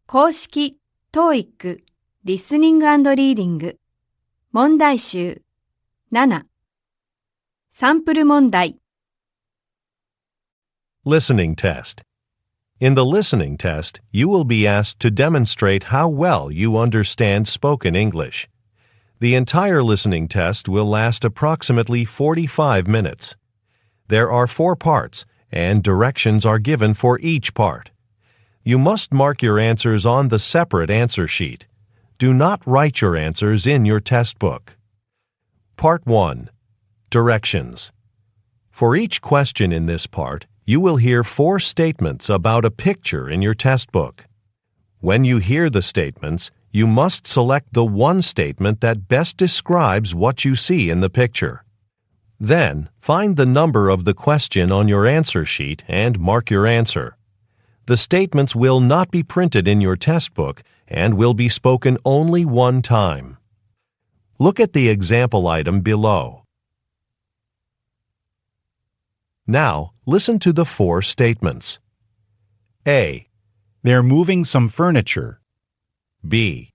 公式 TOEIC リスニング&リーディング問題集7サンプル問題 Listening test. In the listening test, you will be asked to demonstrate how well you understand spoken English. The entire listening test will last approximately 45 minutes. There are 4 parts, and directions are given for each part. You must mark your answers on the separate answer sheet. Do not write your answers in your test book. Part 1. Directions. For each question in this part, you will hear 4 statements about a picture in your test book. When you hear the statements, you must select the one statement that best describes what you see in the picture. Then, find the number of the question on your answer sheet and mark your answer. The statements will not be printed in your test book and will be spoken only one time. Look at the example item below. Now, listen to the 4 statements. A. They're moving some furniture. B.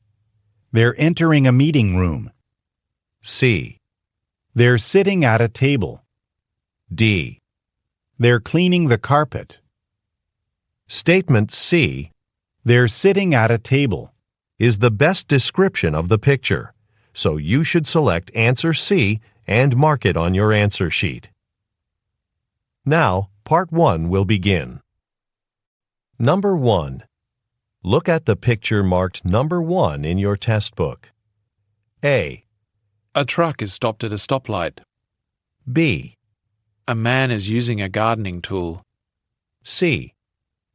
They're entering a meeting room. C. They're sitting at a table. D. They're cleaning the carpet. Statement C They're sitting at a table. is the best description of the picture, so you should select answer C and mark it on your answer sheet. Now, part 1 will begin. Number 1. Look at the picture marked number 1 in your test book. A. A truck is stopped at a stoplight. B. A man is using a gardening tool. C.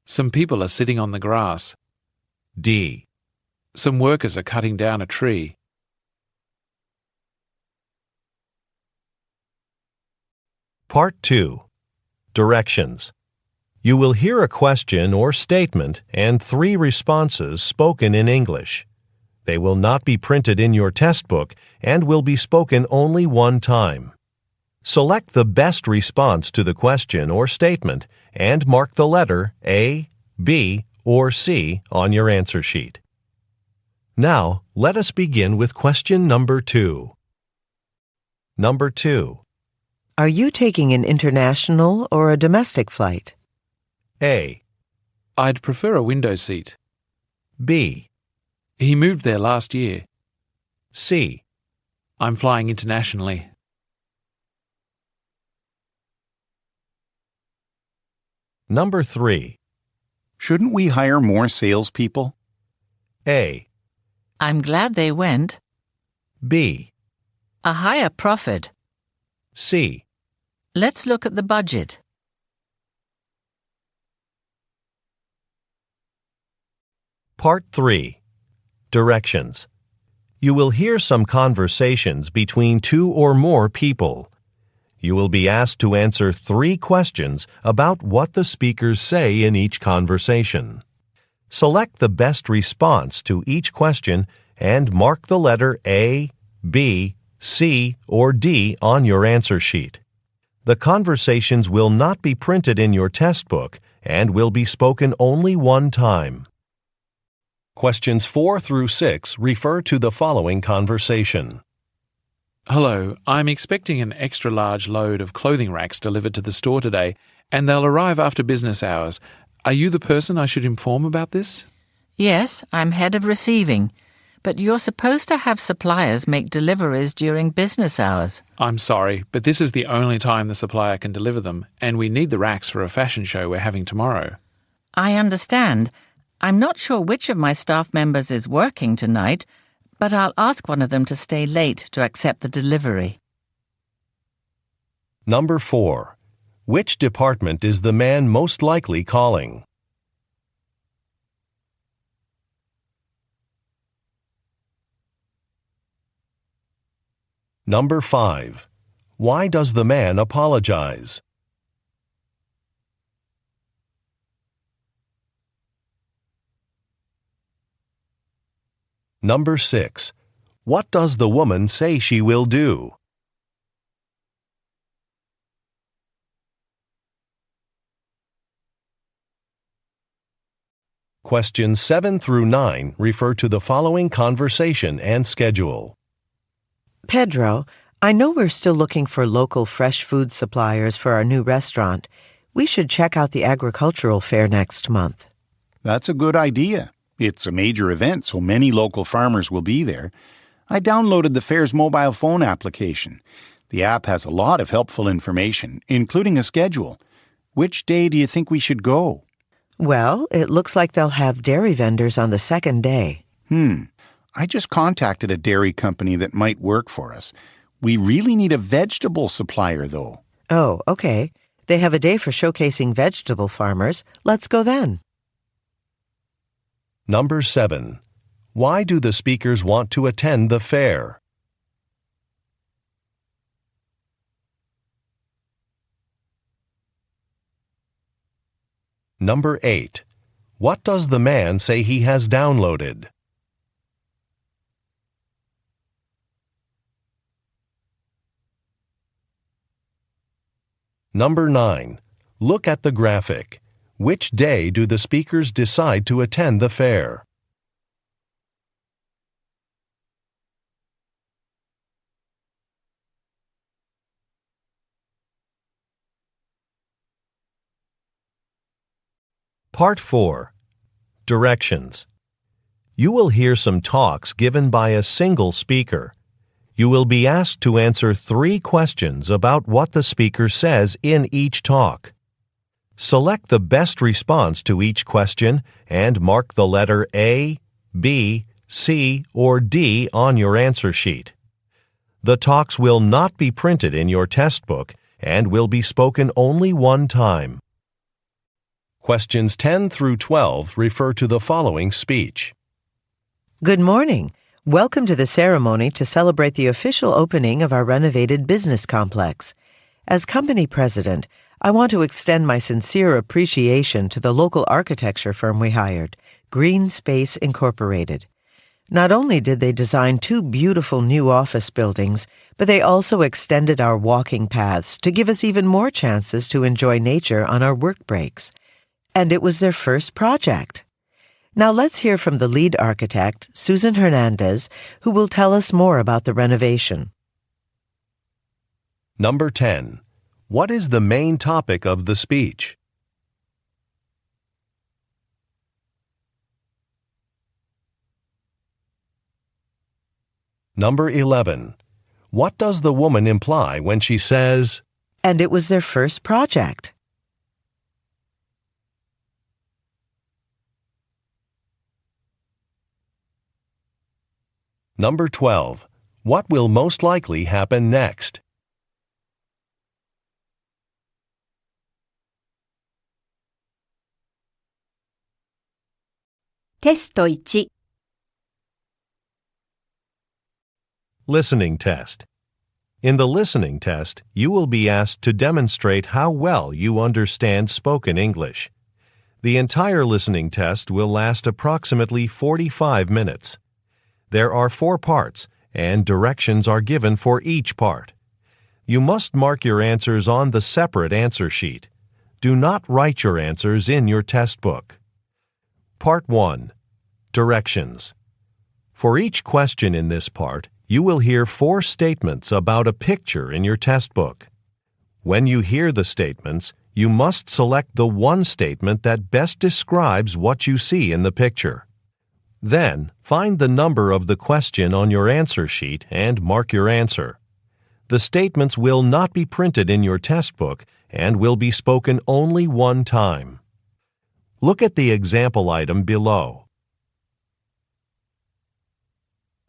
Some people are sitting on the grass. D. Some workers are cutting down a tree. Part 2. Directions. You will hear a question or statement and 3 responses spoken in English. They will not be printed in your test book and will be spoken only one time. Select the best response to the question or statement and mark the letter A, B, or C on your answer sheet. Now, let us begin with question number 2. Number 2. Are you taking an international or a domestic flight? A. I'd prefer a window seat. B. He moved there last year. C. I'm flying internationally. Number 3. Shouldn't we hire more salespeople? A. I'm glad they went. B. A higher profit. C. Let's look at the budget. Part 3. Directions. You will hear some conversations between 2 or more people. You will be asked to answer 3 questions about what the speakers say in each conversation. Select the best response to each question and mark the letter A, B, C, or D on your answer sheet. The conversations will not be printed in your test book and will be spoken only one time. Questions 4 through 6 refer to the following conversation. Hello, I'm expecting an extra large load of clothing racks delivered to the store today, and they'll arrive after business hours. Are you the person I should inform about this? Yes, I'm head of receiving, but you're supposed to have suppliers make deliveries during business hours. I'm sorry, but this is the only time the supplier can deliver them, and we need the racks for a fashion show we're having tomorrow. I understand. I'm not sure which of my staff members is working tonight, but I'll ask one of them to stay late to accept the delivery. Number 4. Which department is the man most likely calling? Number 5. Why does the man apologize? Number 6. What does the woman say she will do? Questions 7 through 9 refer to the following conversation and schedule. Pedro, I know we're still looking for local fresh food suppliers for our new restaurant. We should check out the agricultural fair next month. That's a good idea. It's a major event, so many local farmers will be there. I downloaded the fair's mobile phone application. The app has a lot of helpful information, including a schedule. Which day do you think we should go? Well, it looks like they'll have dairy vendors on the second day. I just contacted a dairy company that might work for us. We really need a vegetable supplier, though. Oh, okay. They have a day for showcasing vegetable farmers. Let's go then. Number 7. Why do the speakers want to attend the fair? Number 8. What does the man say he has downloaded? Number 9. Look at the graphic. Which day do the speakers decide to attend the fair? Part 4. Directions. You will hear some talks given by a single speaker. You will be asked to answer 3 questions about what the speaker says in each talk. Select the best response to each question and mark the letter A, B, C, or D on your answer sheet. The talks will not be printed in your test book and will be spoken only one time. Questions 10 through 12 refer to the following speech. Good morning. Welcome to the ceremony to celebrate the official opening of our renovated business complex. As company president, I want to extend my sincere appreciation to the local architecture firm we hired, Green Space Incorporated. Not only did they design 2 beautiful new office buildings, but they also extended our walking paths to give us even more chances to enjoy nature on our work breaks. And it was their first project. Now let's hear from the lead architect, Susan Hernandez, who will tell us more about the renovation. Number 10. What is the main topic of the speech? Number 11. What does the woman imply when she says, And it was their first project? Number 12. What will most likely happen next? Testo 1。 Listening test. In the listening test, you will be asked to demonstrate how well you understand spoken English. The entire listening test will last approximately 45 minutes. There are 4 parts, and directions are given for each part. You must mark your answers on the separate answer sheet. Do not write your answers in your test book. Part 1. Directions. For each question in this part, you will hear 4 statements about a picture in your test book. When you hear the statements, you must select the one statement that best describes what you see in the picture. Then, find the number of the question on your answer sheet and mark your answer. The statements will not be printed in your test book and will be spoken only one time. Look at the example item below.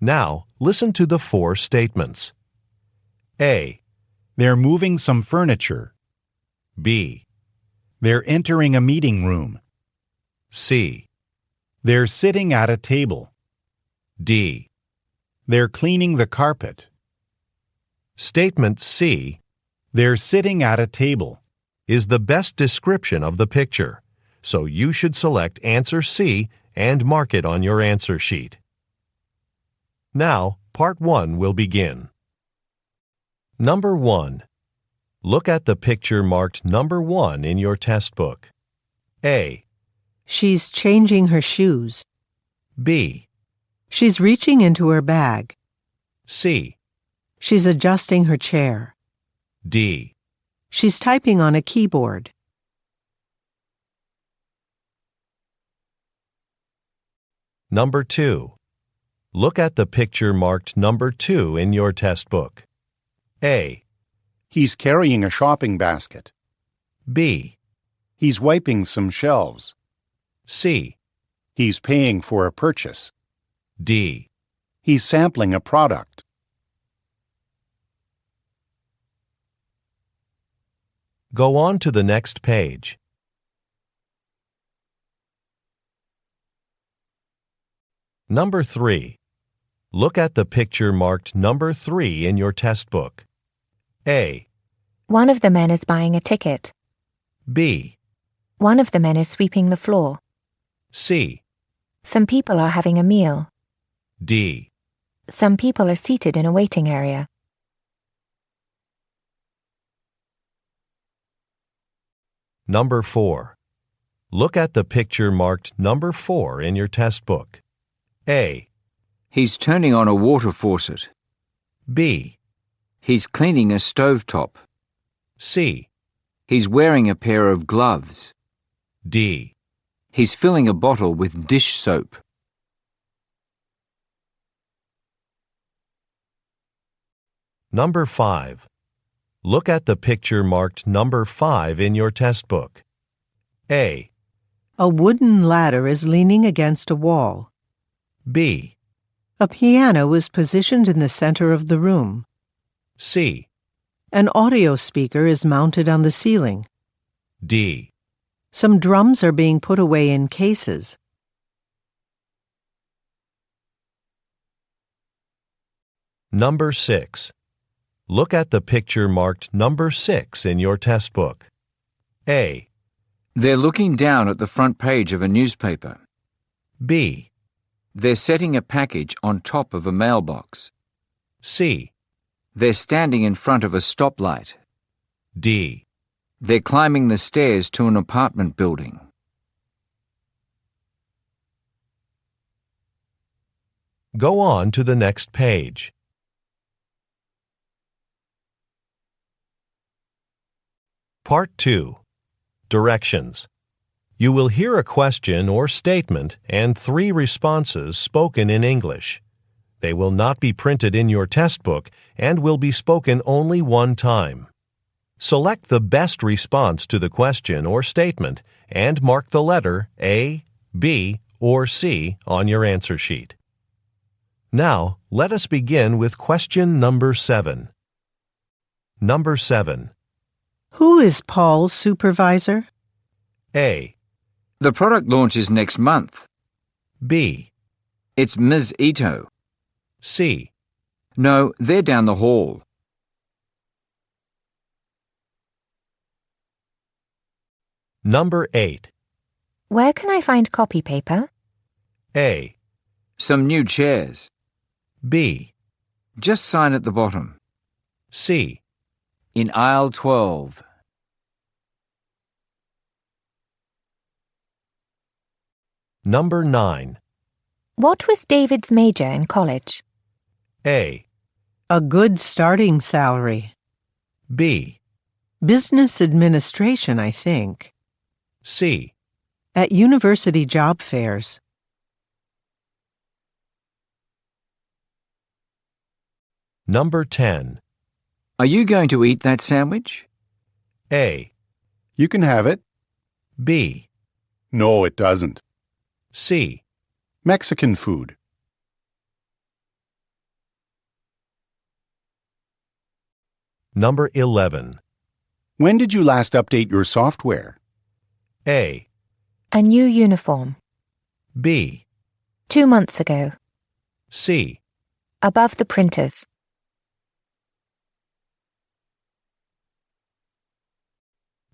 Now, listen to the 4 statements. A. They're moving some furniture. B. They're entering a meeting room. C. They're sitting at a table. D. They're cleaning the carpet. Statement C They're sitting at a table. is the best description of the picture, so you should select answer C and mark it on your answer sheet. Now, part 1 will begin. Number 1. Look at the picture marked number 1 in your test book. A. She's changing her shoes. B. She's reaching into her bag. C. She's adjusting her chair. D. She's typing on a keyboard. Number 2. Look at the picture marked number 2 in your test book. A. He's carrying a shopping basket. B. He's wiping some shelves. C. He's paying for a purchase. D. He's sampling a product. Go on to the next page. Number 3. Look at the picture marked number 3 in your test book. A. One of the men is buying a ticket. B. One of the men is sweeping the floor. C. Some people are having a meal. D. Some people are seated in a waiting area. Number 4. Look at the picture marked number 4 in your test book. A. He's turning on a water faucet. B. He's cleaning a stovetop. C. He's wearing a pair of gloves. D. He's filling a bottle with dish soap. Number 5. Look at the picture marked number 5 in your test book. A. A wooden ladder is leaning against a wall. B. A piano is positioned in the center of the room. C. An audio speaker is mounted on the ceiling. D. Some drums are being put away in cases. Number 6. Look at the picture marked number 6 in your test book. A. They're looking down at the front page of a newspaper. B. They're setting a package on top of a mailbox. C. They're standing in front of a stoplight. D. They're climbing the stairs to an apartment building. Go on to the next page. Part 2. Directions. You will hear a question or statement and 3 responses spoken in English. They will not be printed in your test book and will be spoken only one time. Select the best response to the question or statement and mark the letter A, B, or C on your answer sheet. Now, let us begin with question number 7. Number 7. Who is Paul's supervisor? A. The product launch is next month. B. It's Ms. Ito. C. No, they're down the hall. Number 8. Where can I find copy paper? A. Some new chairs. B. Just sign at the bottom. C. In aisle 12. Number 9. What was David's major in college? A. A good starting salary. B. Business administration, I think. C. At university job fairs. Number 10. Are you going to eat that sandwich? A. You can have it. B. No, it doesn't. C. Mexican food. Number 11. When did you last update your software? A. A new uniform. B. 2 months ago. C. Above the printers.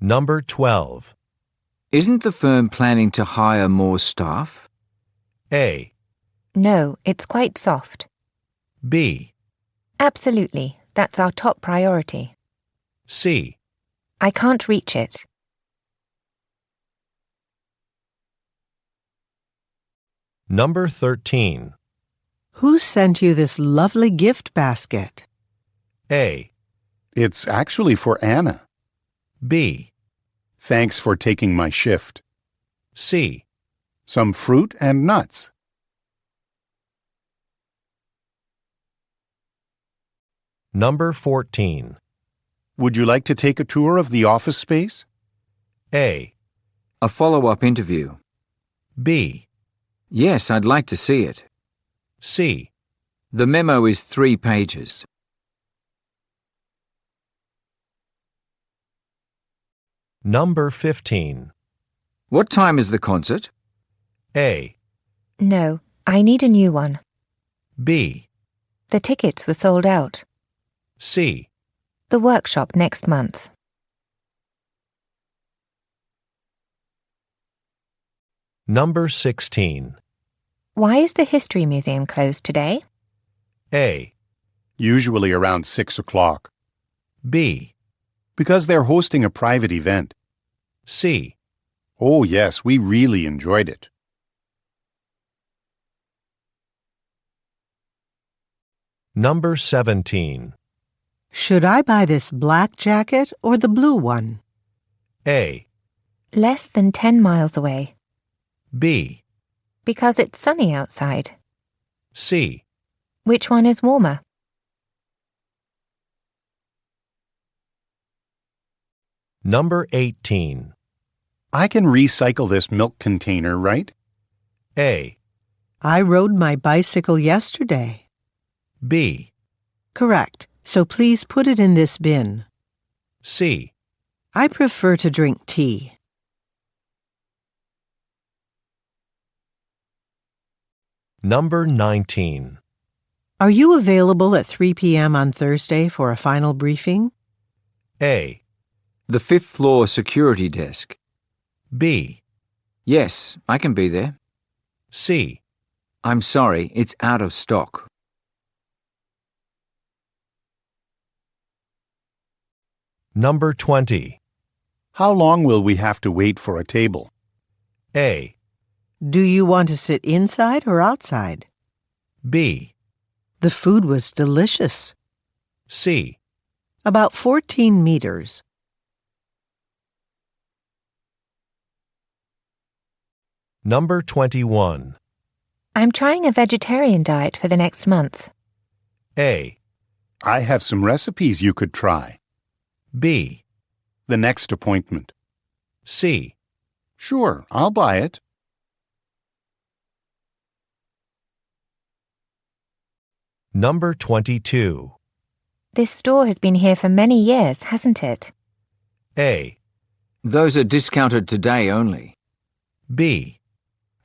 Number 12. Isn't the firm planning to hire more staff? A. No, it's quite soft. B. Absolutely, that's our top priority. C. I can't reach it. Number 13. Who sent you this lovely gift basket? A. It's actually for Anna. B. Thanks for taking my shift. C. Some fruit and nuts. Number 14. Would you like to take a tour of the office space? A. A follow-up interview. B. Yes, I'd like to see it. C. The memo is 3 pages. Number 15. What time is the concert? A. No, I need a new one. B. The tickets were sold out. C. The workshop next month. Number 16. Why is the History Museum closed today? A. Usually around 6 o'clock. B. Because they're hosting a private event. C. Oh yes, we really enjoyed it. Number 17. Should I buy this black jacket or the blue one? A. Less than 10 miles away. B. Because it's sunny outside. C. Which one is warmer? Number 18. I can recycle this milk container, right? A. I rode my bicycle yesterday. B. Correct. So please put it in this bin. C. I prefer to drink tea. Number 19. Are you available at 3 p.m. on Thursday for a final briefing? A. The 5th floor security desk. B. Yes, I can be there. C. I'm sorry, it's out of stock. Number 20. How long will we have to wait for a table? A. Do you want to sit inside or outside? B. The food was delicious. C. About 14 meters. Number 21. I'm trying a vegetarian diet for the next month. A. I have some recipes you could try. B. The next appointment. C. Sure, I'll buy it. Number 22. This store has been here for many years, hasn't it? A. Those are discounted today only. B.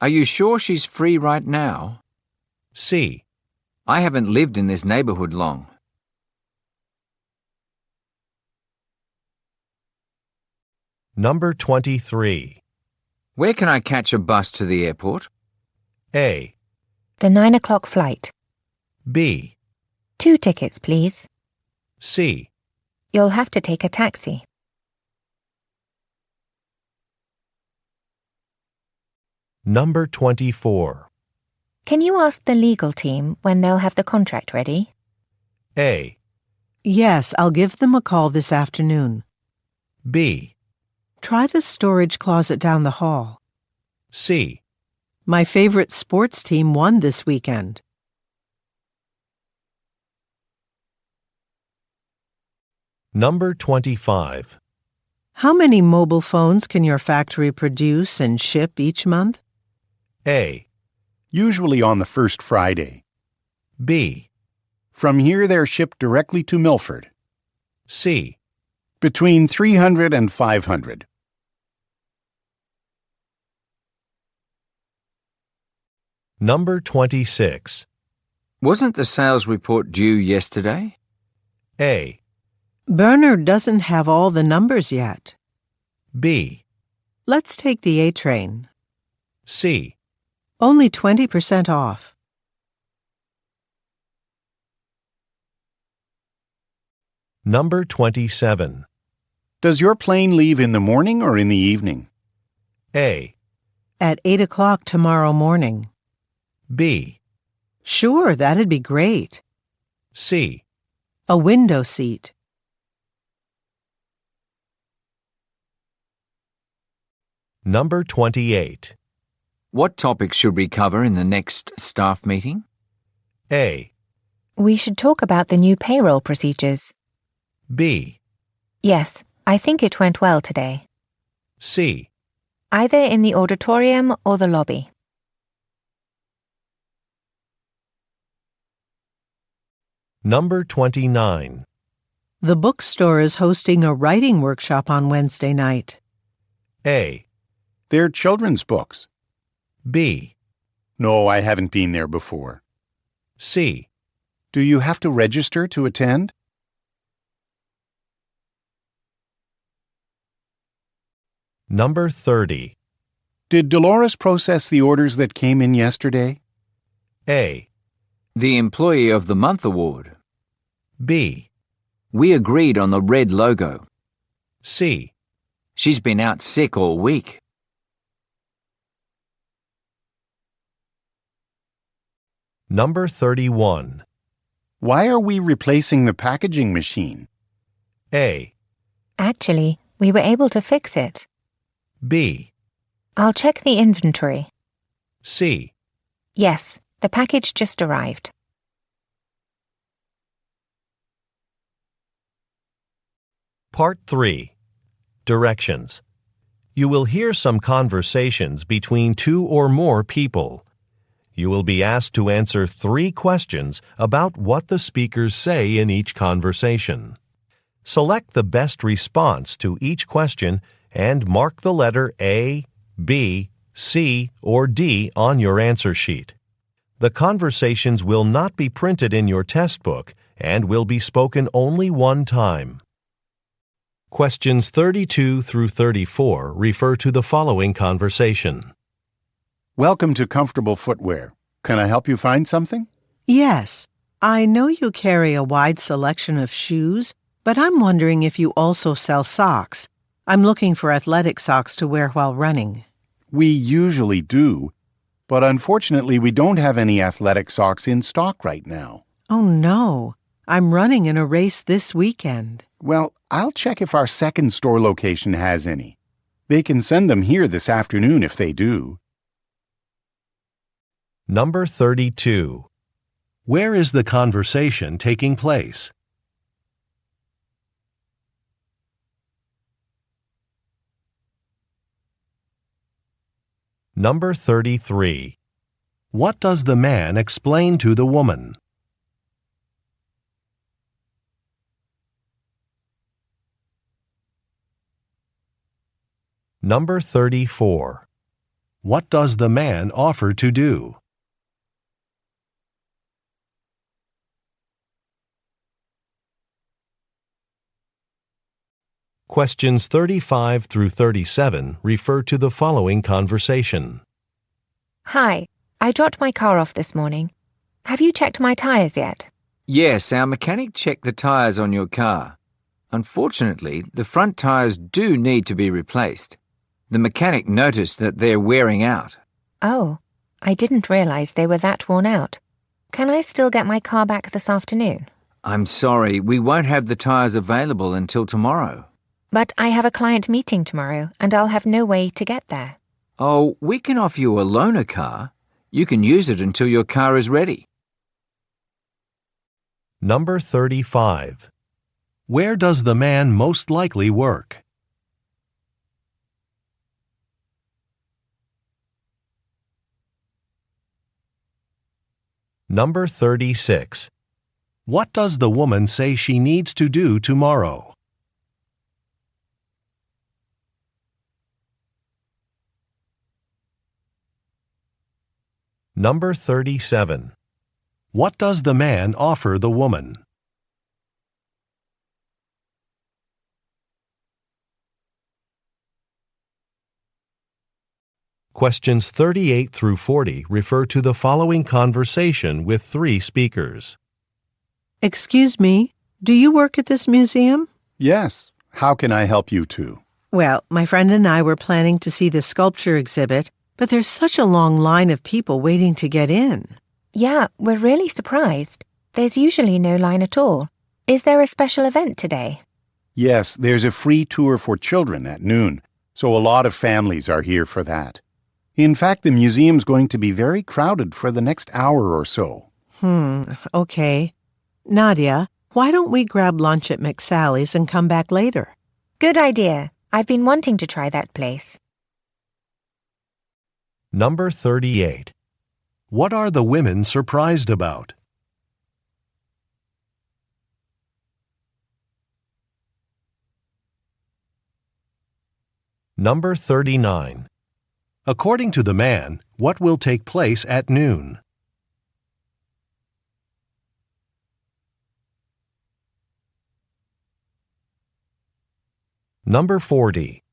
Are you sure she's free right now? C. I haven't lived in this neighborhood long. Number 23. Where can I catch a bus to the airport? A. The 9 o'clock flight. B. 2 tickets, please. C. You'll have to take a taxi. Number 24. Can you ask the legal team when they'll have the contract ready? A. Yes, I'll give them a call this afternoon. B. Try the storage closet down the hall. C. My favorite sports team won this weekend. Number 25. How many mobile phones can your factory produce and ship each month? A. Usually on the first Friday. B. From here they're shipped directly to Milford. C. Between 300 and 500. Number 26. Wasn't the sales report due yesterday? A. Bernard doesn't have all the numbers yet. B. Let's take the A train. C. Only 20% off. Number 27. Does your plane leave in the morning or in the evening? A. At 8 o'clock tomorrow morning. B. Sure, that'd be great. C. A window seat. Number 28. What topics should we cover in the next staff meeting? A. We should talk about the new payroll procedures. B. Yes, I think it went well today. C. Either in the auditorium or the lobby. Number 29. The bookstore is hosting a writing workshop on Wednesday night. A. They're children's books. B. No, I haven't been there before. C. Do you have to register to attend? Number 30. Did Dolores process the orders that came in yesterday? A. The Employee of the Month Award. B. We agreed on the red logo. C. She's been out sick all week. Number 31. Why are we replacing the packaging machine? A. Actually, we were able to fix it. B. I'll check the inventory. C. Yes, the package just arrived. Part 3. Directions. You will hear some conversations between two or more people. You will be asked to answer 3 questions about what the speakers say in each conversation. Select the best response to each question and mark the letter A, B, C, or D on your answer sheet. The conversations will not be printed in your test book and will be spoken only one time. Questions 32 through 34 refer to the following conversation. Welcome to Comfortable Footwear. Can I help you find something? Yes, I know you carry a wide selection of shoes, but I'm wondering if you also sell socks. I'm looking for athletic socks to wear while running. We usually do, but unfortunately we don't have any athletic socks in stock right now. Oh no, I'm running in a race this weekend. Well, I'll check if our second store location has any. They can send them here this afternoon if they do. Number 32. Where is the conversation taking place? Number 33. What does the man explain to the woman? Number 34. What does the man offer to do? Questions 35 through 37 refer to the following conversation. Hi, I dropped my car off this morning. Have you checked my tires yet? Yes, our mechanic checked the tyres on your car. Unfortunately, the front tyres do need to be replaced. The mechanic noticed that they're wearing out. Oh, I didn't realize they were that worn out. Can I still get my car back this afternoon? I'm sorry, we won't have the tyres available until tomorrow. But I have a client meeting tomorrow, and I'll have no way to get there. Oh, we can offer you a loaner car. You can use it until your car is ready. Number 35. Where does the man most likely work? Number 36. What does the woman say she needs to do tomorrow? Number 37. What does the man offer the woman? Questions 38 through 40 refer to the following conversation with 3 speakers. Excuse me, do you work at this museum? Yes. How can I help you two? Well, my friend and I were planning to see the sculpture exhibit, but there's such a long line of people waiting to get in. Yeah, we're really surprised. There's usually no line at all. Is there a special event today? Yes, there's a free tour for children at noon, so a lot of families are here for that. In fact, the museum's going to be very crowded for the next hour or so. Okay. Nadia, why don't we grab lunch at McSally's and come back later? Good idea. I've been wanting to try that place. Number 38. What are the women surprised about? Number 39. According to the man, what will take place at noon? Number 40.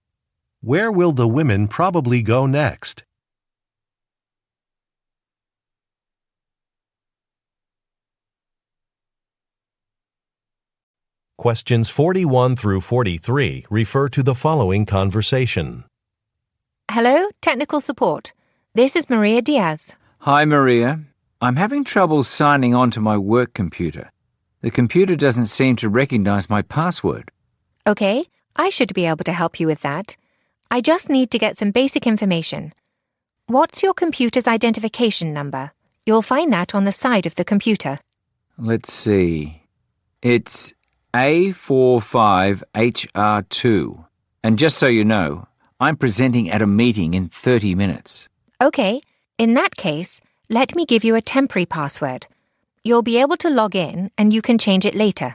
Where will the women probably go next? Questions 41 through 43 refer to the following conversation. Hello, technical support. This is Maria Diaz. Hi, Maria. I'm having trouble signing on to my work computer. The computer doesn't seem to recognize my password. Okay, I should be able to help you with that. I just need to get some basic information. What's your computer's identification number? You'll find that on the side of the computer. Let's see. It's A45HR2. And just so you know, I'm presenting at a meeting in 30 minutes. Okay, in that case, let me give you a temporary password. You'll be able to log in and you can change it later.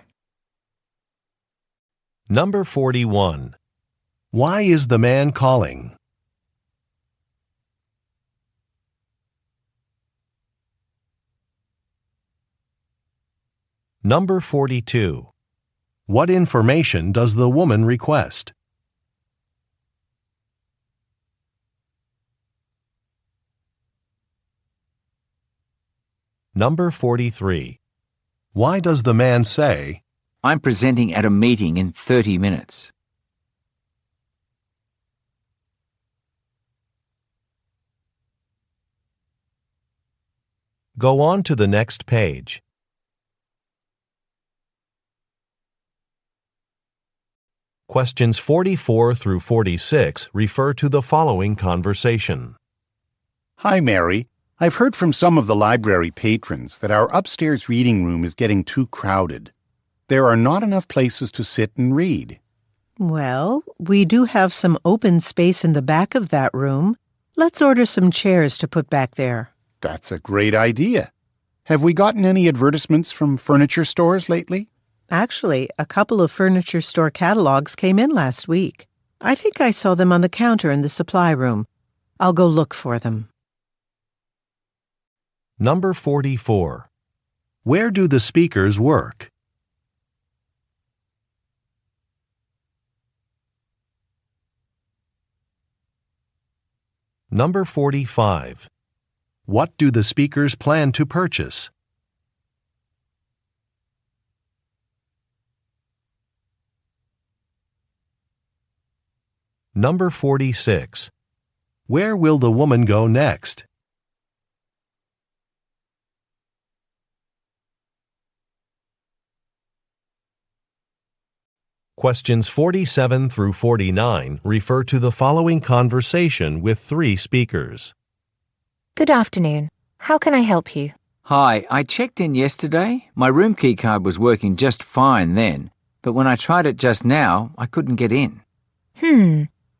Number 41. Why is the man calling? Number 42. What information does the woman request? Number 43. Why does the man say, I'm presenting at a meeting in 30 minutes. Go on to the next page. Questions 44 through 46 refer to the following conversation. Hi, Mary. I've heard from some of the library patrons that our upstairs reading room is getting too crowded. There are not enough places to sit and read. Well, we do have some open space in the back of that room. Let's order some chairs to put back there. That's a great idea. Have we gotten any advertisements from furniture stores lately? Actually, a couple of furniture store catalogs came in last week. I think I saw them on the counter in the supply room. I'll go look for them. Number 44. Where do the speakers work? Number 45. What do the speakers plan to purchase? Number 46. Where will the woman go next? Questions 47 through 49 refer to the following conversation with three speakers. Good afternoon. How can I help you? Hi, I checked in yesterday. My room key card was working just fine then, but when I tried it just now, I couldn't get in.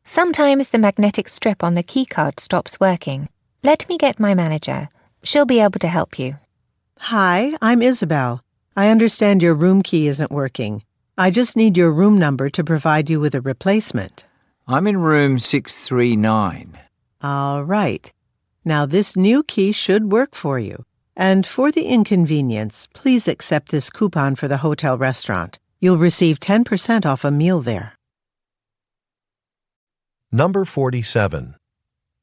Sometimes the magnetic strip on the keycard stops working. Let me get my manager. She'll be able to help you. Hi, I'm Isabel. I understand your room key isn't working. I just need your room number to provide you with a replacement. I'm in room 639. All right. Now this new key should work for you. And for the inconvenience, please accept this coupon for the hotel restaurant. You'll receive 10% off a meal there. Number 47.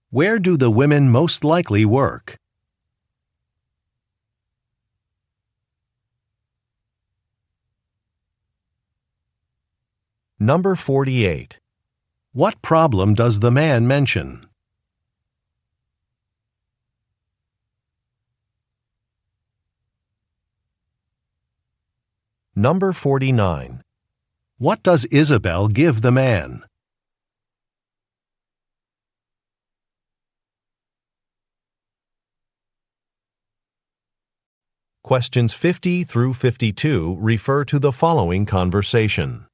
Where do the women most likely work? Number 48. What problem does the man mention? Number 49. What does Isabel give the man? Questions 50 through 52 refer to the following conversation.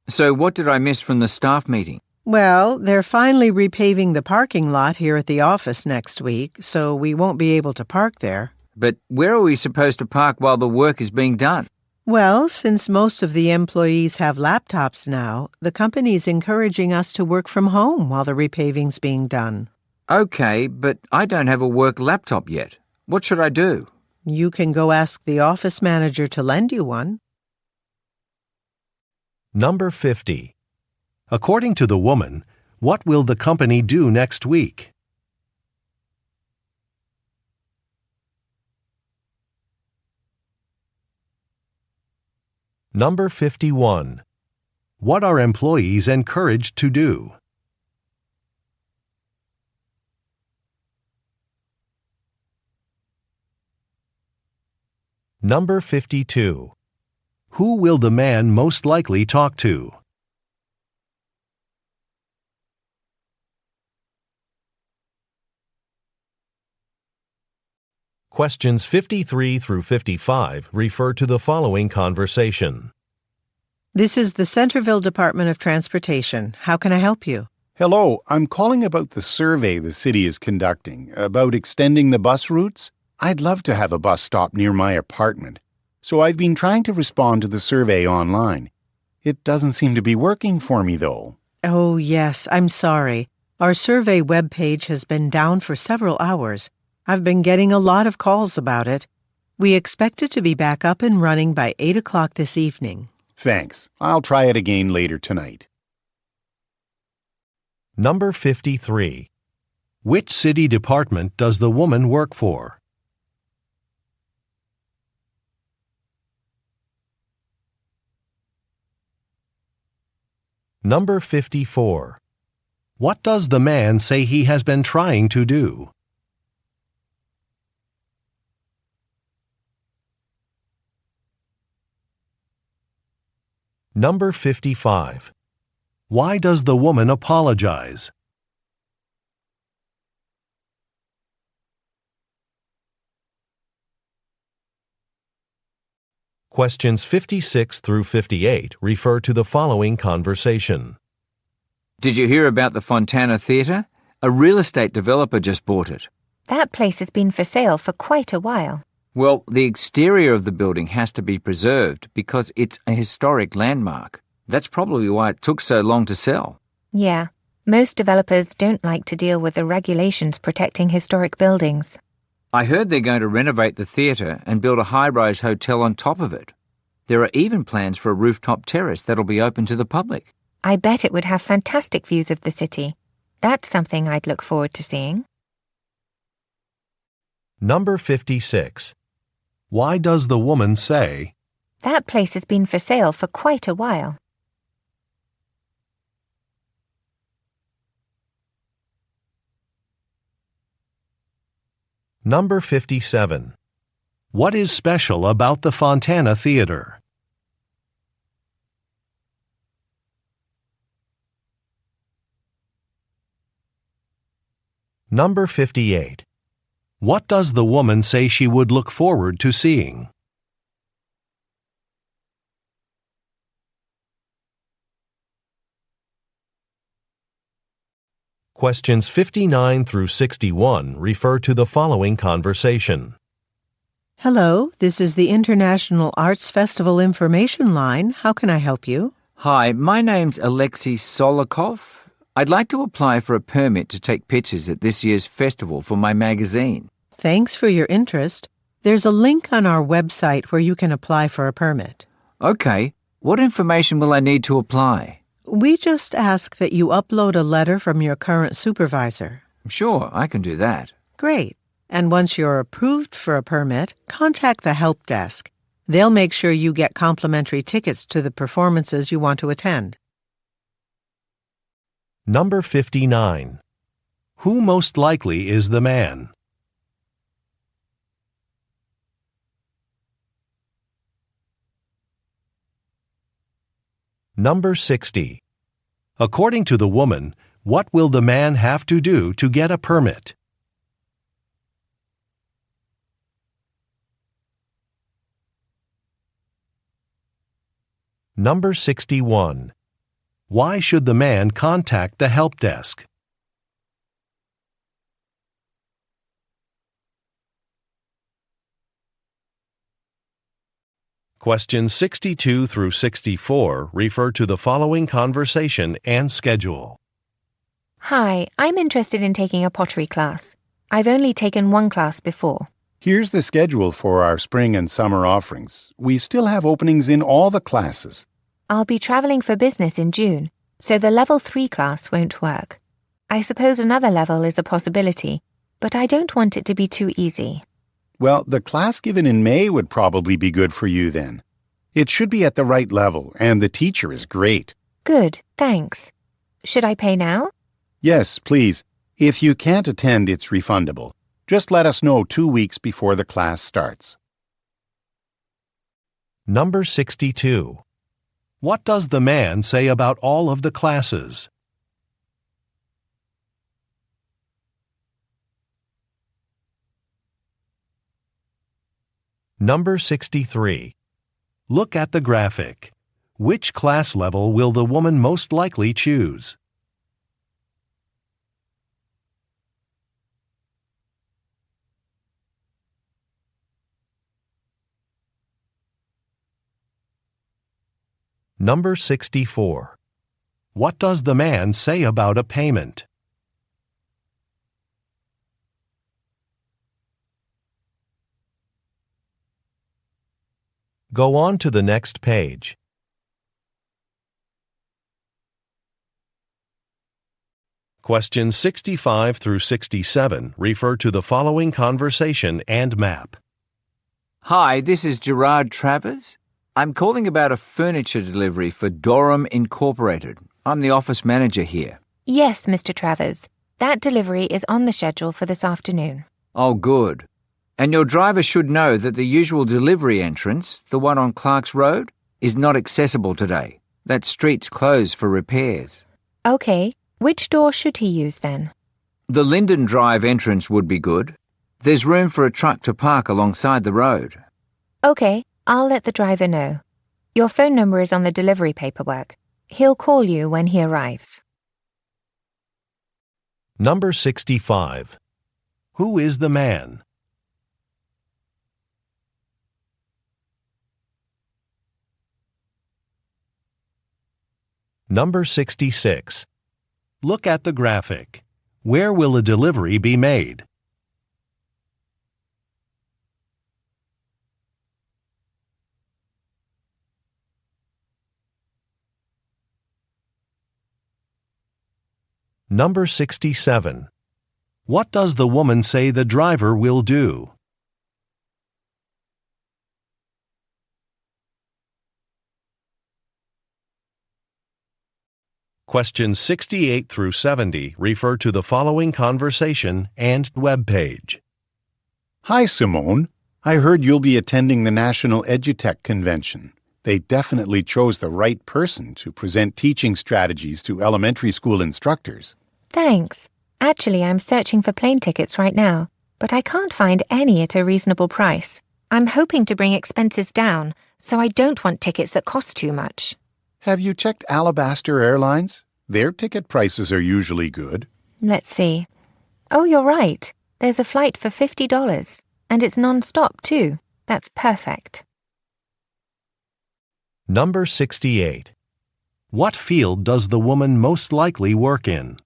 So what did I miss from the staff meeting? Well, they're finally repaving the parking lot here at the office next week, so we won't be able to park there. But where are we supposed to park while the work is being done? Well, since most of the employees have laptops now, the company's encouraging us to work from home while the repaving's being done. Okay, but I don't have a work laptop yet. What should I do? You can go ask the office manager to lend you one. Number 50. According to the woman, what will the company do next week? Number 51. What are employees encouraged to do? Number 52. Who will the man most likely talk to? Questions 53 through 55 refer to the following conversation. This is the Centerville Department of Transportation. How can I help you? Hello, I'm calling about the survey the city is conducting about extending the bus routes. I'd love to have a bus stop near my apartment, so I've been trying to respond to the survey online. It doesn't seem to be working for me, though. Oh, yes, I'm sorry. Our survey webpage has been down for several hours. I've been getting a lot of calls about it. We expect it to be back up and running by 8 o'clock this evening. Thanks. I'll try it again later tonight. Number 53. Which city department does the woman work for? Number 54. What does the man say he has been trying to do? Number 55. Why does the woman apologize? Questions 56 through 58 refer to the following conversation. Did you hear about the Fontana Theatre? A real estate developer just bought it. That place has been for sale for quite a while. Well, the exterior of the building has to be preserved because it's a historic landmark. That's probably why it took so long to sell. Yeah, most developers don't like to deal with the regulations protecting historic buildings. I heard they're going to renovate the theatre and build a high-rise hotel on top of it. There are even plans for a rooftop terrace that'll be open to the public. I bet it would have fantastic views of the city. That's something I'd look forward to seeing. Number 56. Why does the woman say, That place has been for sale for quite a while. Number 57. What is special about the Fontana Theatre? Number 58. What does the woman say she would look forward to seeing? Questions 59 through 61 refer to the following conversation. Hello, this is the International Arts Festival information line. How can I help you? Hi, my name's Alexei Solikov. I'd like to apply for a permit to take pictures at this year's festival for my magazine. Thanks for your interest. There's a link on our website where you can apply for a permit. Okay, what information will I need to apply? We just ask that you upload a letter from your current supervisor. Sure, I can do that. Great. And once you're approved for a permit, contact the help desk. They'll make sure you get complimentary tickets to the performances you want to attend. Number 59. Who most likely is the man? Number 60. According to the woman, what will the man have to do to get a permit? Number 61. Why should the man contact the help desk? Questions 62 through 64 refer to the following conversation and schedule. Hi, I'm interested in taking a pottery class. I've only taken one class before. Here's the schedule for our spring and summer offerings. We still have openings in all the classes. I'll be traveling for business in June, so the level 3 class won't work. I suppose another level is a possibility, but I don't want it to be too easy. Well, the class given in May would probably be good for you then. It should be at the right level, and the teacher is great. Good, thanks. Should I pay now? Yes, please. If you can't attend, it's refundable. Just let us know 2 weeks before the class starts. Number 62. What does the man say about all of the classes? Number 63. Look at the graphic. Which class level will the woman most likely choose? Number 64. What does the man say about a payment? Go on to the next page. Questions 65 through 67 refer to the following conversation and map. Hi, this is Gerard Travers. I'm calling about a furniture delivery for Durham Incorporated. I'm the office manager here. Yes, Mr. Travers. That delivery is on the schedule for this afternoon. Oh, good. And your driver should know that the usual delivery entrance, the one on Clark's Road, is not accessible today. That street's closed for repairs. Okay, which door should he use then? The Linden Drive entrance would be good. There's room for a truck to park alongside the road. Okay, I'll let the driver know. Your phone number is on the delivery paperwork. He'll call you when he arrives. Number 65. Who is the man? Number 66. Look at the graphic. Where will a delivery be made? Number 67. What does the woman say the driver will do? Questions 68 through 70 refer to the following conversation and web page. Hi, Simone. I heard you'll be attending the National EduTech Convention. They definitely chose the right person to present teaching strategies to elementary school instructors. Thanks. Actually, I'm searching for plane tickets right now, but I can't find any at a reasonable price. I'm hoping to bring expenses down, so I don't want tickets that cost too much. Have you checked Alabaster Airlines? Their ticket prices are usually good. Let's see. Oh, you're right. There's a flight for $50, and it's non-stop too. That's perfect. Number 68. What field does the woman most likely work in?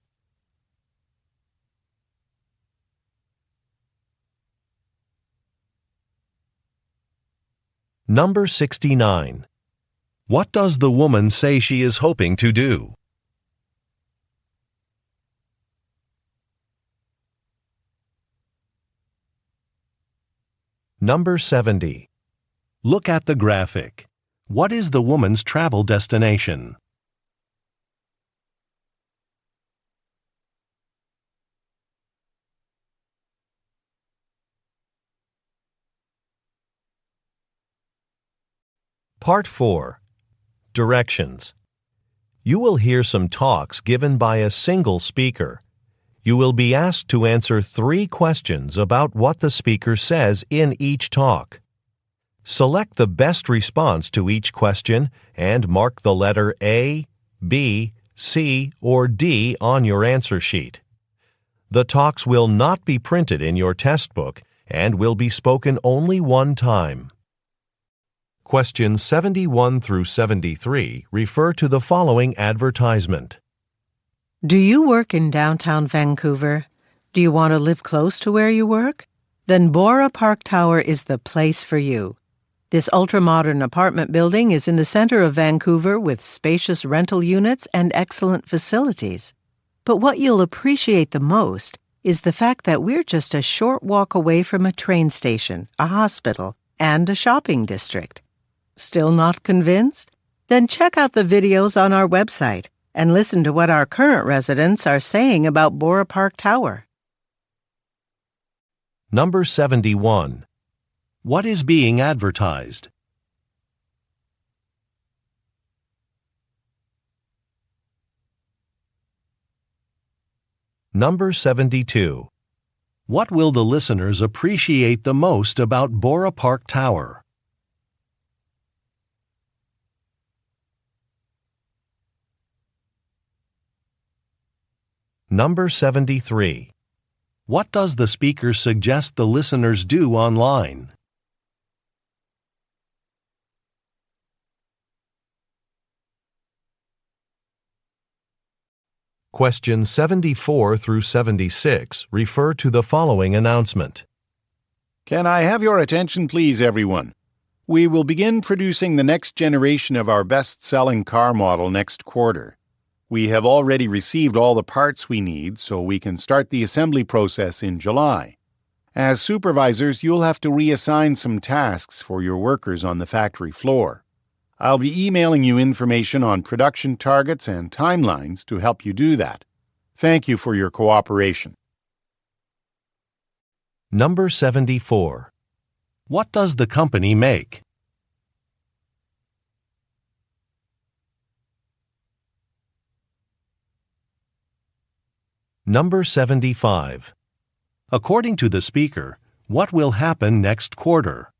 Number 69. What does the woman say she is hoping to do? Number 70. Look at the graphic. What is the woman's travel destination? Part 4. Directions. You will hear some talks given by a single speaker. You will be asked to answer 3 questions about what the speaker says in each talk. Select the best response to each question and mark the letter A, B, C, or D on your answer sheet. The talks will not be printed in your test book and will be spoken only one time. Questions 71 through 73 refer to the following advertisement. Do you work in downtown Vancouver? Do you want to live close to where you work? Then Bora Park Tower is the place for you. This ultra-modern apartment building is in the center of Vancouver with spacious rental units and excellent facilities. But what you'll appreciate the most is the fact that we're just a short walk away from a train station, a hospital, and a shopping district. Still not convinced? Then check out the videos on our website and listen to what our current residents are saying about Bora Park Tower. Number 71. What is being advertised? Number 72. What will the listeners appreciate the most about Bora Park Tower? Number 73. What does the speaker suggest the listeners do online? Questions 74 through 76 refer to the following announcement. Can I have your attention, please, everyone? We will begin producing the next generation of our best-selling car model next quarter. We have already received all the parts we need, so we can start the assembly process in July. As supervisors, you'll have to reassign some tasks for your workers on the factory floor. I'll be emailing you information on production targets and timelines to help you do that. Thank you for your cooperation. Number 74. What does the company make? Number 75. According to the speaker, what will happen next quarter?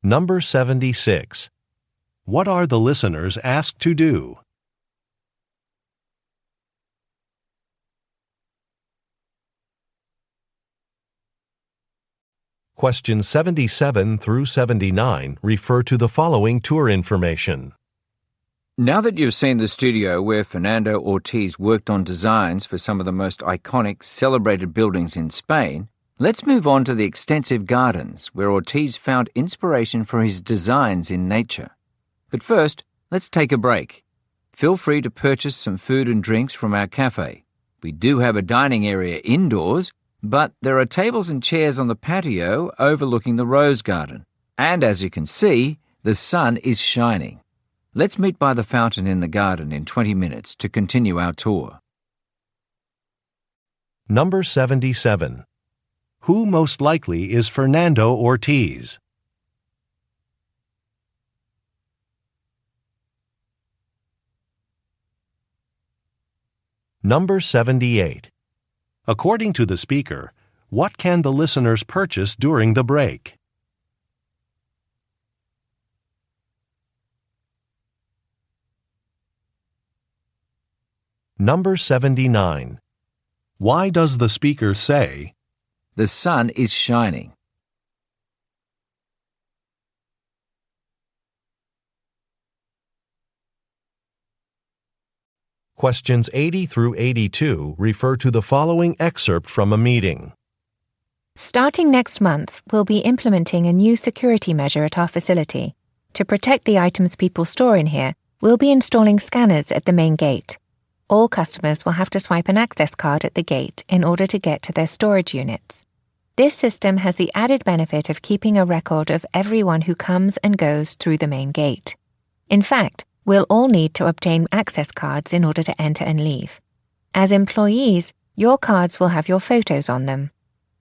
Number 76. What are the listeners asked to do? Questions 77 through 79 refer to the following tour information. Now that you've seen the studio where Fernando Ortiz worked on designs for some of the most iconic, celebrated buildings in Spain, let's move on to the extensive gardens where Ortiz found inspiration for his designs in nature. But first, let's take a break. Feel free to purchase some food and drinks from our cafe. We do have a dining area indoors, but there are tables and chairs on the patio overlooking the rose garden. And as you can see, the sun is shining. Let's meet by the fountain in the garden in 20 minutes to continue our tour. Number 77. Who most likely is Fernando Ortiz? Number 78. According to the speaker, what can the listeners purchase during the break? Number 79. Why does the speaker say, The sun is shining? Questions 80 through 82 refer to the following excerpt from a meeting. Starting next month, we'll be implementing a new security measure at our facility. To protect the items people store in here, we'll be installing scanners at the main gate. All customers will have to swipe an access card at the gate in order to get to their storage units. This system has the added benefit of keeping a record of everyone who comes and goes through the main gate. In fact, we'll all need to obtain access cards in order to enter and leave. As employees, your cards will have your photos on them.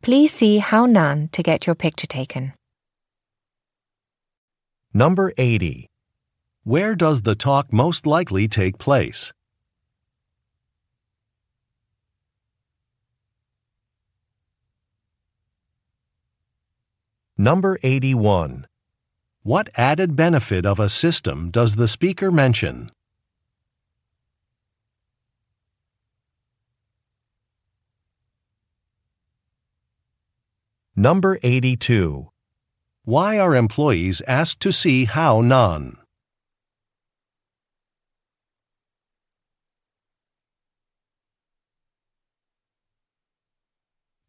Please see How Nan to get your picture taken. Number 80. Where does the talk most likely take place? Number 81. What added benefit of a system does the speaker mention? Number 82. Why are employees asked to see How Nan?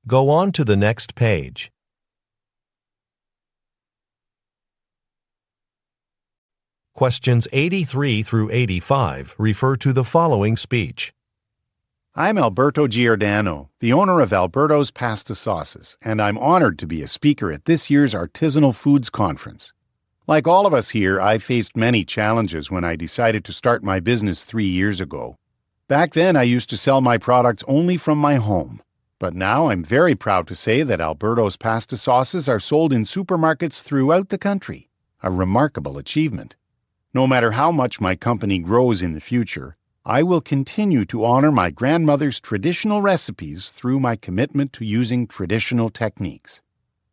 Go on to the next page. Questions 83 through 85 refer to the following speech. I'm Alberto Giordano, the owner of Alberto's Pasta Sauces, and I'm honored to be a speaker at this year's Artisanal Foods Conference. Like all of us here, I faced many challenges when I decided to start my business 3 years ago. Back then, I used to sell my products only from my home. But now I'm very proud to say that Alberto's Pasta Sauces are sold in supermarkets throughout the country, a remarkable achievement. No matter how much my company grows in the future, I will continue to honor my grandmother's traditional recipes through my commitment to using traditional techniques.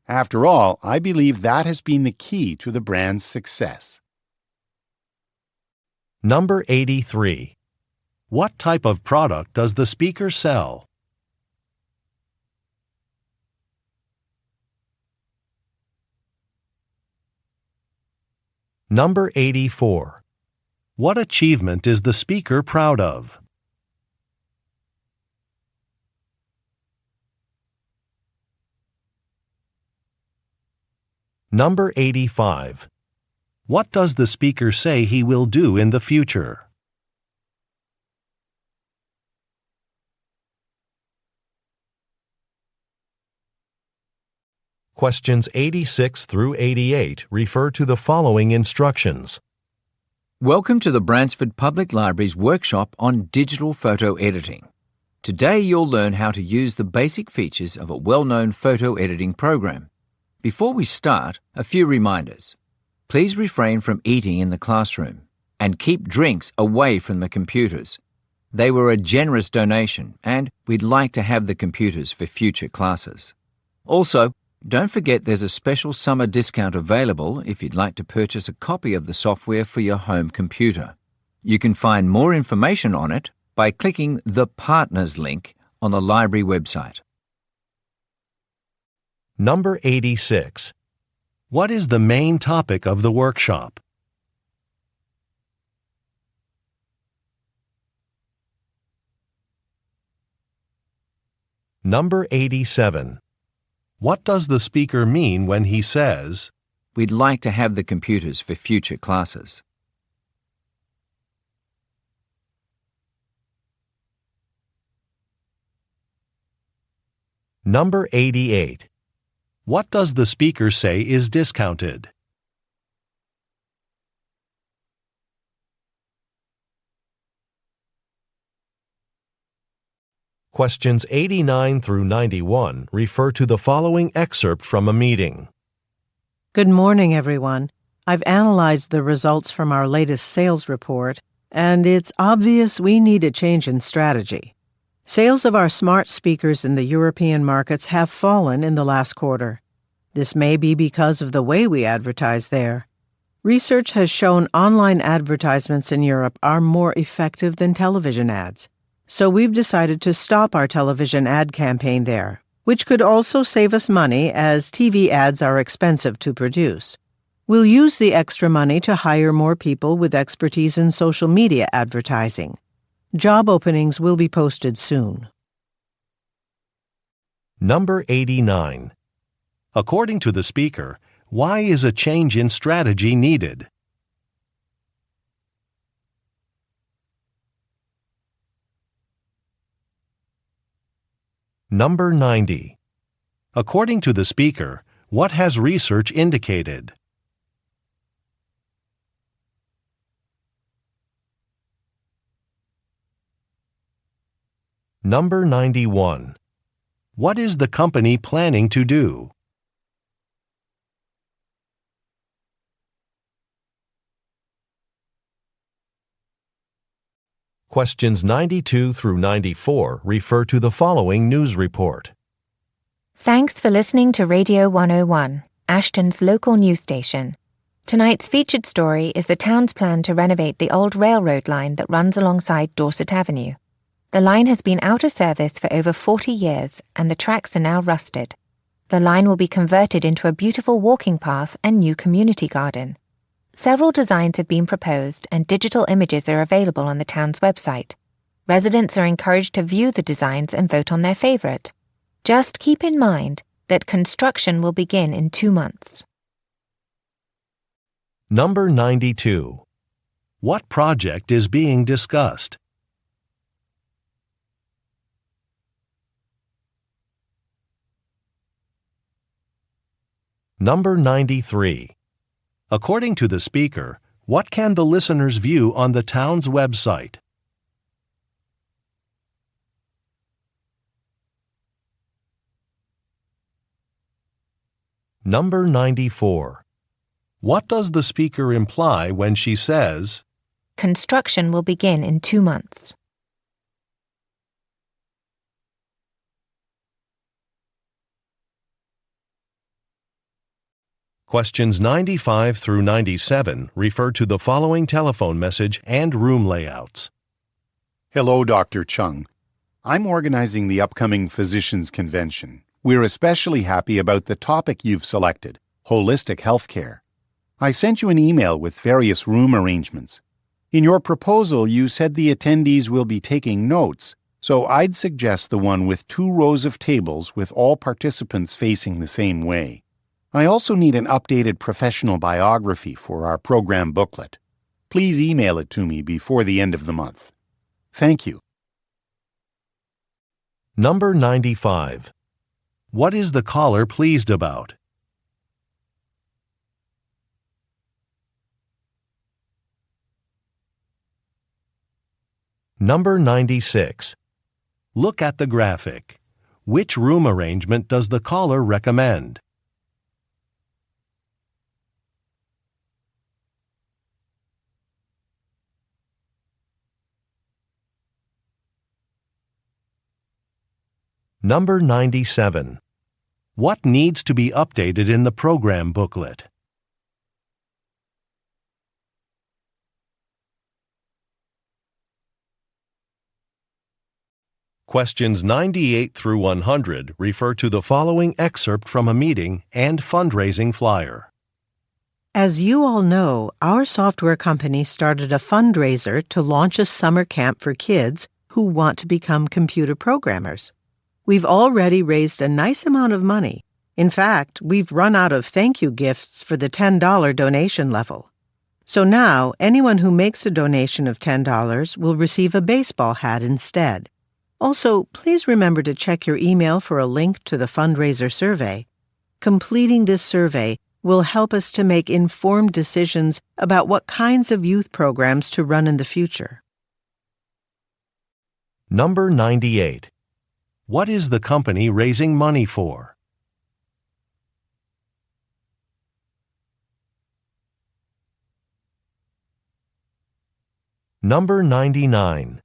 After all, I believe that has been the key to the brand's success. Number 83. What type of product does the speaker sell? Number 84. What achievement is the speaker proud of? Number 85. What does the speaker say he will do in the future? Questions 86 through 88 refer to the following instructions. Welcome to the Bransford Public Library's workshop on digital photo editing. Today you'll learn how to use the basic features of a well-known photo editing program. Before we start, a few reminders. Please refrain from eating in the classroom and keep drinks away from the computers. They were a generous donation and we'd like to have the computers for future classes. Also, don't forget there's a special summer discount available if you'd like to purchase a copy of the software for your home computer. You can find more information on it by clicking the Partners link on the library website. Number 86. What is the main topic of the workshop? Number 87. What does the speaker mean when he says, We'd like to have the computers for future classes? Number 88. What does the speaker say is discounted? Questions 89 through 91 refer to the following excerpt from a meeting. Good morning, everyone. I've analyzed the results from our latest sales report, and it's obvious we need a change in strategy. Sales of our smart speakers in the European markets have fallen in the last quarter. This may be because of the way we advertise there. Research has shown online advertisements in Europe are more effective than television ads. So we've decided to stop our television ad campaign there, which could also save us money as TV ads are expensive to produce. We'll use the extra money to hire more people with expertise in social media advertising. Job openings will be posted soon. Number 89. According to the speaker, why is a change in strategy needed? Number 90. According to the speaker, what has research indicated? Number 91. What is the company planning to do? Questions 92 through 94 refer to the following news report. Thanks for listening to Radio 101, Ashton's local news station. Tonight's featured story is the town's plan to renovate the old railroad line that runs alongside Dorset Avenue. The line has been out of service for over 40 years and the tracks are now rusted. The line will be converted into a beautiful walking path and new community garden. Several designs have been proposed and digital images are available on the town's website. Residents are encouraged to view the designs and vote on their favorite. Just keep in mind that construction will begin in 2 months. Number 92. What project is being discussed? Number 93. According to the speaker, what can the listeners view on the town's website? Number 94. What does the speaker imply when she says, Construction will begin in 2 months. Questions 95 through 97 refer to the following telephone message and room layouts. Hello, Dr. Chung. I'm organizing the upcoming Physicians Convention. We're especially happy about the topic you've selected, holistic healthcare. I sent you an email with various room arrangements. In your proposal, you said the attendees will be taking notes, so I'd suggest the one with 2 rows of tables with all participants facing the same way. I also need an updated professional biography for our program booklet. Please email it to me before the end of the month. Thank you. Number 95. What is the caller pleased about? Number 96. Look at the graphic. Which room arrangement does the caller recommend? Number 97. What needs to be updated in the program booklet? Questions 98 through 100 refer to the following excerpt from a meeting and fundraising flyer. As you all know, our software company started a fundraiser to launch a summer camp for kids who want to become computer programmers. We've already raised a nice amount of money. In fact, we've run out of thank you gifts for the $10 donation level. So now, anyone who makes a donation of $10 will receive a baseball hat instead. Also, please remember to check your email for a link to the fundraiser survey. Completing this survey will help us to make informed decisions about what kinds of youth programs to run in the future. Number 98. What is the company raising money for? Number 99.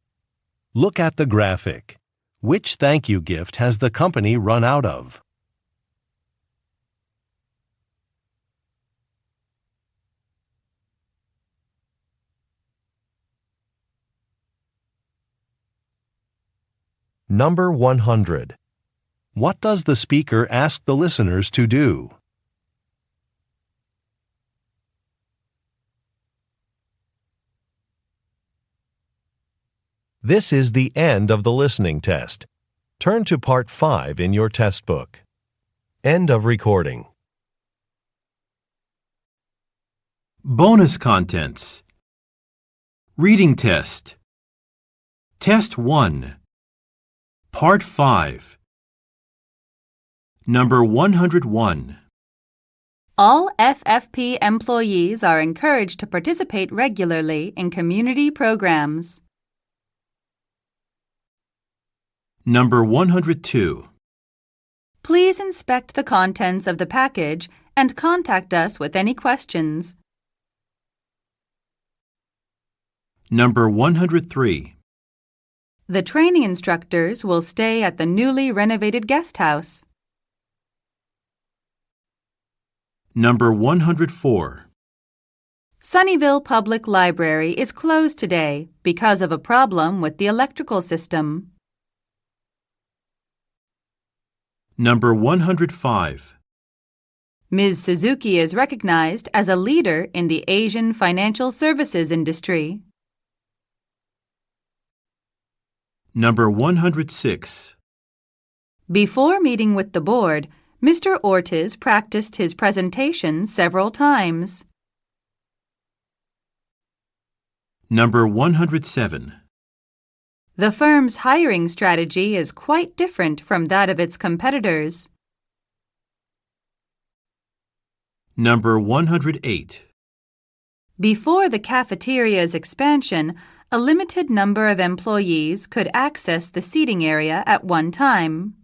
Look at the graphic. Which thank you gift has the company run out of? Number 100. What does the speaker ask the listeners to do? This is the end of the listening test. Turn to Part 5 in your test book. End of recording. Bonus contents. Reading test. Test 1. Part 5. Number 101. All FFP employees are encouraged to participate regularly in community programs. Number 102. Please inspect the contents of the package and contact us with any questions. Number 103. The training instructors will stay at the newly renovated guest house. Number 104. Sunnyvale Public Library is closed today because of a problem with the electrical system. Number 105. Ms. Suzuki is recognized as a leader in the Asian financial services industry. Number 106. Before meeting with the board, Mr. Ortiz practiced his presentation several times. Number 107. The firm's hiring strategy is quite different from that of its competitors. Number 108. Before the cafeteria's expansion, a limited number of employees could access the seating area at one time.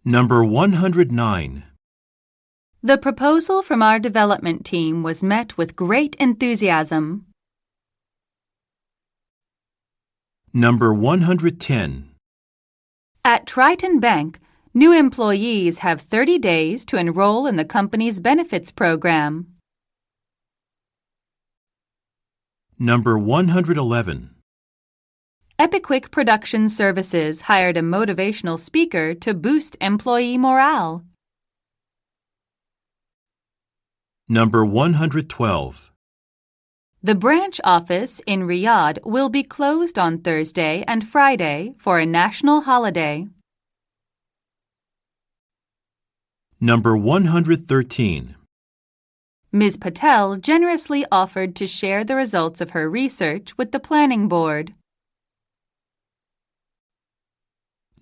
Number 109. The proposal from our development team was met with great enthusiasm. Number 110. At Triton Bank, new employees have 30 days to enroll in the company's benefits program. Number 111. Epiquick Production Services hired a motivational speaker to boost employee morale. Number 112. The branch office in Riyadh will be closed on Thursday and Friday for a national holiday. Number 113. Ms. Patel generously offered to share the results of her research with the planning board.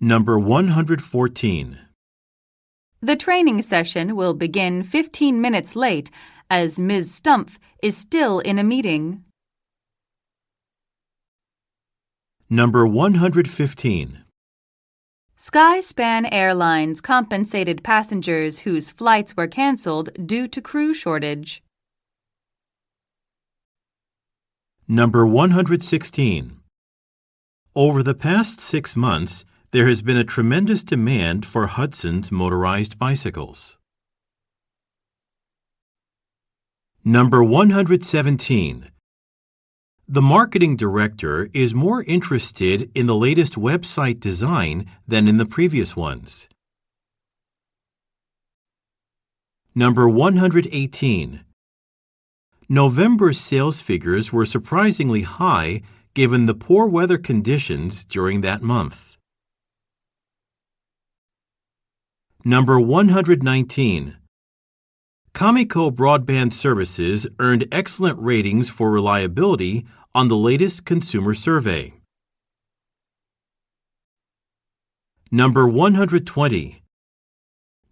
Number 114. The training session will begin 15 minutes late as Ms. Stumpf is still in a meeting. Number 115. Skyspan Airlines compensated passengers whose flights were canceled due to crew shortage. Number 116. Over the past 6 months, there has been a tremendous demand for Hudson's motorized bicycles. Number 117. The marketing director is more interested in the latest website design than in the previous ones. Number 118. November's sales figures were surprisingly high given the poor weather conditions during that month. Number 119. Comico Broadband Services earned excellent ratings for reliability on the latest consumer survey. Number 120.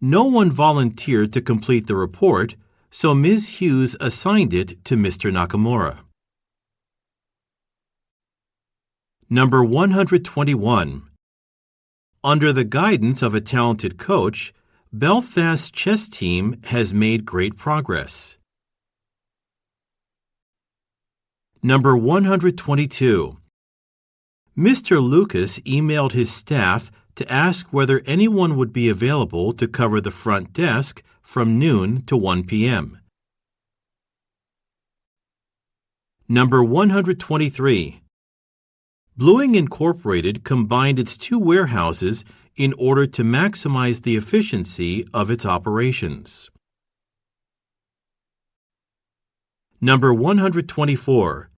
No one volunteered to complete the report, so Ms. Hughes assigned it to Mr. Nakamura. Number 121. Under the guidance of a talented coach, Belfast's chess team has made great progress. Number 122. Mr. Lucas emailed his staff to ask whether anyone would be available to cover the front desk from noon to 1 p.m. Number 123. Bluing Incorporated combined its 2 warehouses in order to maximize the efficiency of its operations. Number 124.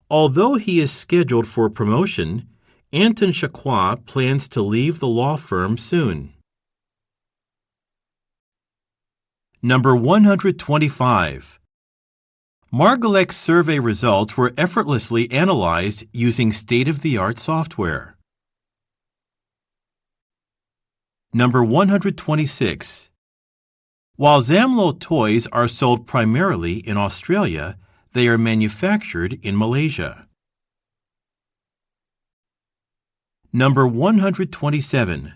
Although he is scheduled for promotion, Anton Chaqua plans to leave the law firm soon. Number 125. Margalec's survey results were effortlessly analyzed using state-of-the-art software. Number 126. While Zamlo toys are sold primarily in Australia, they are manufactured in Malaysia. Number 127.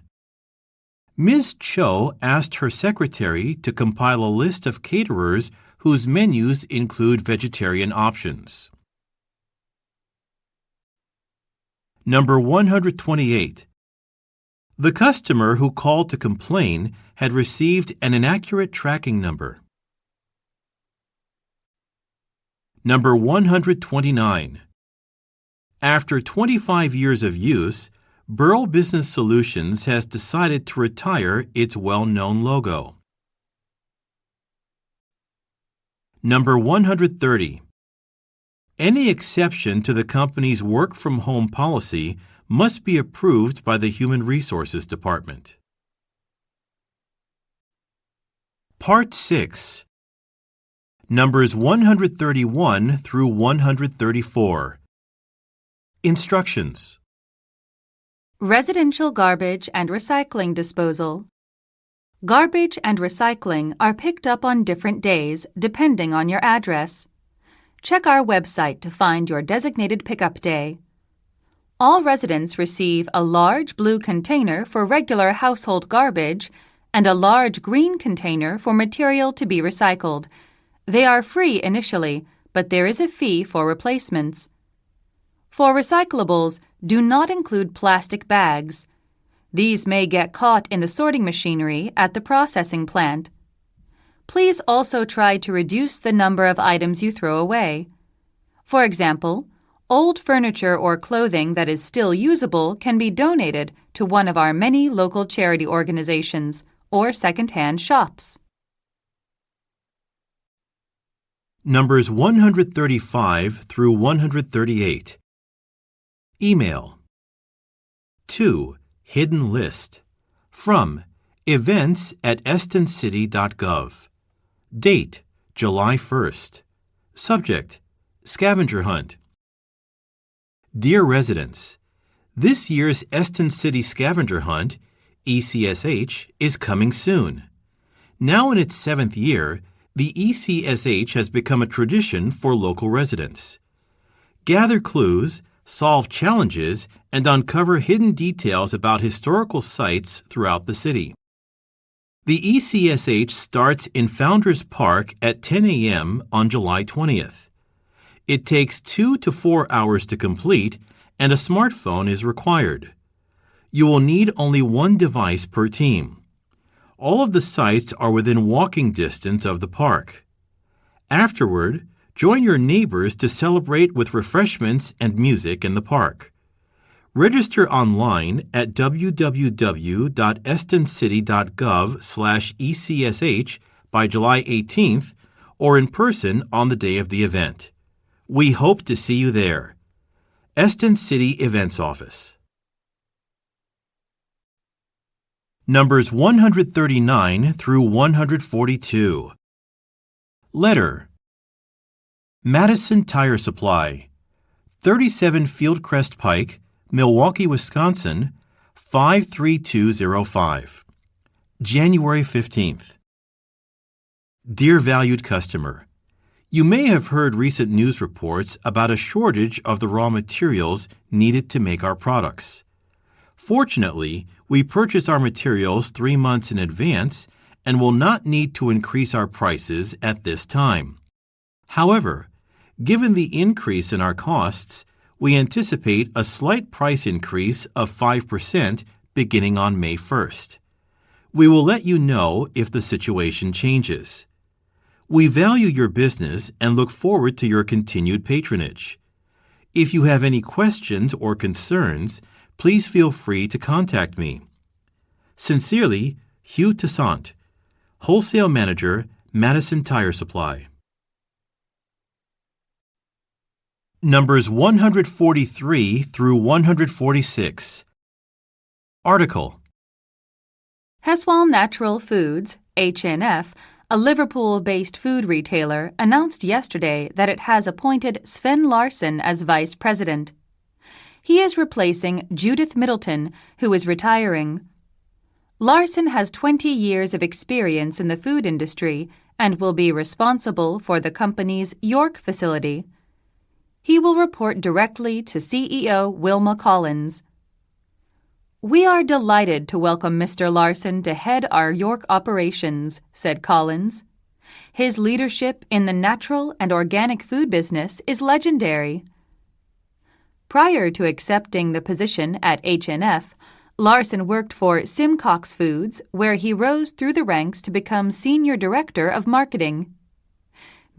Ms. Cho asked her secretary to compile a list of caterers whose menus include vegetarian options. Number 128. The customer who called to complain had received an inaccurate tracking number. Number 129. After 25 years of use, Burl Business Solutions has decided to retire its well-known logo. Number 130. Any exception to the company's work-from-home policy must be approved by the Human Resources Department. Part 6. Numbers 131 through 134. Instructions. Residential garbage and recycling disposal. Garbage and recycling are picked up on different days depending on your address. Check our website to find your designated pickup day. All residents receive a large blue container for regular household garbage and a large green container for material to be recycled. They are free initially, but there is a fee for replacements. For recyclables, do not include plastic bags. These may get caught in the sorting machinery at the processing plant. Please also try to reduce the number of items you throw away. For example, old furniture or clothing that is still usable can be donated to one of our many local charity organizations or second-hand shops. Numbers 135 through 138. Email. To Hidden List. From events@estoncity.gov. Date July 1st. Subject Scavenger Hunt. Dear residents, this year's Eston City Scavenger Hunt, ECSH, is coming soon. Now in its 7th year, the ECSH has become a tradition for local residents. Gather clues, solve challenges, and uncover hidden details about historical sites throughout the city. The ECSH starts in Founders Park at 10 a.m. on July 20th. It takes 2 to 4 hours to complete, and a smartphone is required. You will need only one device per team. All of the sites are within walking distance of the park. Afterward, join your neighbors to celebrate with refreshments and music in the park. Register online at www.estoncity.gov/ECSH by July 18th or in person on the day of the event. We hope to see you there. Eston City Events Office. Numbers 139 through 142. Letter. Madison Tire Supply, 37 Fieldcrest Pike, Milwaukee, Wisconsin, 53205. January 15th. Dear valued customer, you may have heard recent news reports about a shortage of the raw materials needed to make our products. Fortunately, we purchase our materials 3 months in advance and will not need to increase our prices at this time. However, given the increase in our costs, we anticipate a slight price increase of 5% beginning on May 1st. We will let you know if the situation changes. We value your business and look forward to your continued patronage. If you have any questions or concerns, please feel free to contact me. Sincerely, Hugh Toussaint, Wholesale Manager, Madison Tire Supply. Numbers 143 through 146. Article. Heswall Natural Foods, HNF, a Liverpool-based food retailer, announced yesterday that it has appointed Sven Larsson as vice president. He is replacing Judith Middleton, who is retiring. Larsson has 20 years of experience in the food industry and will be responsible for the company's York facility. He will report directly to CEO Wilma Collins. "We are delighted to welcome Mr. Larson to head our York operations," said Collins. "His leadership in the natural and organic food business is legendary." Prior to accepting the position at H&F, Larson worked for Simcox Foods, where he rose through the ranks to become Senior Director of Marketing.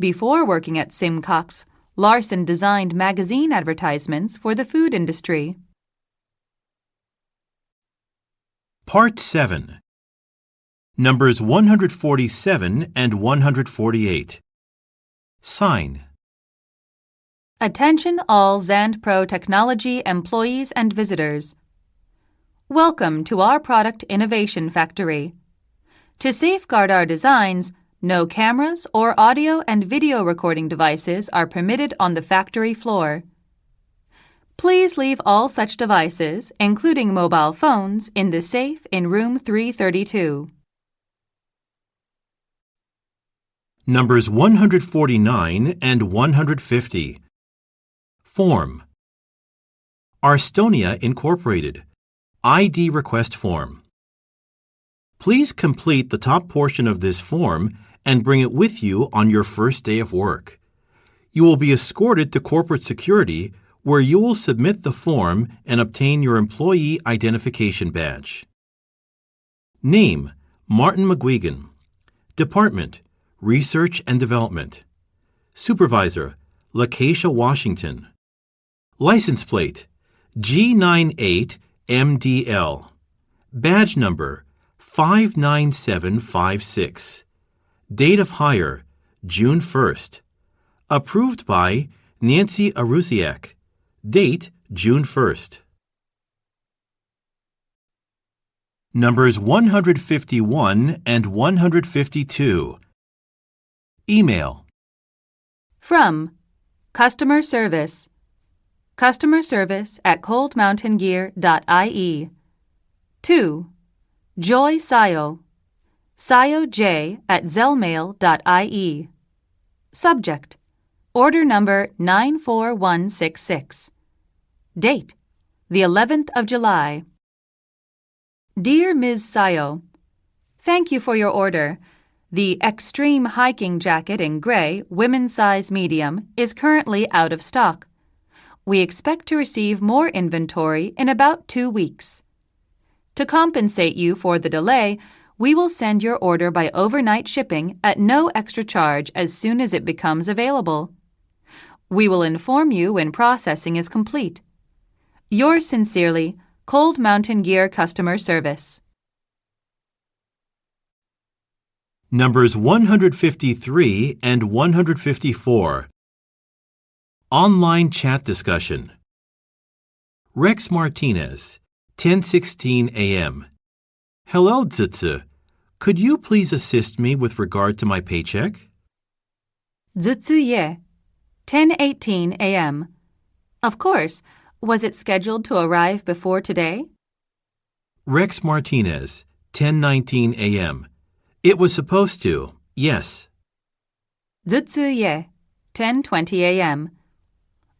Before working at Simcox, Larson designed magazine advertisements for the food industry. Part 7. Numbers 147 and 148. Sign. Attention all Zandpro Technology employees and visitors. Welcome to our Product Innovation Factory. To safeguard our designs, no cameras or audio and video recording devices are permitted on the factory floor. Please leave all such devices, including mobile phones, in the safe in room 332. Numbers 149 and 150. Form. Arstonia Incorporated. ID request form. Please complete the top portion of this form and bring it with you on your first day of work. You will be escorted to corporate security, where you will submit the form and obtain your employee identification badge. Name: Martin McGuigan. Department: Research and Development. Supervisor: Lakeisha Washington. License plate: G98MDL. Badge number: 59756. Date of hire: June 1st. Approved by Nancy Arusiak. Date: June 1st. Numbers 151 and 152. Email. From Customer Service. customerservice@coldmountaingear.ie. To Joy Sayo. sayo.j@zelmail.ie. Subject: Order number 94166. Date: the 11th of July. Dear Ms. Sayo, thank you for your order. The Extreme Hiking Jacket in gray, women's size medium, is currently out of stock. We expect to receive more inventory in about 2 weeks. To compensate you for the delay, we will send your order by overnight shipping at no extra charge as soon as it becomes available. We will inform you when processing is complete. Yours sincerely, Cold Mountain Gear Customer Service. Numbers 153 and 154. Online chat discussion. Rex Martinez, 10:16 a.m. Hello, Zutsu. Could you please assist me with regard to my paycheck? Zutsuye, 10:18 a.m. Of course. Was it scheduled to arrive before today? Rex Martinez, 10:19 a.m. It was supposed to, yes. Zutsuye, 10:20 a.m.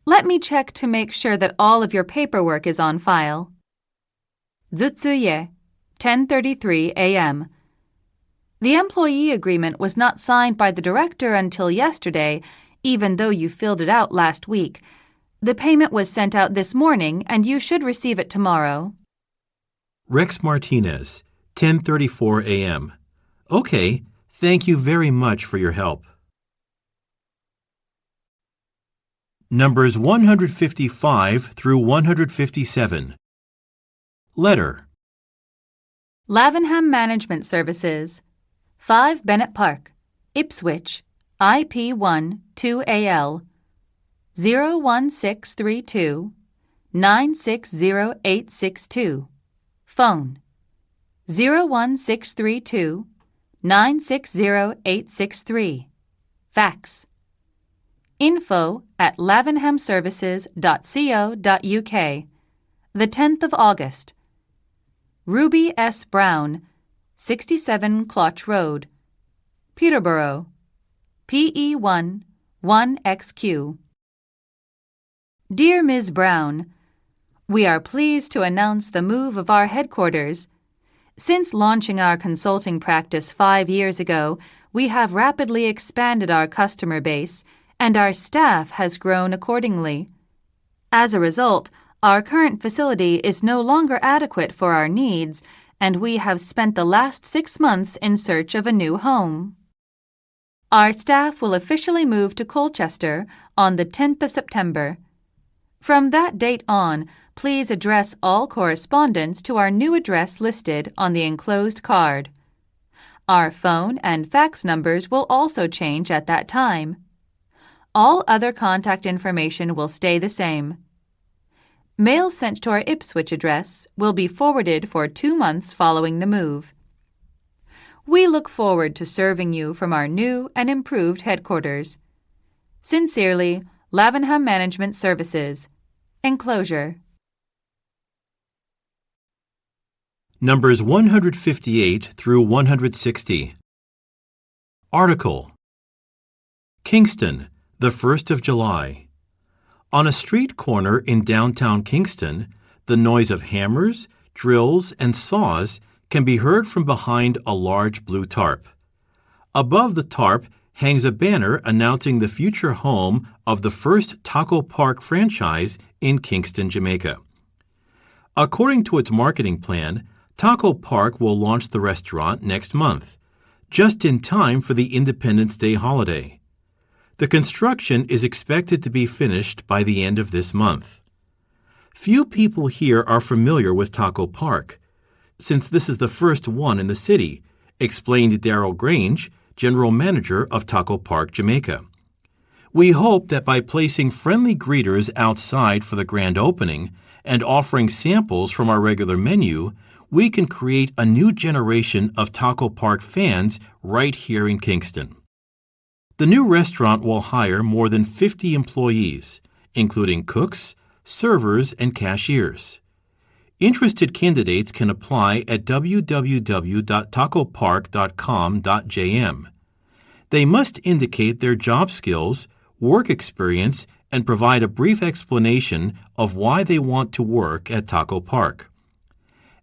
Let me check to make sure that all of your paperwork is on file. Zutsuye, 10:33 a.m. The employee agreement was not signed by the director until yesterday, even though you filled it out last week. The payment was sent out this morning, and you should receive it tomorrow. Rex Martinez, 10:34 a.m. Okay, thank you very much for your help. Numbers 155 through 157. Letter. Lavenham Management Services, 5 Bennett Park, Ipswich, IP1 2AL, 01632 960862. Phone 01632 960863. Fax info@lavenhamservices.co.uk. The 10th of August. Ruby S. Brown, 67 Cloch Road, Peterborough, PE1 1XQ. Dear Ms. Brown, We are pleased to announce the move of our headquarters. Since launching our consulting practice 5 years ago, we have rapidly expanded our customer base, and our staff has grown accordingly. As a result, our current facility is no longer adequate for our needs, and we have spent the last 6 months in search of a new home. Our staff will officially move to Colchester on the 10th of September. From that date on, please address all correspondence to our new address listed on the enclosed card. Our phone and fax numbers will also change at that time. All other contact information will stay the same. Mail sent to our Ipswich address will be forwarded for 2 months following the move. We look forward to serving you from our new and improved headquarters. Sincerely, Lavenham Management Services. Enclosure. Numbers 158 through 160. Article. Kingston, the 1st of July. On a street corner in downtown Kingston, the noise of hammers, drills, and saws can be heard from behind a large blue tarp. Above the tarp hangs a banner announcing the future home of the first Taco Park franchise in Kingston, Jamaica. According to its marketing plan, Taco Park will launch the restaurant next month, just in time for the Independence Day holiday. The construction is expected to be finished by the end of this month. Few people here are familiar with Taco Park, since this is the first one in the city, explained Darrell Grange, General Manager of Taco Park, Jamaica. We hope that by placing friendly greeters outside for the grand opening and offering samples from our regular menu, we can create a new generation of Taco Park fans right here in Kingston. The new restaurant will hire more than 50 employees, including cooks, servers, and cashiers. Interested candidates can apply at www.tacopark.com.jm. They must indicate their job skills, work experience, and provide a brief explanation of why they want to work at Taco Park.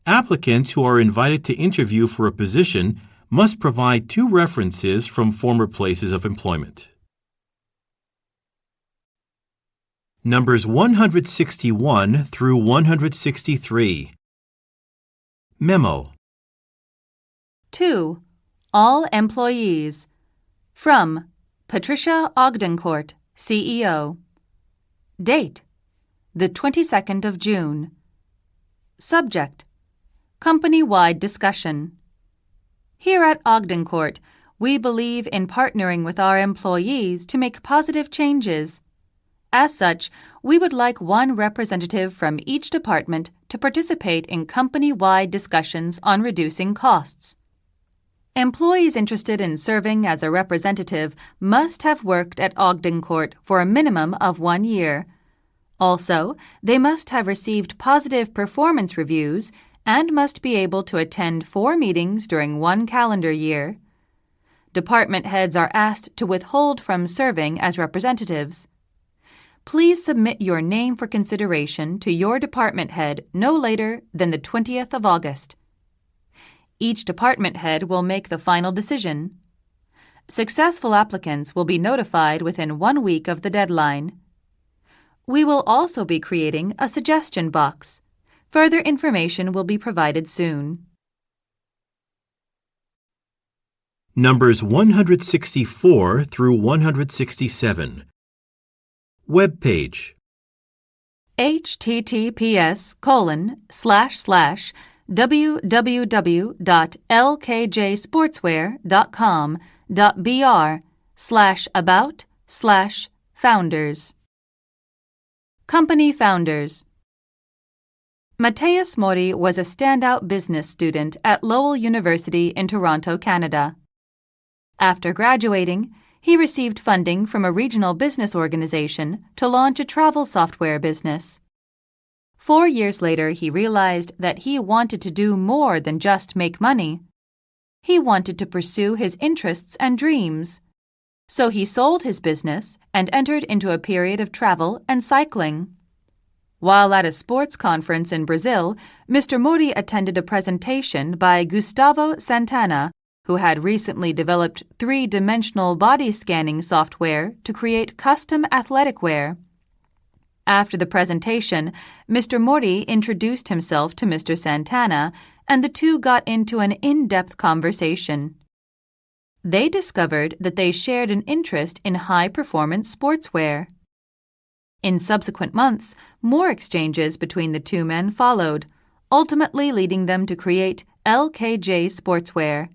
Applicants who are invited to interview for a position must provide 2 references from former places of employment. Numbers 161 through 163. Memo. 2. All employees. From Patricia Ogdencourt, CEO. Date: the 22nd of June. Subject: company-wide discussion. Here at Ogdencourt, we believe in partnering with our employees to make positive changes. As such, we would like one representative from each department to participate in company-wide discussions on reducing costs. Employees interested in serving as a representative must have worked at Ogdencourt for a minimum of 1 year. Also, they must have received positive performance reviews and must be able to attend 4 meetings during 1 calendar year. Department heads are asked to withhold from serving as representatives. Please submit your name for consideration to your department head no later than the 20th of August. Each department head will make the final decision. Successful applicants will be notified within 1 week of the deadline. We will also be creating a suggestion box. Further information will be provided soon. Numbers 164 through 167. Web page. https://www.lkjsportswear.com.br/about/founders. Company founders. Mateus Mori was a standout business student at Lowell University in Toronto, Canada. After graduating, he received funding from a regional business organization to launch a travel software business. 4 years later, he realized that he wanted to do more than just make money. He wanted to pursue his interests and dreams. So he sold his business and entered into a period of travel and cycling. While at a sports conference in Brazil, Mr. Mori attended a presentation by Gustavo Santana, who had recently developed three-dimensional body scanning software to create custom athletic wear. After the presentation, Mr. Mori introduced himself to Mr. Santana, and the two got into an in-depth conversation. They discovered that they shared an interest in high-performance sportswear. In subsequent months, more exchanges between the two men followed, ultimately leading them to create LKJ Sportswear.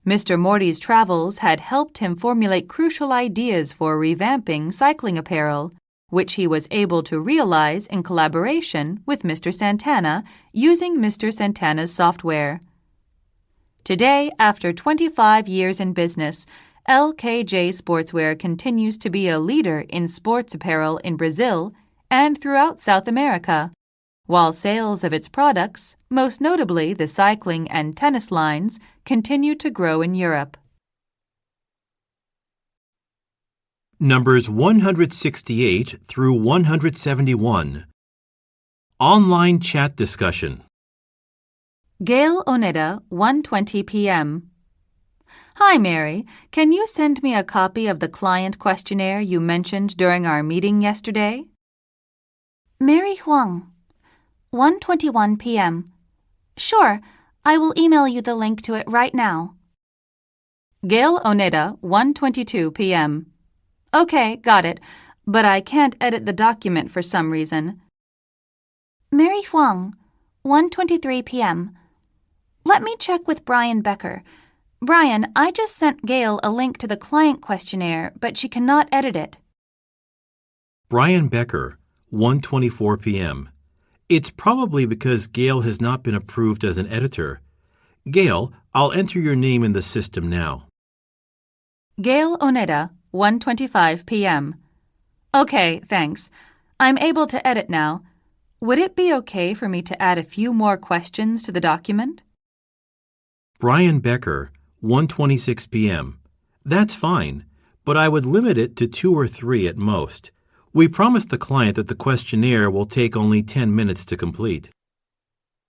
Mr. Mori's travels had helped him formulate crucial ideas for revamping cycling apparel, which he was able to realize in collaboration with Mr. Santana using Mr. Santana's software. Today, after 25 years in business, LKJ Sportswear continues to be a leader in sports apparel in Brazil and throughout South America, while sales of its products, most notably the cycling and tennis lines, continue to grow in Europe. Numbers 168 through 171. Online chat discussion. Gail Oneda, 1:20 p.m. Hi, Mary. Can you send me a copy of the client questionnaire you mentioned during our meeting yesterday? Mary Huang, 1:21 p.m. Sure, I will email you the link to it right now. Gail Oneda, 1:22 p.m. Okay, got it, but I can't edit the document for some reason. Mary Huang, 1:23 p.m. Let me check with Brian Becker. Brian, I just sent Gail a link to the client questionnaire, but she cannot edit it. Brian Becker, 1:24 p.m. It's probably because Gail has not been approved as an editor. Gail, I'll enter your name in the system now. Gail Oneda, 1:25 p.m. Okay, thanks. I'm able to edit now. Would it be okay for me to add a few more questions to the document? Brian Becker, 1:26 p.m. That's fine, but I would limit it to 2 or 3 at most. We promised the client that the questionnaire will take only 10 minutes to complete.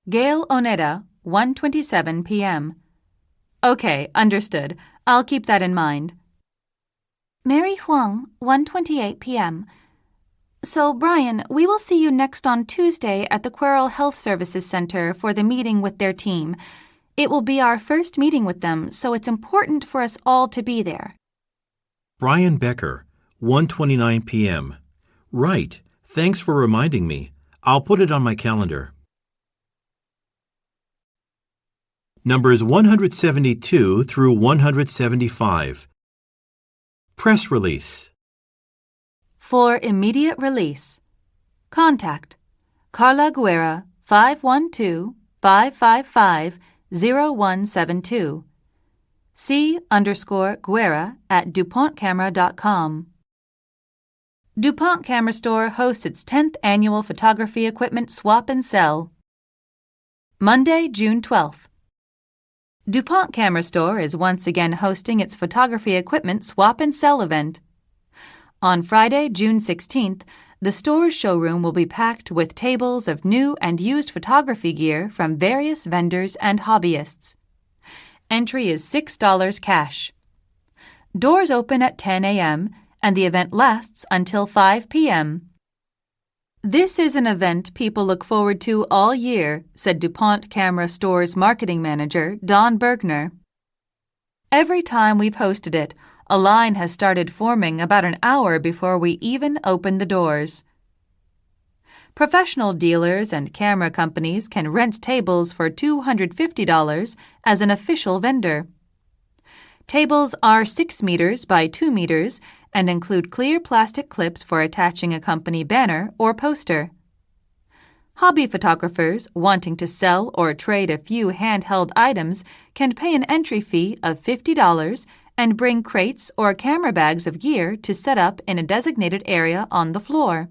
Gail Oneda, 1:27 p.m. Okay, understood. I'll keep that in mind. Mary Huang, 1:28 p.m. So, Brian, we will see you next on Tuesday at the Querl Health Services Center for the meeting with their team. It will be our first meeting with them, so it's important for us all to be there. Brian Becker, 1:29 p.m. Right. Thanks for reminding me. I'll put it on my calendar. Numbers 172 through 175. Press release. For immediate release, contact Carla Guerra, 512-555-0172. C_Guerra@DuPontCamera.com. DuPont Camera Store hosts its 10th annual photography equipment swap and sell. Monday, June 12th. DuPont Camera Store is once again hosting its photography equipment swap and sell event. On Friday, June 16th, the store's showroom will be packed with tables of new and used photography gear from various vendors and hobbyists. Entry is $6 cash. Doors open at 10 a.m., and the event lasts until 5 p.m. This is an event people look forward to all year, said DuPont Camera Store's marketing manager, Don Bergner. Every time we've hosted it, a line has started forming about an hour before we even open the doors. Professional dealers and camera companies can rent tables for $250 as an official vendor. Tables are 6 meters by 2 meters and include clear plastic clips for attaching a company banner or poster. Hobby photographers wanting to sell or trade a few handheld items can pay an entry fee of $50 and bring crates or camera bags of gear to set up in a designated area on the floor.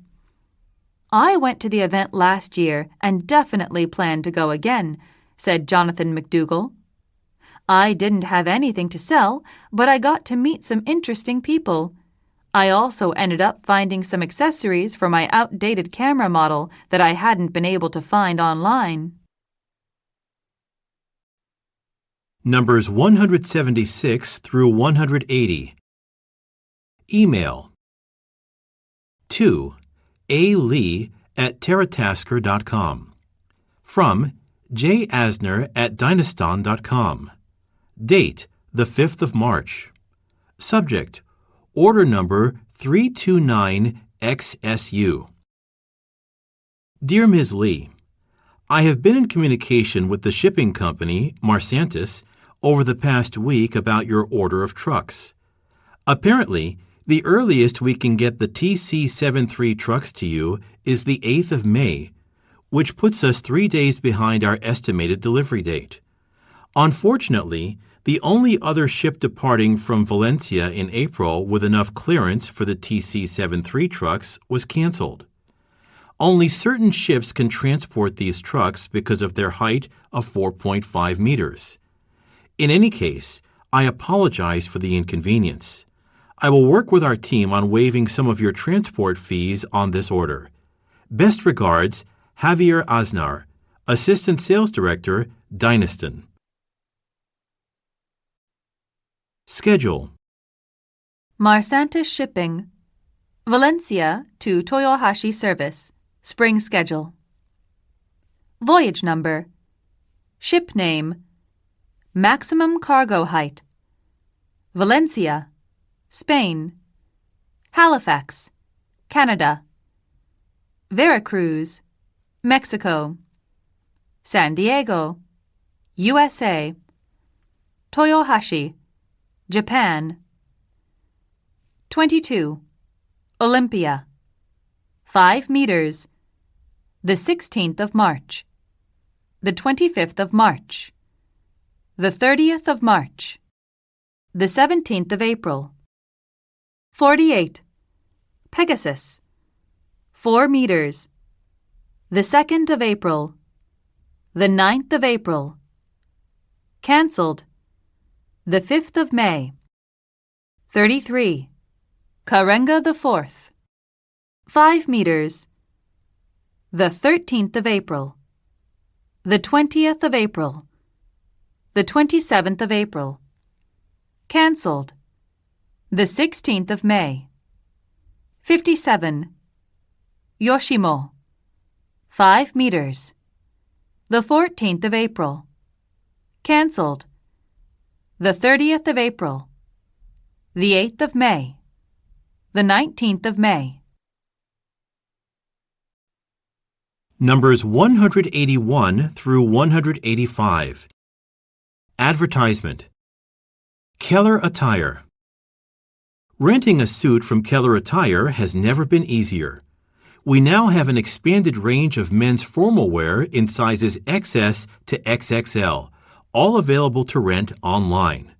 I went to the event last year and definitely plan to go again, said Jonathan McDougall. I didn't have anything to sell, but I got to meet some interesting people. I also ended up finding some accessories for my outdated camera model that I hadn't been able to find online. Numbers 176 through 180. Email to alee@terratasker.com. From jasner@dynaston.com. Date, the 5th of March. Subject, order number 329XSU. Dear Ms. Lee, I have been in communication with the shipping company, Marsantis, over the past week about your order of trucks. Apparently, the earliest we can get the TC73 trucks to you is the 8th of May, which puts us 3 days behind our estimated delivery date. Unfortunately, the only other ship departing from Valencia in April with enough clearance for the TC73 trucks was canceled. Only certain ships can transport these trucks because of their height of 4.5 meters. In any case, I apologize for the inconvenience. I will work with our team on waiving some of your transport fees on this order. Best regards, Javier Aznar, Assistant Sales Director, Dynaston. Schedule. Marsantis Shipping, Valencia to Toyohashi Service, Spring Schedule. Voyage Number, Ship Name, Maximum Cargo Height, Valencia, Spain, Halifax, Canada, Veracruz, Mexico, San Diego, USA, Toyohashi, Japan. 22. Olympia, 5 meters, the 16th of March, the 25th of March, the 30th of March, the 17th of April. 48. Pegasus, 4 meters, the 2nd of April, the 9th of April. Cancelled, the 5th of May. 33. Karenga the 4th, 5 meters, the 13th of April, the 20th of April, the 27th of April. Cancelled, the 16th of May. 57. Yoshimo, 5 meters, the 14th of April. Cancelled, the 30th of April, the 8th of May, the 19th of May. Numbers 181 through 185. Advertisement. Keller Attire. Renting a suit from Keller Attire has never been easier. We now have an expanded range of men's formal wear in sizes XS to XXL, all available to rent online.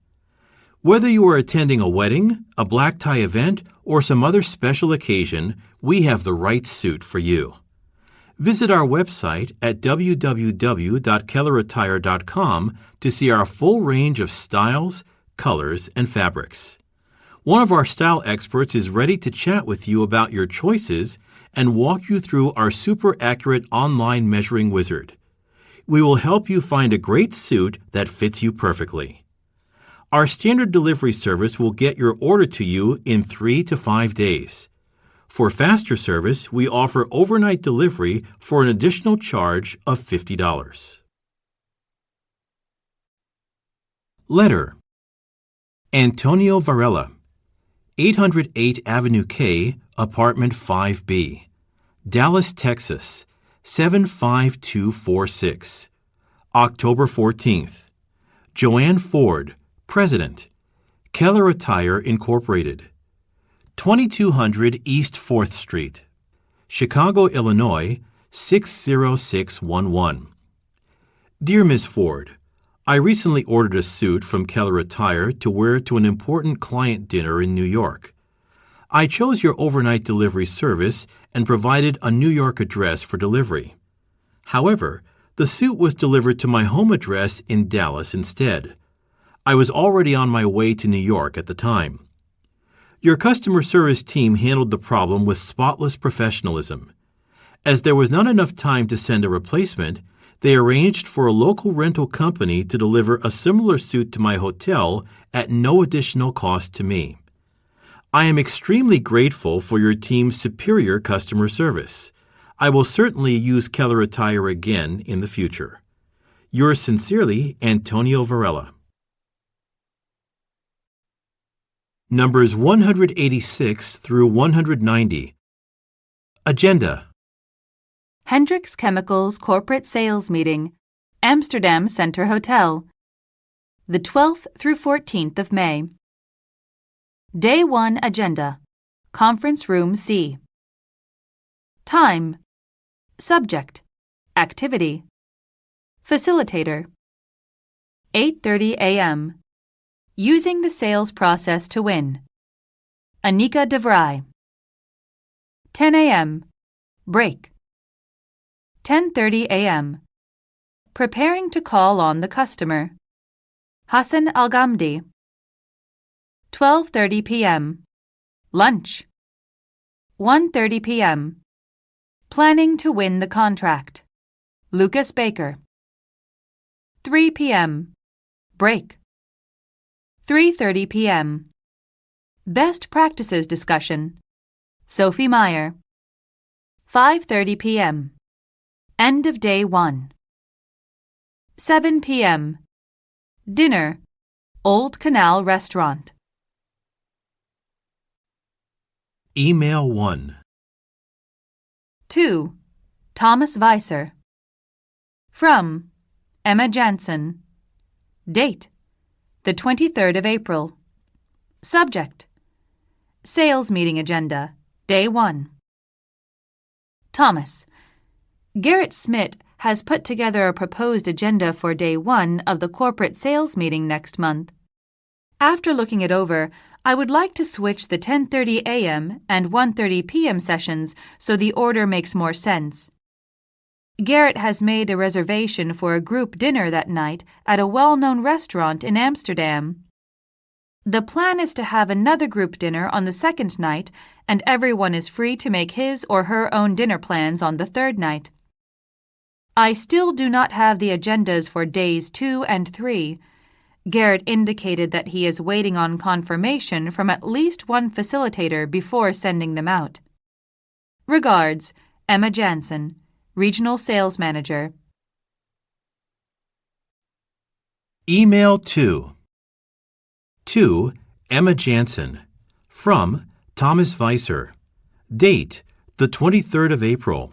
Whether you are attending a wedding, a black tie event, or some other special occasion, we have the right suit for you. Visit our website at www.kellerattire.com to see our full range of styles, colors, and fabrics. One of our style experts is ready to chat with you about your choices and walk you through our super accurate online measuring wizard. We will help you find a great suit that fits you perfectly. Our standard delivery service will get your order to you in 3 to 5 days. For faster service, we offer overnight delivery for an additional charge of $50. Letter. Antonio Varela, 808 Avenue K, Apartment 5B, Dallas, Texas, 75246. October 14th. Joanne Ford, President, Keller Attire Incorporated, 2200 East 4th Street, Chicago, Illinois, 60611. Dear Ms. Ford, I recently ordered a suit from Keller Attire to wear to an important client dinner in New York. I chose your overnight delivery service and provided a New York address for delivery. However, the suit was delivered to my home address in Dallas instead. I was already on my way to New York at the time. Your customer service team handled the problem with spotless professionalism. As there was not enough time to send a replacement, they arranged for a local rental company to deliver a similar suit to my hotel at no additional cost to me. I am extremely grateful for your team's superior customer service. I will certainly use Keller attire again in the future. Yours sincerely, Antonio Varela. Numbers 186 through 190. Agenda. Hendrix Chemicals Corporate Sales Meeting, Amsterdam Center Hotel, the 12th through 14th of May. Day 1 Agenda, Conference Room C. Time. Subject, Activity. Facilitator. 8:30 a.m. Using the sales process to win. Anika DeVry. 10 a.m. Break. 10:30 a.m. Preparing to call on the customer. Hassan Al-Ghamdi. 12:30 p.m. Lunch. 1:30 p.m. Planning to win the contract. Lucas Baker. 3 p.m. Break. 3:30 p.m. Best practices discussion. Sophie Meyer. 5:30 p.m. End of day 1. 7 p.m. Dinner. Old Canal Restaurant. Email 1. 2. Thomas Weiser. From Emma Jansen. Date: the 23rd of April. Subject: Sales Meeting Agenda, Day 1. Thomas. Garrett Smith has put together a proposed agenda for Day 1 of the corporate sales meeting next month. After looking it over, I would like to switch the 10:30 a.m. and 1:30 p.m. sessions so the order makes more sense. Garrett has made a reservation for a group dinner that night at a well-known restaurant in Amsterdam. The plan is to have another group dinner on the second night, and everyone is free to make his or her own dinner plans on the third night. I still do not have the agendas for days 2 and 3. Garrett indicated that he is waiting on confirmation from at least one facilitator before sending them out. Regards, Emma Jansen, Regional Sales Manager. Email 2. 2. Emma Jansen. From Thomas Weiser. Date: the 23rd of April.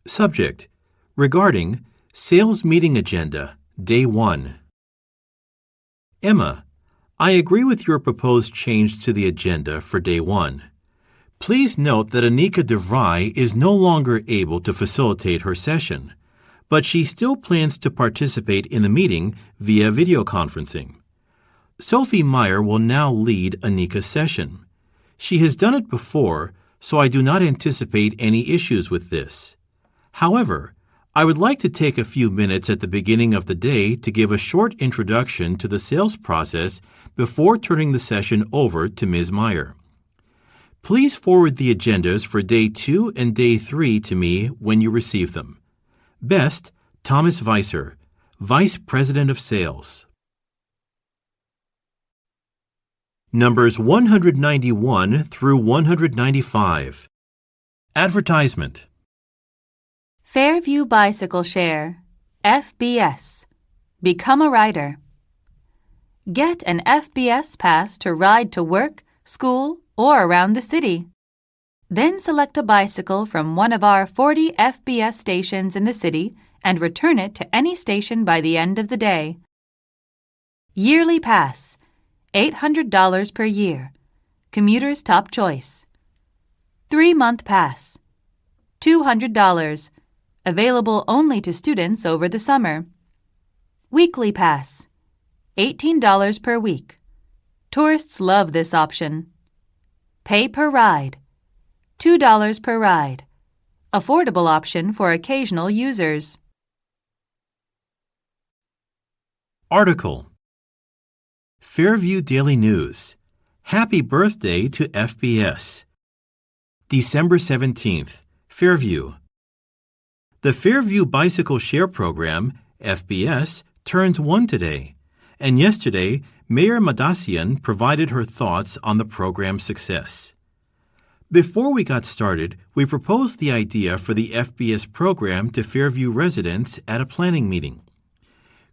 Subject: Regarding Sales Meeting Agenda, Day 1. Emma, I agree with your proposed change to the agenda for Day 1. Please note that Anika DeVry is no longer able to facilitate her session, but she still plans to participate in the meeting via video conferencing. Sophie Meyer will now lead Anika's session. She has done it before, so I do not anticipate any issues with this. However, I would like to take a few minutes at the beginning of the day to give a short introduction to the sales process before turning the session over to Ms. Meyer. Please forward the agendas for Day 2 and Day 3 to me when you receive them. Best, Thomas Weiser, Vice President of Sales. Numbers 191 through 195. Advertisement. Fairview Bicycle Share, FBS. Become a rider. Get an FBS pass to ride to work, school, or around the city. Then select a bicycle from one of our 40 FBS stations in the city and return it to any station by the end of the day. Yearly pass, $800 per year. Commuter's top choice. 3-month pass, $200. Available only to students over the summer. Weekly pass, $18 per week. Tourists love this option. Pay per ride, $2 per ride. Affordable option for occasional users. Article. Fairview Daily News. Happy birthday to FBS. December 17th, Fairview. The Fairview Bicycle Share Program, FBS, turns 1 today, and yesterday, Mayor Madasian provided her thoughts on the program's success. Before we got started, we proposed the idea for the FBS program to Fairview residents at a planning meeting.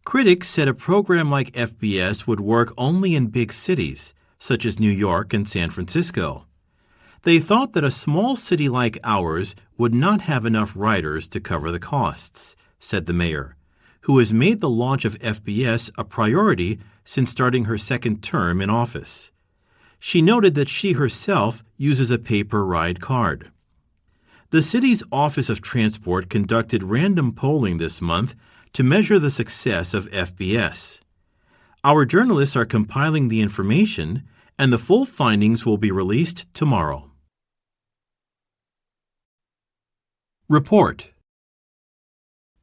Critics said a program like FBS would work only in big cities, such as New York and San Francisco. They thought that a small city like ours would not have enough riders to cover the costs, said the mayor, who has made the launch of FBS a priority since starting her second term in office. She noted that she herself uses a paper ride card. The city's Office of Transport conducted random polling this month to measure the success of FBS. Our journalists are compiling the information, and the full findings will be released tomorrow. Report.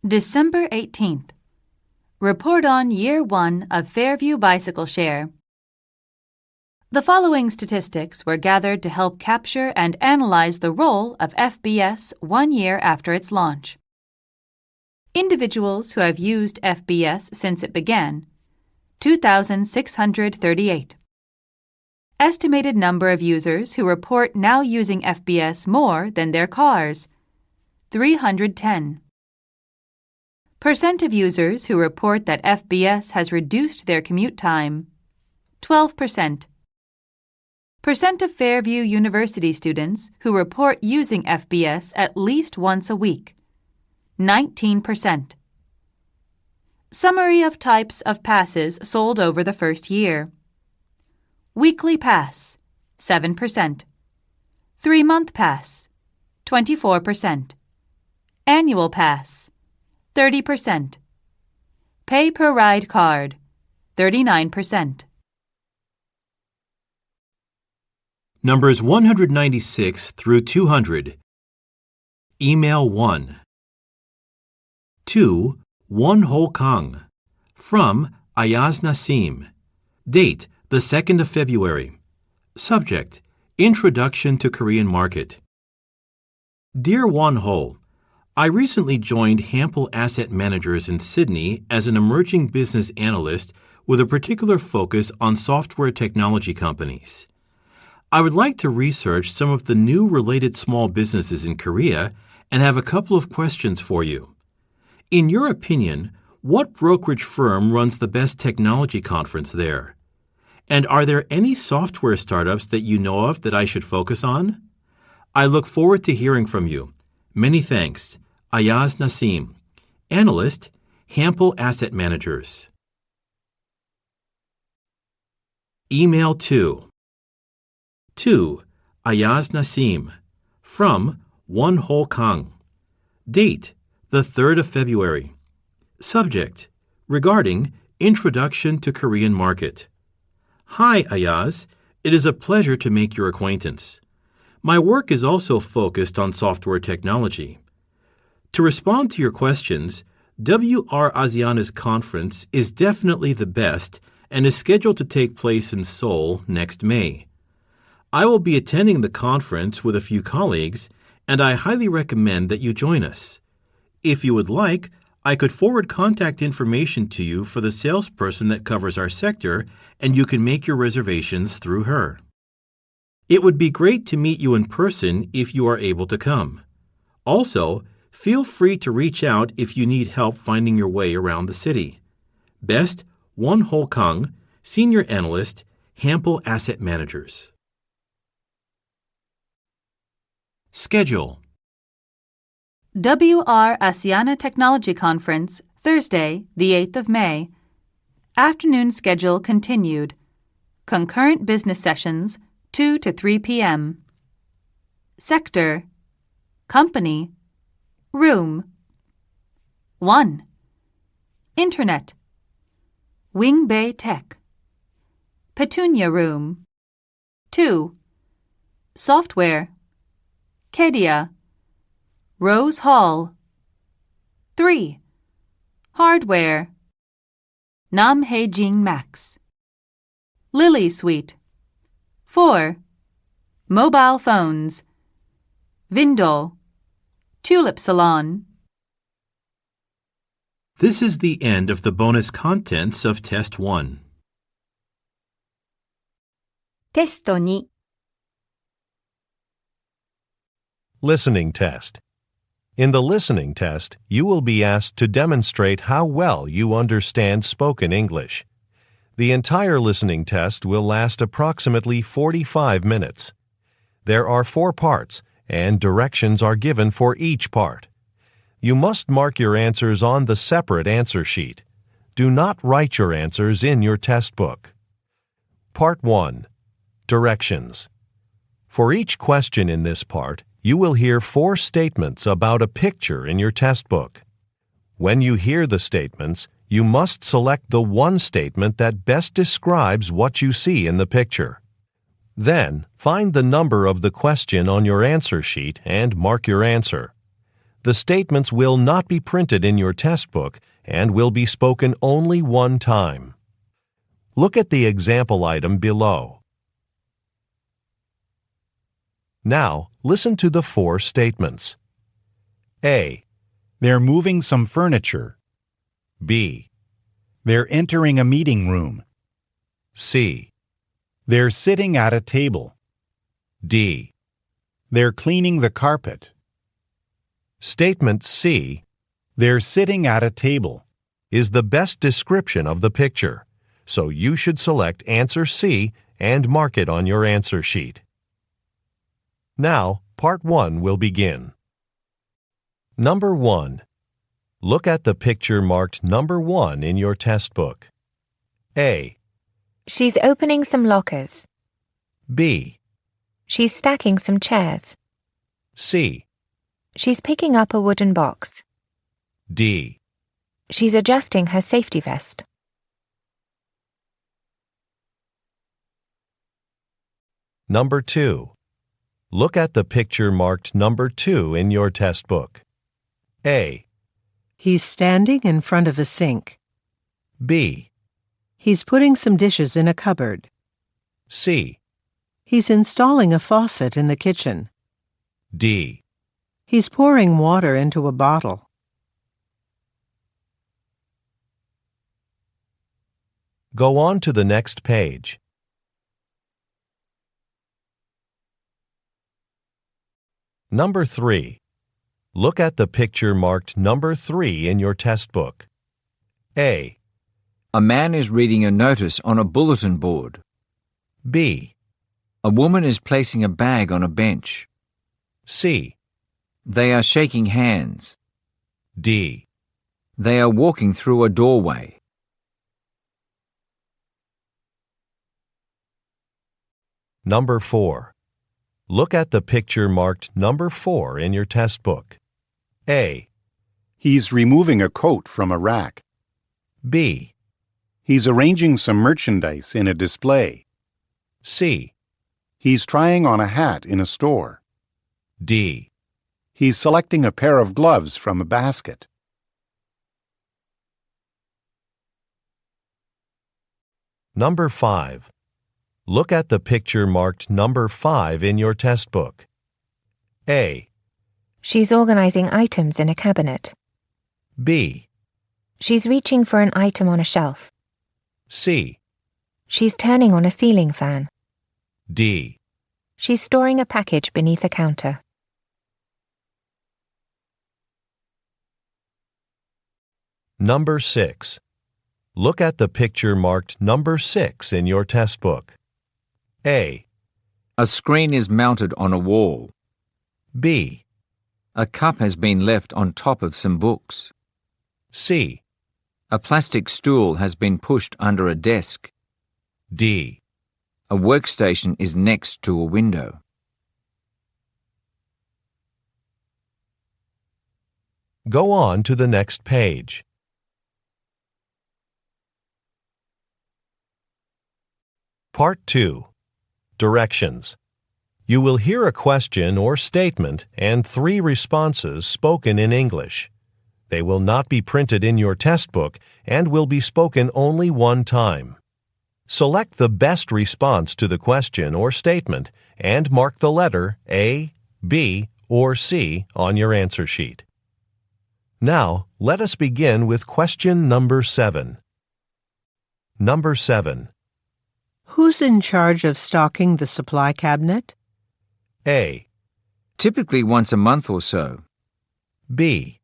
December 18th. Report on Year 1 of Fairview Bicycle Share. The following statistics were gathered to help capture and analyze the role of FBS 1 year after its launch. Individuals who have used FBS since it began, 2,638. Estimated number of users who report now using FBS more than their cars, 310. Percent of users who report that FBS has reduced their commute time, 12%. Percent of Fairview University students who report using FBS at least once a week, 19%. Summary of types of passes sold over the first year. Weekly pass, 7%. 3-month pass, 24%. Annual pass, 30%. Pay per ride card, 39%. Numbers 196 through 200. Email 1. To Won Ho Kang. From Ayaz Nasim. Date, the 2nd of February. Subject, Introduction to Korean Market. Dear Won Ho, I recently joined Hample Asset Managers in Sydney as an emerging business analyst with a particular focus on software technology companies. I would like to research some of the new related small businesses in Korea and have a couple of questions for you. In your opinion, what brokerage firm runs the best technology conference there? And are there any software startups that you know of that I should focus on? I look forward to hearing from you. Many thanks. Ayaz Nasim, Analyst, Hample Asset Managers. Email 2. To Ayaz Nasim. From Won Ho Kang. Date, the 3rd of February. Subject, regarding Introduction to Korean Market. Hi, Ayaz. It is a pleasure to make your acquaintance. My work is also focused on software technology. To respond to your questions, WR ASEANA's conference is definitely the best and is scheduled to take place in Seoul next May. I will be attending the conference with a few colleagues, and I highly recommend that you join us. If you would like, I could forward contact information to you for the salesperson that covers our sector, and you can make your reservations through her. It would be great to meet you in person if you are able to come. Also, feel free to reach out if you need help finding your way around the city. Best, Won Ho Kang, Senior Analyst, Hample Asset Managers. Schedule. WR ASEANA Technology Conference, Thursday, the 8th of May. Afternoon schedule continued. Concurrent business sessions, 2 to 3 p.m. Sector. Company. Room. 1. Internet. Wing Bay Tech. Petunia Room. 2. Software. Kedia. Rose Hall. 3. Hardware. Nam Hae Jing Max. Lily Suite. 4. Mobile phones. Window. Tulip salon. This is the end of the bonus contents of Test 1. テスト2 Listening test. In the listening test, you will be asked to demonstrate how well you understand spoken English. The entire listening test will last approximately 45 minutes. There are 4 parts, and directions are given for each part. You must mark your answers on the separate answer sheet. Do not write your answers in your test book. Part 1. Directions. For each question in this part, you will hear 4 statements about a picture in your test book. When you hear the statements, you must select the one statement that best describes what you see in the picture. Then, find the number of the question on your answer sheet and mark your answer. The statements will not be printed in your test book and will be spoken only one time. Look at the example item below. Now, listen to the 4 statements. A. They're moving some furniture. B. They're entering a meeting room. C. They're sitting at a table. D. They're cleaning the carpet. Statement C. They're sitting at a table. Is the best description of the picture, so you should select answer C and mark it on your answer sheet. Now, part 1 will begin. Number 1. Look at the picture marked number 1 in your test book. A. She's opening some lockers. B. She's stacking some chairs. C. She's picking up a wooden box. D. She's adjusting her safety vest. Number 2. Look at the picture marked number 2 in your test book. A. He's standing in front of a sink. B. He's putting some dishes in a cupboard. C. He's installing a faucet in the kitchen. D. He's pouring water into a bottle. Go on to the next page. Number 3. Look at the picture marked number 3 in your test book. A. A man is reading a notice on a bulletin board. B. A woman is placing a bag on a bench. C. They are shaking hands. D. They are walking through a doorway. Number 4. Look at the picture marked number 4 in your test book. A. He's removing a coat from a rack. B. He's arranging some merchandise in a display. C. He's trying on a hat in a store. D. He's selecting a pair of gloves from a basket. Number 5. Look at the picture marked number 5 in your test book. A. She's organizing items in a cabinet. B. She's reaching for an item on a shelf. C. She's turning on a ceiling fan. D. She's storing a package beneath a counter. Number 6. Look at the picture marked number 6 in your test book. A. A screen is mounted on a wall. B. A cup has been left on top of some books. C. A plastic stool has been pushed under a desk. D. A workstation is next to a window. Go on to the next page. Part 2. Directions. You will hear a question or statement and 3 responses spoken in English. They will not be printed in your test book and will be spoken only one time. Select the best response to the question or statement and mark the letter A, B, or C on your answer sheet. Now, let us begin with question number 7. Number 7. Who's in charge of stocking the supply cabinet? A, Typically once a month or so. B,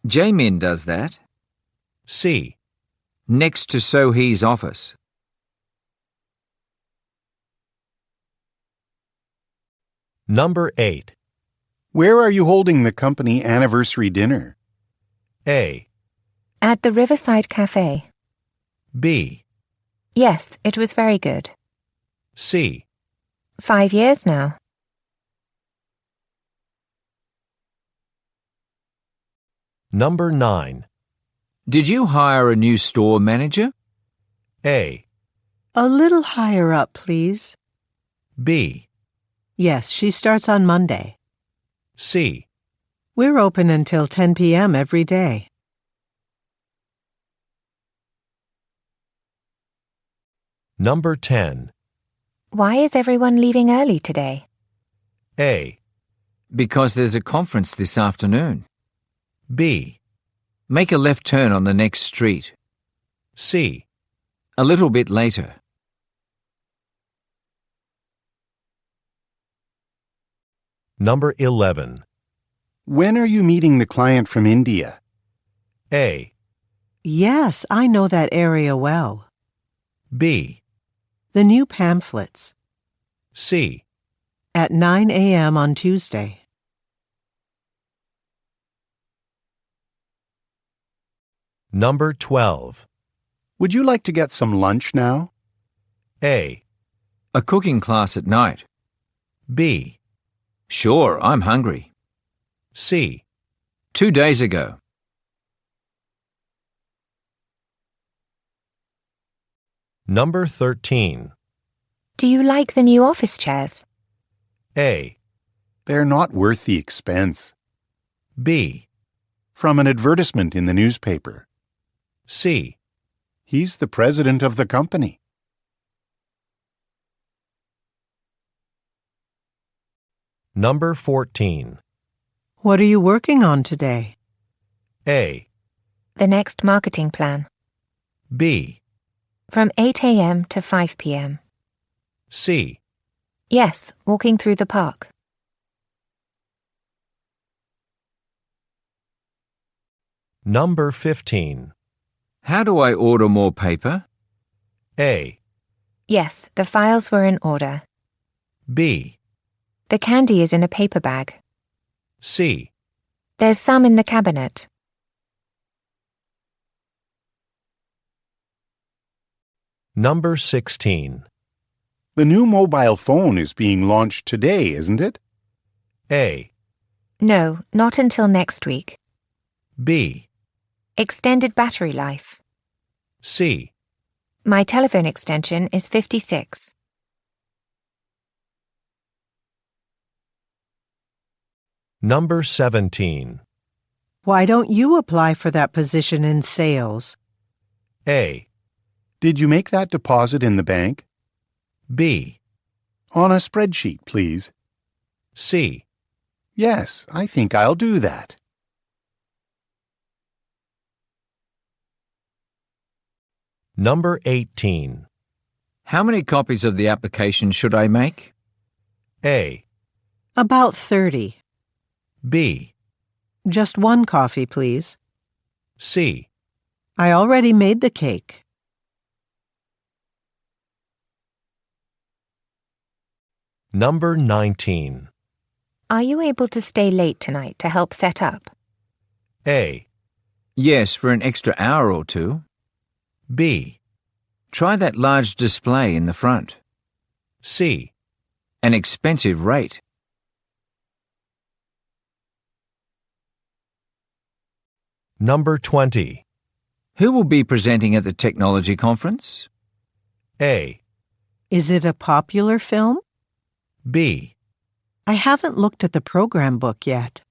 Jamin does that. C. Next to Sohee's office. Number 8. Where are you holding the company anniversary dinner? A, At the Riverside Cafe. B, Yes, it was very good. C. 5 years now. Number 9. Did you hire a new store manager? A, A little higher up, please. B, Yes, she starts on Monday. C. We're open until 10 p.m. every day. Number 10. Why is everyone leaving early today? A, Because there's a conference this afternoon. B, Make a left turn on the next street. C. A little bit later. Number 11. When are you meeting the client from India? A, Yes, I know that area well. B, The new pamphlets. C. At 9 a.m. on Tuesday. Number 12. Would you like to get some lunch now? A, A cooking class at night. B, Sure, I'm hungry. C. 2 days ago. Number 13. Do you like the new office chairs? A, They're not worth the expense. B, From an advertisement in the newspaper. C. He's the president of the company. Number 14. What are you working on today? A, The next marketing plan. B, From 8 a.m. to 5 p.m. C. Yes, walking through the park. Number 15. How do I order more paper? A, Yes, the files were in order. B, The candy is in a paper bag. C. There's some in the cabinet. Number 16. The new mobile phone is being launched today, isn't it? A, No, not until next week. B, Extended battery life. C. My telephone extension is 56. Number 17. Why don't you apply for that position in sales? A, Did you make that deposit in the bank? B, On a spreadsheet, please. C. Yes, I think I'll do that. Number 18. How many copies of the application should I make? A, About 30. B, Just one coffee, please. C. I already made the cake. Number 19. Are you able to stay late tonight to help set up? A, Yes, for an extra hour or two. B, Try that large display in the front. C. An expensive rate. Number 20. Who will be presenting at the technology conference? A, Is it a popular film? B, I haven't looked at the program book yet.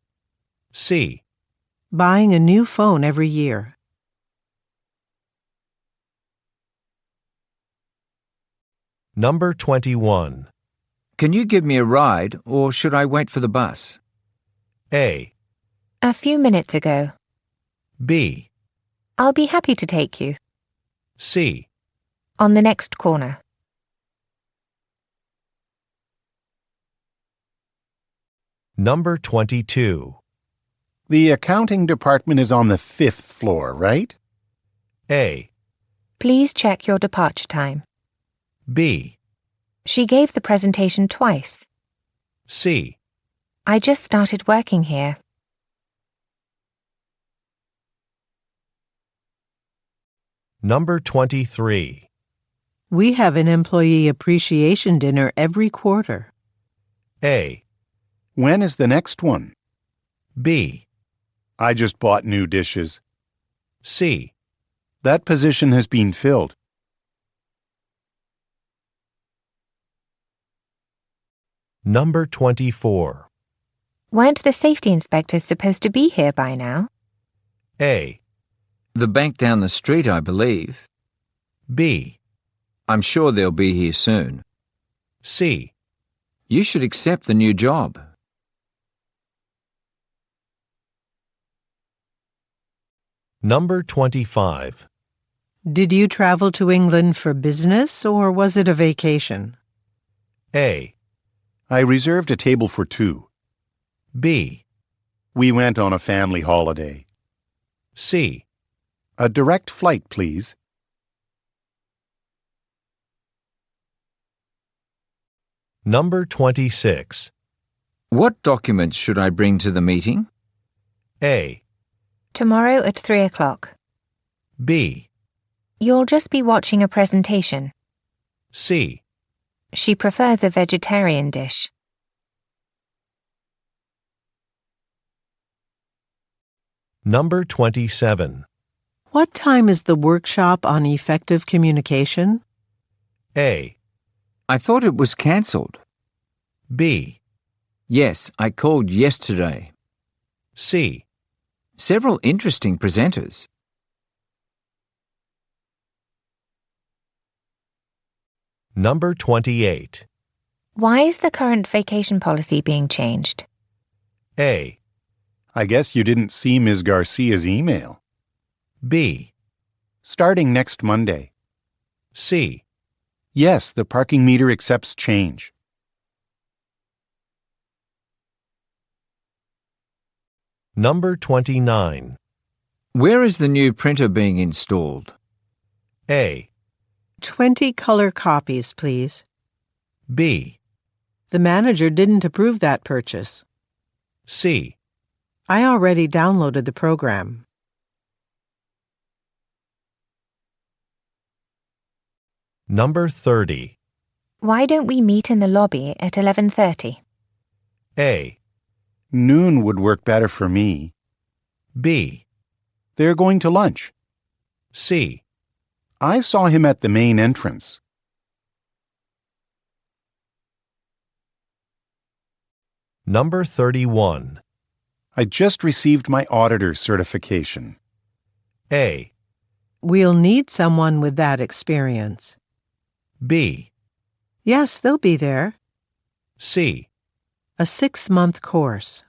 C. Buying a new phone every year. Number 21. Can you give me a ride, or should I wait for the bus? A. A few minutes ago. B. I'll be happy to take you. C. On the next corner. Number 22. The accounting department is on the 5th floor, right? A. Please check your departure time. B. She gave the presentation twice. C. I just started working here. Number 23. We have an employee appreciation dinner every quarter. A. When is the next one? B. I just bought new dishes. C. That position has been filled. Number 24. Weren't the safety inspectors supposed to be here by now? A. The bank down the street, I believe. B. I'm sure they'll be here soon. C. You should accept the new job. Number 25. Did you travel to England for business or was it a vacation? A. I reserved a table for 2. B. We went on a family holiday. C. A direct flight, please. Number 26. What documents should I bring to the meeting? A. Tomorrow at 3 o'clock. B. You'll just be watching a presentation. C. She prefers a vegetarian dish. Number 27. What time is the workshop on effective communication? A. I thought it was cancelled. B. Yes, I called yesterday. C. Several interesting presenters. Number 28. Why is the current vacation policy being changed? A. I guess you didn't see Ms. Garcia's email. B. Starting next Monday. C. Yes, the parking meter accepts change. Number 29. Where is the new printer being installed? A. 20 color copies, please. B. The manager didn't approve that purchase. C. I already downloaded the program. Number 30. Why don't we meet in the lobby at 11:30? A. Noon would work better for me. B. They're going to lunch. C. I saw him at the main entrance. Number 31. I just received my auditor's certification. A. We'll need someone with that experience. B. Yes, they'll be there. C. A 6-month course.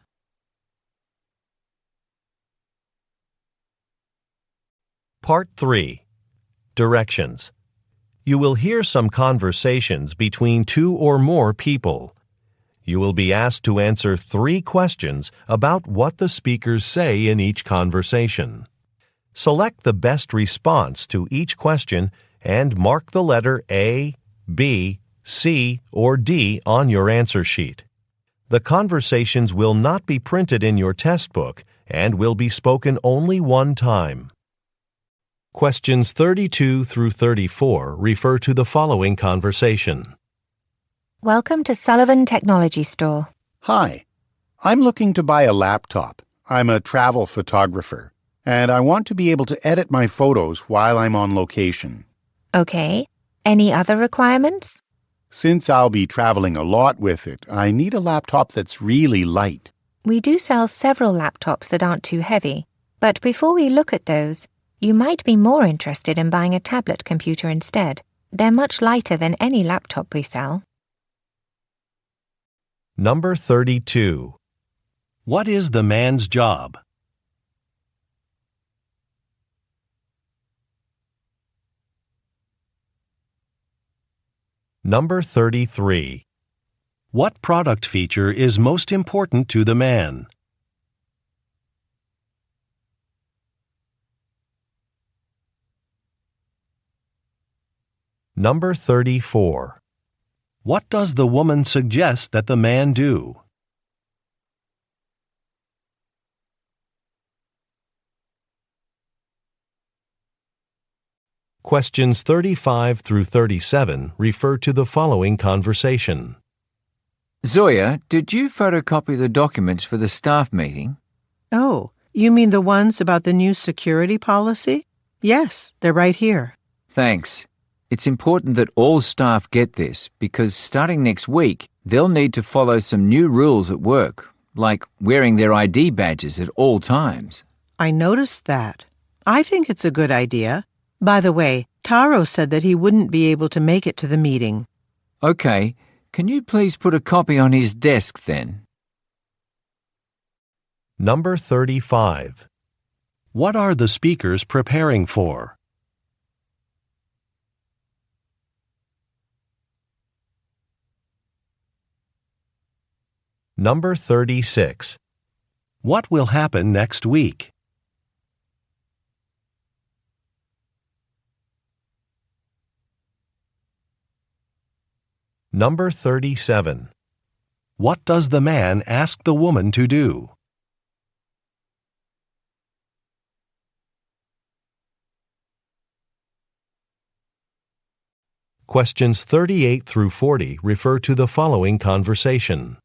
Part 3. Directions. You will hear some conversations between 2 or more people. You will be asked to answer 3 questions about what the speakers say in each conversation. Select the best response to each question and mark the letter A, B, C, or D on your answer sheet. The conversations will not be printed in your test book and will be spoken only one time. Questions 32 through 34 refer to the following conversation. Welcome to Sullivan Technology Store. Hi, I'm looking to buy a laptop. I'm a travel photographer, and I want to be able to edit my photos while I'm on location. Okay. Any other requirements? Since I'll be traveling a lot with it, I need a laptop that's really light. We do sell several laptops that aren't too heavy, but before we look at those, you might be more interested in buying a tablet computer instead. They're much lighter than any laptop we sell. Number 32. What is the man's job? Number 33. What product feature is most important to the man? Number 34. What does the woman suggest that the man do? Questions 35 through 37 refer to the following conversation. Zoya, did you photocopy the documents for the staff meeting? Oh, you mean the ones about the new security policy? Yes, they're right here. Thanks. It's important that all staff get this because starting next week, they'll need to follow some new rules at work, like wearing their ID badges at all times. I noticed that. I think it's a good idea. By the way, Taro said that he wouldn't be able to make it to the meeting. Okay, can you please put a copy on his desk then? Number 35. What are the speakers preparing for? Number 36. What will happen next week? Number 37. What does the man ask the woman to do? Questions 38 through 40 refer to the following conversation.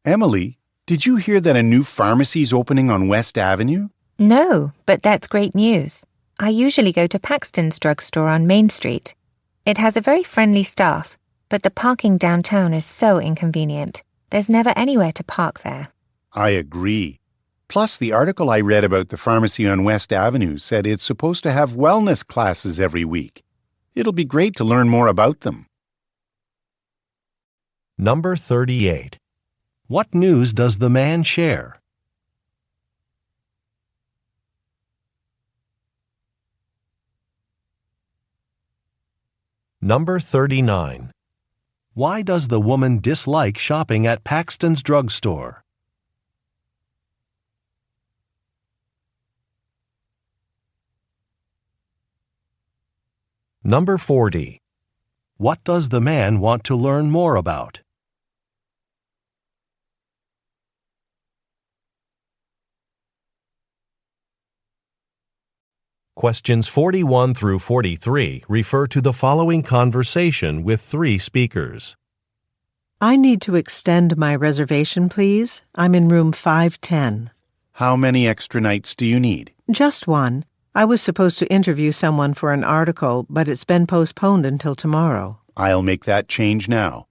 Emily, did you hear that a new pharmacy's opening on West Avenue? No, but that's great news. I usually go to Paxton's drugstore on Main Street. It has a very friendly staff, but the parking downtown is so inconvenient. There's never anywhere to park there. I agree. Plus, the article I read about the pharmacy on West Avenue said it's supposed to have wellness classes every week. It'll be great to learn more about them. Number 38. What news does the man share? Number 39. Why does the woman dislike shopping at Paxton's drugstore? Number 40. What does the man want to learn more about? Questions 41 through 43 refer to the following conversation with three speakers. I need to extend my reservation, please. I'm in room 510. How many extra nights do you need? Just one. I was supposed to interview someone for an article, but it's been postponed until tomorrow. I'll make that change now.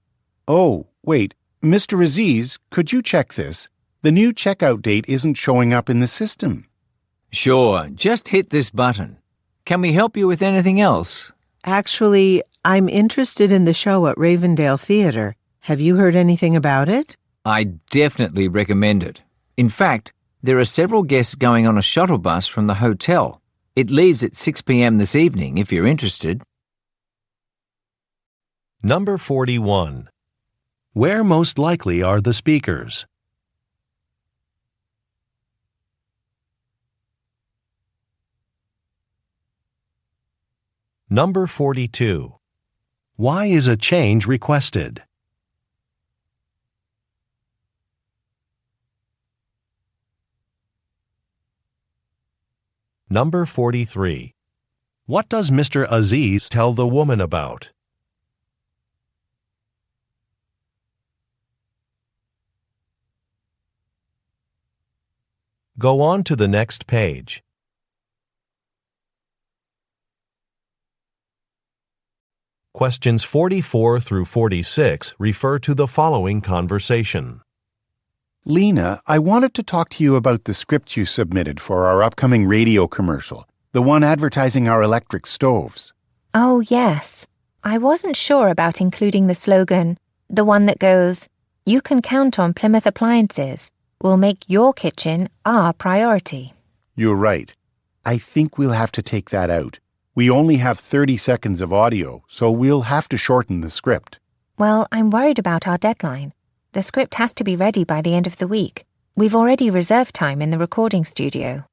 Oh, wait. Mr. Aziz, could you check this? The new checkout date isn't showing up in the system. Sure, just hit this button. Can we help you with anything else? Actually, I'm interested in the show at Ravendale Theatre. Have you heard anything about it? I definitely recommend it. In fact, there are several guests going on a shuttle bus from the hotel. It leaves at 6 p.m. this evening if you're interested. Number 41. Where most likely are the speakers? Number 42. Why is a change requested? Number 43. What does Mr. Aziz tell the woman about? Go on to the next page. Questions 44 through 46 refer to the following conversation. Lena, I wanted to talk to you about the script you submitted for our upcoming radio commercial, the one advertising our electric stoves. Oh, yes. I wasn't sure about including the slogan, the one that goes, "You can count on Plymouth Appliances. We'll make your kitchen our priority." You're right. I think we'll have to take that out. We only have 30 seconds of audio, so we'll have to shorten the script. Well, I'm worried about our deadline. The script has to be ready by the end of the week. We've already reserved time in the recording studio.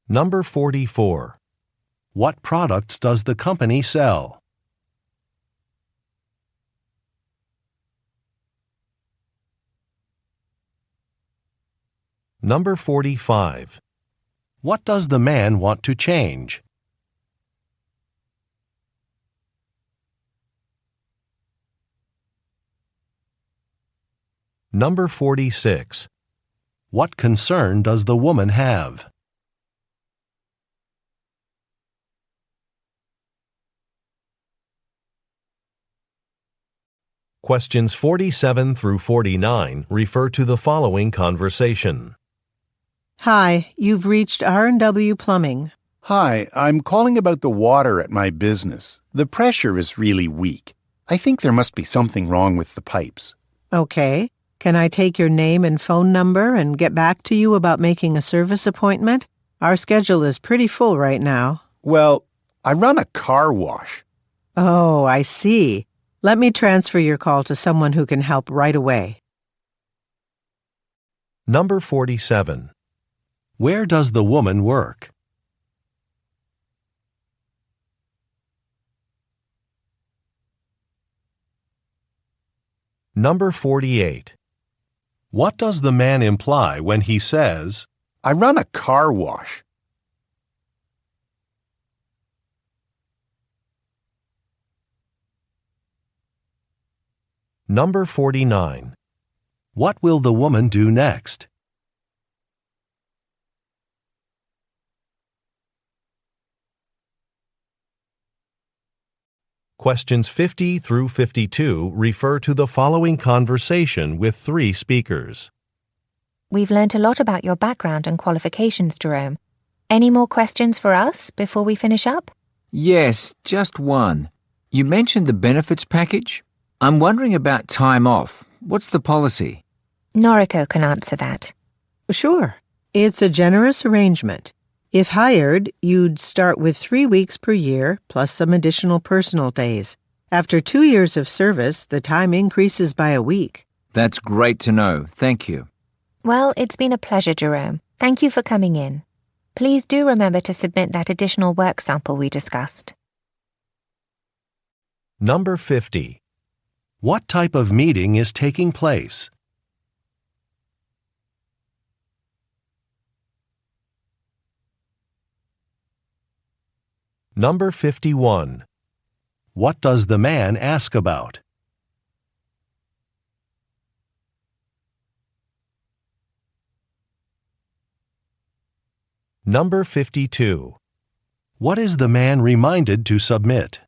Number 44. What products does the company sell? Number 45. What does the man want to change? Number 46. What concern does the woman have? Questions 47 through 49 refer to the following conversation. Hi, you've reached R&W Plumbing. Hi, I'm calling about the water at my business. The pressure is really weak. I think there must be something wrong with the pipes. Okay. Can I take your name and phone number and get back to you about making a service appointment? Our schedule is pretty full right now. Well, I run a car wash. Oh, I see. Let me transfer your call to someone who can help right away. Number 47. Where does the woman work? Number 48. What does the man imply when he says, I run a car wash? Number 49. What will the woman do next? Questions 50 through 52 refer to the following conversation with 3 speakers. We've learnt a lot about your background and qualifications, Jerome. Any more questions for us before we finish up? Yes, just one. You mentioned the benefits package. I'm wondering about time off. What's the policy? Noriko can answer that. Sure. It's a generous arrangement. If hired, you'd start with 3 weeks per year, plus some additional personal days. After 2 years of service, the time increases by a week. That's great to know. Thank you. Well, it's been a pleasure, Jerome. Thank you for coming in. Please do remember to submit that additional work sample we discussed. Number 50. What type of meeting is taking place? Number 51. What does the man ask about? Number 52. What is the man reminded to submit?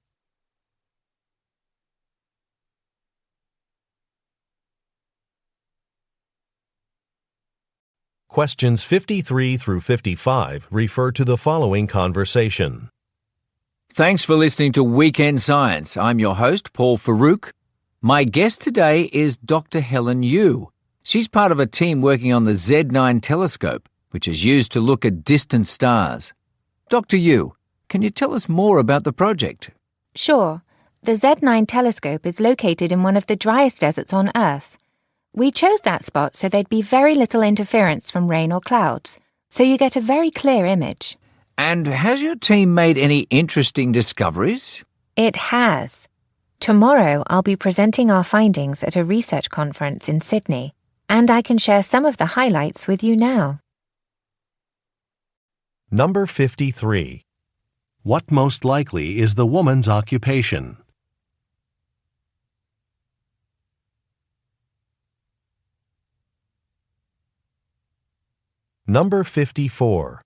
Questions 53 through 55 refer to the following conversation. Thanks for listening to Weekend Science. I'm your host, Paul Farouk. My guest today is Dr. Helen Yu. She's part of a team working on the Z9 telescope, which is used to look at distant stars. Dr. Yu, can you tell us more about the project? Sure. The Z9 telescope is located in one of the driest deserts on Earth. We chose that spot so there'd be very little interference from rain or clouds, so you get a very clear image. And has your team made any interesting discoveries? It has. Tomorrow I'll be presenting our findings at a research conference in Sydney, and I can share some of the highlights with you now. Number 53. What most likely is the woman's occupation? Number 54.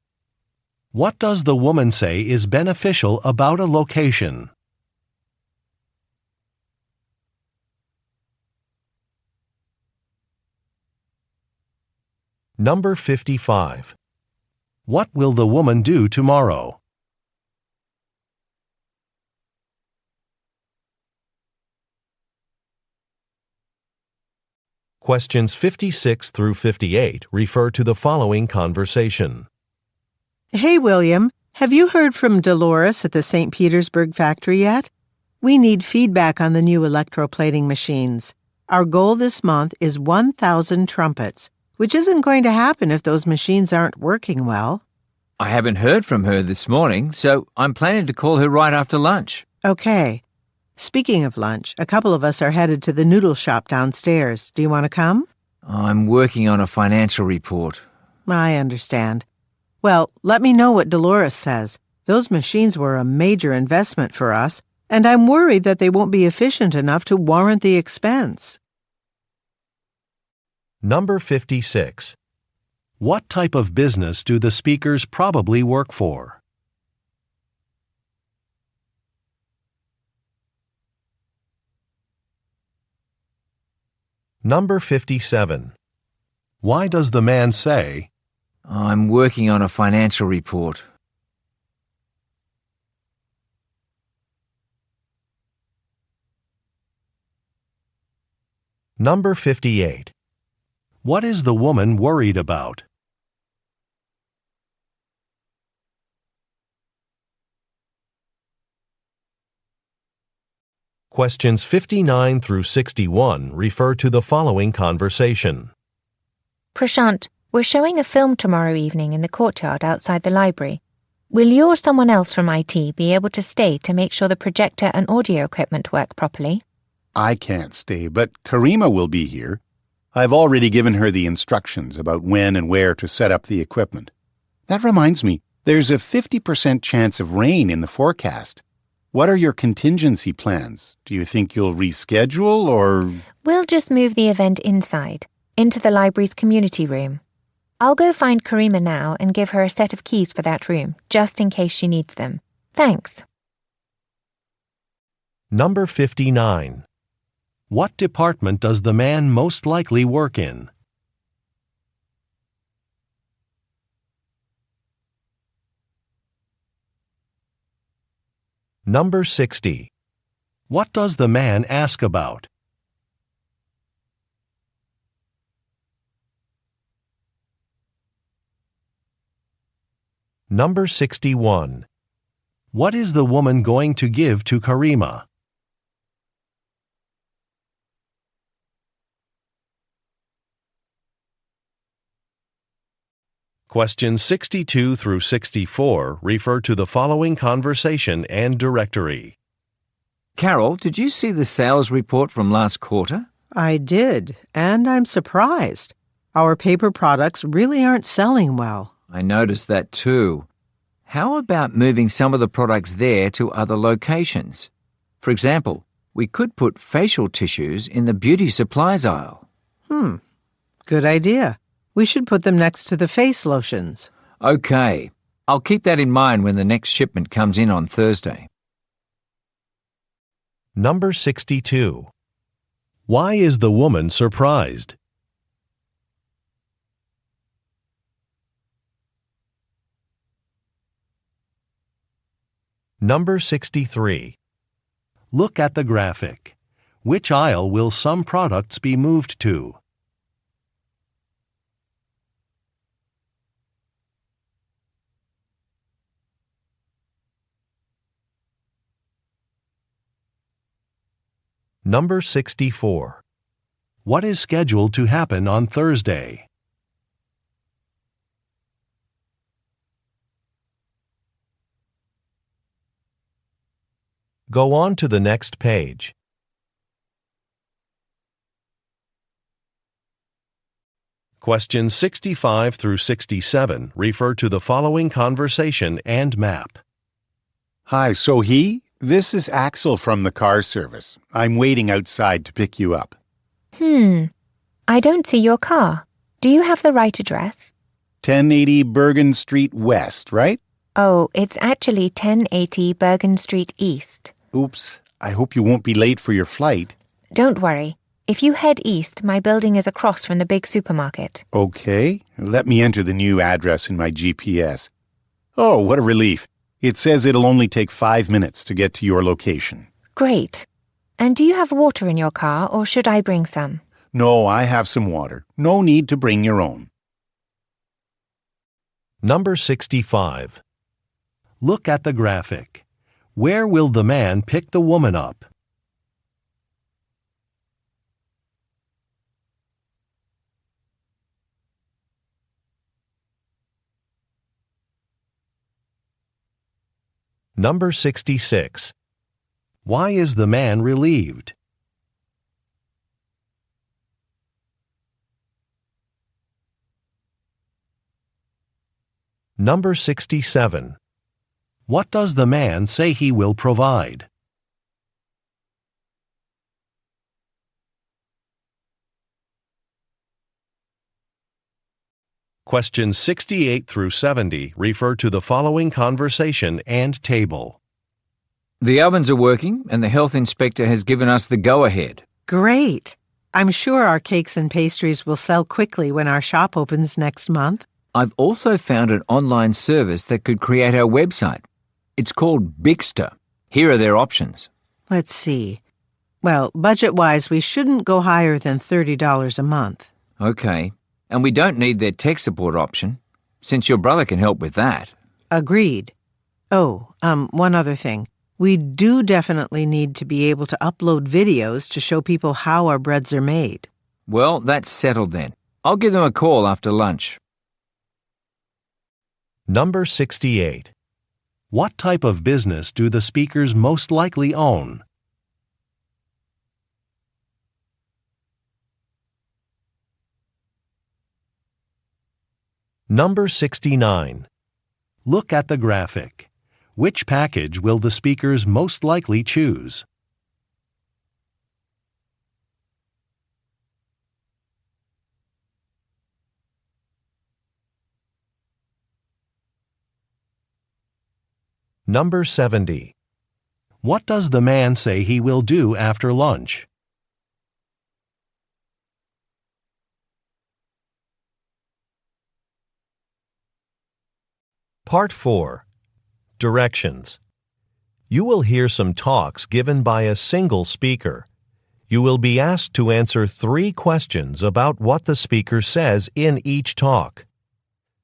What does the woman say is beneficial about a location? Number 55. What will the woman do tomorrow? Questions 56 through 58 refer to the following conversation. Hey, William, have you heard from Dolores at the St. Petersburg factory yet? We need feedback on the new electroplating machines. Our goal this month is 1,000 trumpets, which isn't going to happen if those machines aren't working well. I haven't heard from her this morning, so I'm planning to call her right after lunch. Okay. Speaking of lunch, a couple of us are headed to the noodle shop downstairs. Do you want to come? I'm working on a financial report. I understand. Well, let me know what Dolores says. Those machines were a major investment for us, and I'm worried that they won't be efficient enough to warrant the expense. Number 56. What type of business do the speakers probably work for? Number 57. Why does the man say, I'm working on a financial report. Number 58. What is the woman worried about? Questions 59 through 61 refer to the following conversation. Prashant, we're showing a film tomorrow evening in the courtyard outside the library. Will you or someone else from IT be able to stay to make sure the projector and audio equipment work properly? I can't stay, but Karima will be here. I've already given her the instructions about when and where to set up the equipment. That reminds me, there's a 50% chance of rain in the forecast. What are your contingency plans? Do you think you'll reschedule or... We'll just move the event inside, into the library's community room. I'll go find Karima now and give her a set of keys for that room, just in case she needs them. Thanks. Number 59. What department does the man most likely work in? Number 60. What does the man ask about? Number 61. What is the woman going to give to Karima? Questions 62 through 64 refer to the following conversation and directory. Carol, did you see the sales report from last quarter? I did, and I'm surprised. Our paper products really aren't selling well. I noticed that too. How about moving some of the products there to other locations? For example, we could put facial tissues in the beauty supplies aisle. Good idea. We should put them next to the face lotions. Okay, I'll keep that in mind when the next shipment comes in on Thursday. Number 62. Why is the woman surprised? Number 63. Look at the graphic. Which aisle will some products be moved to? Number 64. What is scheduled to happen on Thursday? Go on to the next page. Questions 65 through 67 refer to the following conversation and map. Hi, Sohi. This is Axel from the car service. I'm waiting outside to pick you up. I don't see your car. Do you have the right address? 1080 Bergen Street West, right? Oh, it's actually 1080 Bergen Street East. Oops, I hope you won't be late for your flight. Don't worry. If you head east, my building is across from the big supermarket. Okay, let me enter the new address in my GPS. Oh, what a relief. It says it'll only take 5 minutes to get to your location. Great. And do you have water in your car, or should I bring some? No, I have some water. No need to bring your own. Number 65. Look at the graphic. Where will the man pick the woman up? Number 66. Why is the man relieved? Number 67. What does the man say he will provide? Questions 68 through 70 refer to the following conversation and table. The ovens are working and the health inspector has given us the go-ahead. Great! I'm sure our cakes and pastries will sell quickly when our shop opens next month. I've also found an online service that could create our website. It's called Bixter. Here are their options. Let's see. Well, budget-wise, we shouldn't go higher than $30 a month. Okay. And we don't need their tech support option, since your brother can help with that. Agreed. Oh, one other thing. We do definitely need to be able to upload videos to show people how our breads are made. Well, that's settled then. I'll give them a call after lunch. Number 68. What type of business do the speakers most likely own? Number 69. Look at the graphic. Which package will the speakers most likely choose? Number 70. What does the man say he will do after lunch? Part 4. Directions. You will hear some talks given by a single speaker. You will be asked to answer 3 questions about what the speaker says in each talk.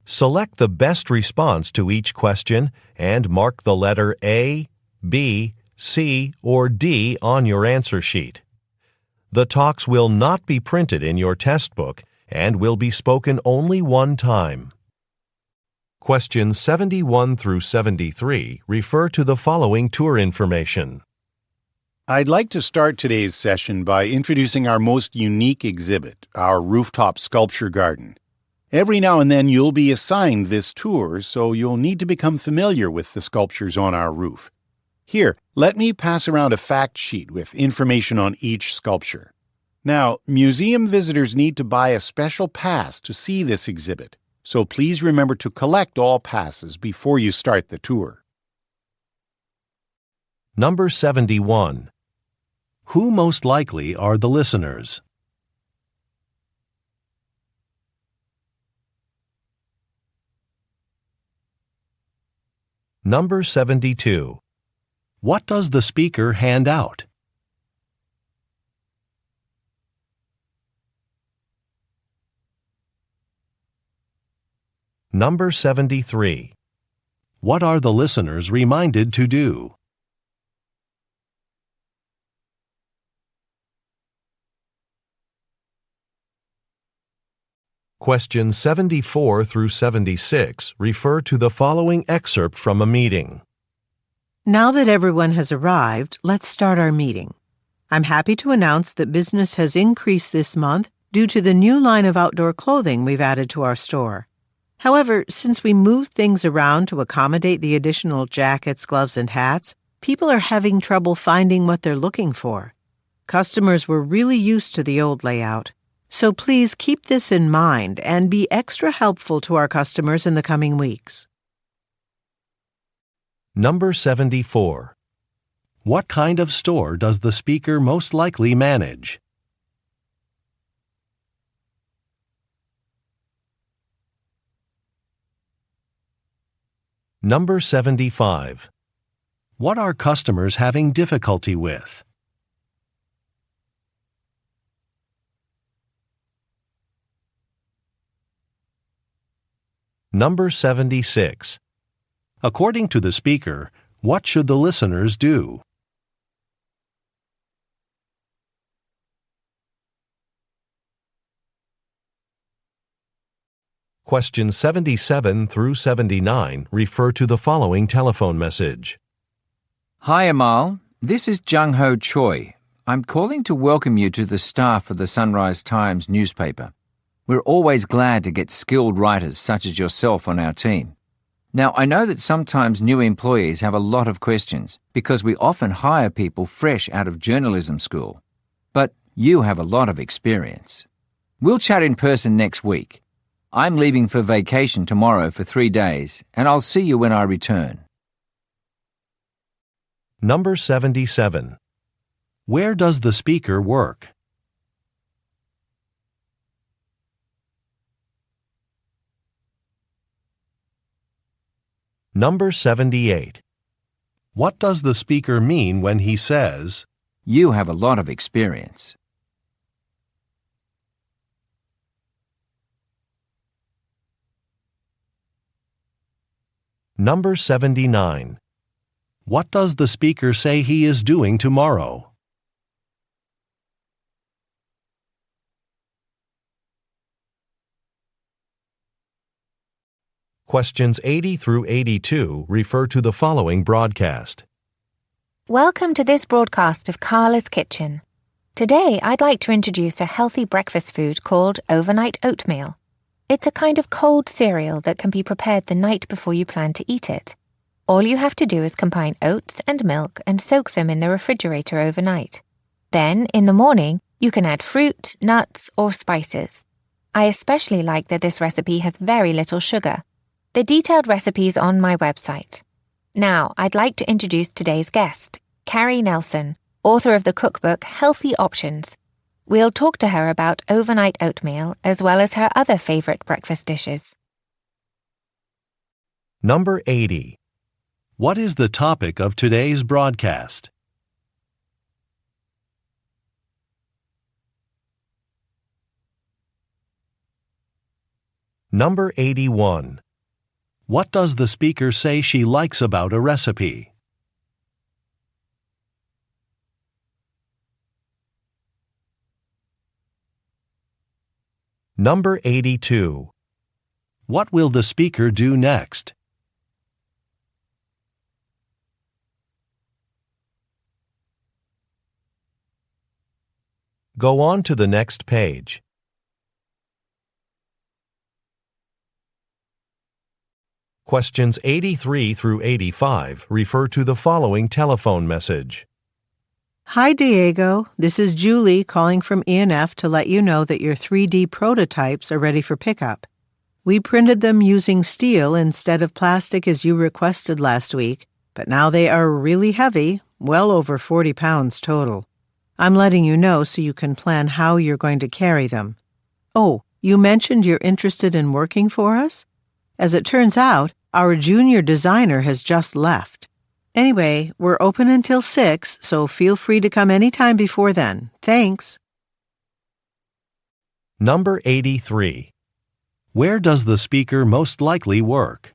Select the best response to each question and mark the letter A, B, C, or D on your answer sheet. The talks will not be printed in your test book and will be spoken only one time. Questions 71 through 73 refer to the following tour information. I'd like to start today's session by introducing our most unique exhibit, our rooftop sculpture garden. Every now and then you'll be assigned this tour, so you'll need to become familiar with the sculptures on our roof. Here, let me pass around a fact sheet with information on each sculpture. Now, museum visitors need to buy a special pass to see this exhibit, so please remember to collect all passes before you start the tour. Number 71. Who most likely are the listeners? Number 72. What does the speaker hand out? Number 73. What are the listeners reminded to do? Questions 74 through 76 refer to the following excerpt from a meeting. Now that everyone has arrived, let's start our meeting. I'm happy to announce that business has increased this month due to the new line of outdoor clothing we've added to our store. However, since we moved things around to accommodate the additional jackets, gloves, and hats, people are having trouble finding what they're looking for. Customers were really used to the old layout. So please keep this in mind and be extra helpful to our customers in the coming weeks. Number 74. What kind of store does the speaker most likely manage? Number 75. What are customers having difficulty with? Number 76. According to the speaker, what should the listeners do? Questions 77 through 79 refer to the following telephone message. Hi Amal, this is Jung Ho Choi. I'm calling to welcome you to the staff of the Sunrise Times newspaper. We're always glad to get skilled writers such as yourself on our team. Now, I know that sometimes new employees have a lot of questions because we often hire people fresh out of journalism school. But you have a lot of experience. We'll chat in person next week. I'm leaving for vacation tomorrow for 3 days, and I'll see you when I return. Number 77. Where does the speaker work? Number 78. What does the speaker mean when he says, You have a lot of experience. Number 79. What does the speaker say he is doing tomorrow? Questions 80 through 82 refer to the following broadcast. Welcome to this broadcast of Carla's Kitchen. Today, I'd like to introduce a healthy breakfast food called overnight oatmeal. It's a kind of cold cereal that can be prepared the night before you plan to eat it. All you have to do is combine oats and milk and soak them in the refrigerator overnight. Then, in the morning, you can add fruit, nuts, or spices. I especially like that this recipe has very little sugar. The detailed recipe is on my website. Now, I'd like to introduce today's guest, Carrie Nelson, author of the cookbook Healthy Options. We'll talk to her about overnight oatmeal as well as her other favorite breakfast dishes. Number 80. What is the topic of today's broadcast? Number 81. What does the speaker say she likes about a recipe? Number 82. What will the speaker do next? Go on to the next page. Questions 83 through 85 refer to the following telephone message. Hi, Diego. This is Julie calling from E&F to let you know that your 3D prototypes are ready for pickup. We printed them using steel instead of plastic as you requested last week, but now they are really heavy, well over 40 pounds total. I'm letting you know so you can plan how you're going to carry them. Oh, you mentioned you're interested in working for us? As it turns out, our junior designer has just left. Anyway, we're open until 6, so feel free to come anytime before then. Thanks. Number 83. Where does the speaker most likely work?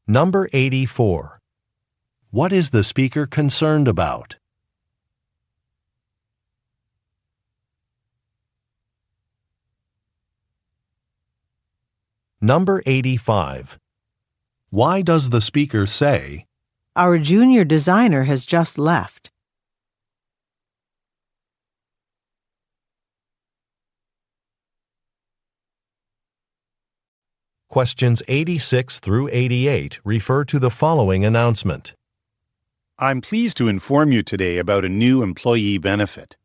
Number 84. What is the speaker concerned about? Number 85. Why does the speaker say, Our junior designer has just left? Questions 86 through 88 refer to the following announcement. I'm pleased to inform you today about a new employee benefit.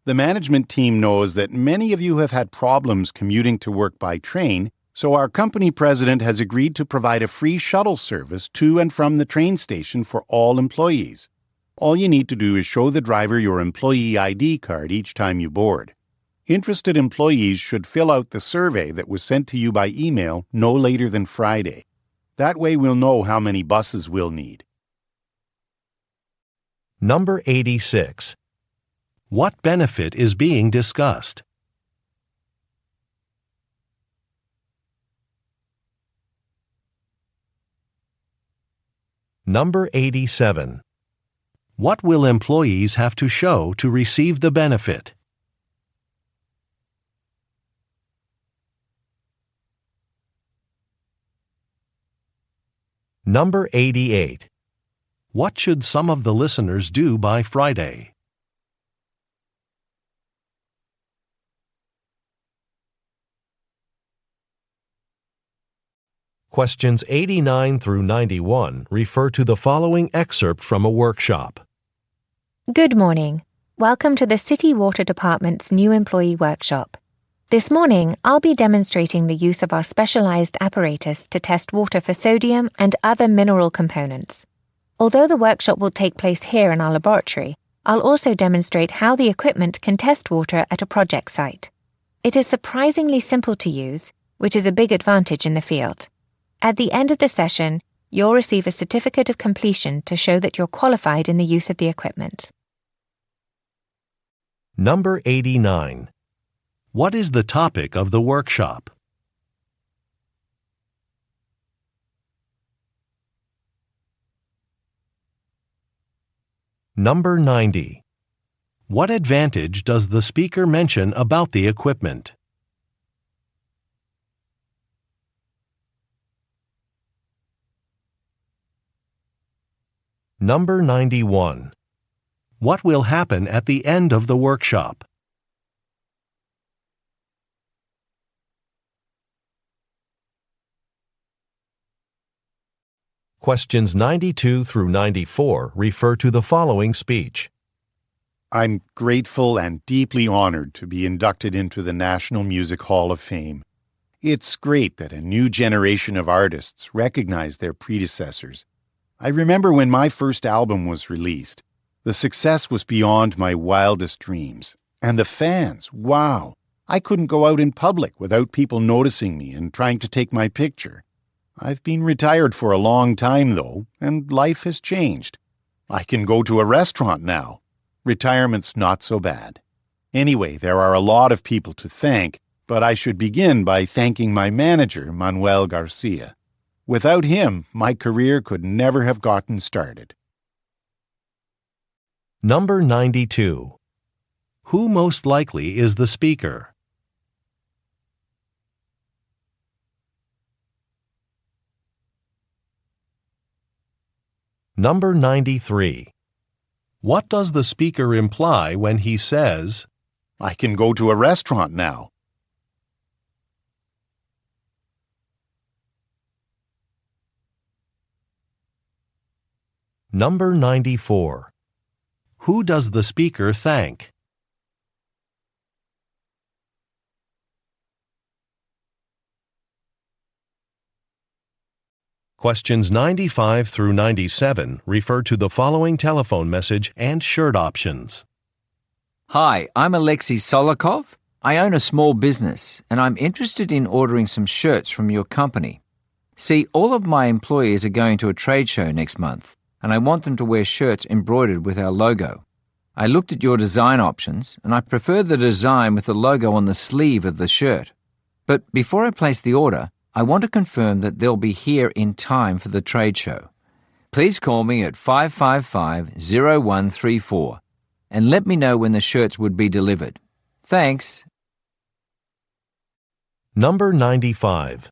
The management team knows that many of you have had problems commuting to work by train, so our company president has agreed to provide a free shuttle service to and from the train station for all employees. All you need to do is show the driver your employee ID card each time you board. Interested employees should fill out the survey that was sent to you by email no later than Friday. That way we'll know how many buses we'll need. Number 86. What benefit is being discussed? Number 87. What will employees have to show to receive the benefit? Number 88. What should some of the listeners do by Friday? Questions 89 through 91 refer to the following excerpt from a workshop. Good morning. Welcome to the City Water Department's new employee workshop. This morning, I'll be demonstrating the use of our specialized apparatus to test water for sodium and other mineral components. Although the workshop will take place here in our laboratory, I'll also demonstrate how the equipment can test water at a project site. It is surprisingly simple to use, which is a big advantage in the field. At the end of the session, you'll receive a certificate of completion to show that you're qualified in the use of the equipment. Number 89. What is the topic of the workshop? Number 90. What advantage does the speaker mention about the equipment? Number 91. What will happen at the end of the workshop? Questions 92 through 94 refer to the following speech. I'm grateful and deeply honored to be inducted into the National Music Hall of Fame. It's great that a new generation of artists recognize their predecessors. I remember when my first album was released. The success was beyond my wildest dreams. And the fans, wow! I couldn't go out in public without people noticing me and trying to take my picture. I've been retired for a long time, though, and life has changed. I can go to a restaurant now. Retirement's not so bad. Anyway, there are a lot of people to thank, but I should begin by thanking my manager, Manuel Garcia. Without him, my career could never have gotten started. Number 92. Who most likely is the speaker? Number 93. What does the speaker imply when he says, I can go to a restaurant now? Number 94. Who does the speaker thank? Questions 95 through 97 refer to the following telephone message and shirt options. Hi, I'm Alexei Solikov. I own a small business and I'm interested in ordering some shirts from your company. See, all of my employees are going to a trade show next month, and I want them to wear shirts embroidered with our logo. I looked at your design options, and I prefer the design with the logo on the sleeve of the shirt. But before I place the order, I want to confirm that they'll be here in time for the trade show. Please call me at 555-0134 and let me know when the shirts would be delivered. Thanks. Number 95.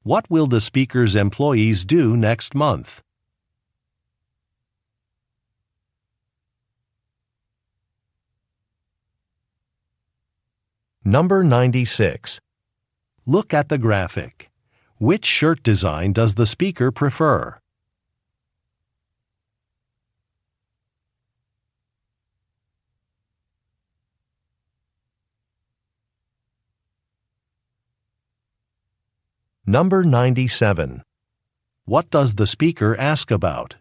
What will the speaker's employees do next month? Number 96. Look at the graphic. Which shirt design does the speaker prefer? Number 97. What does the speaker ask about?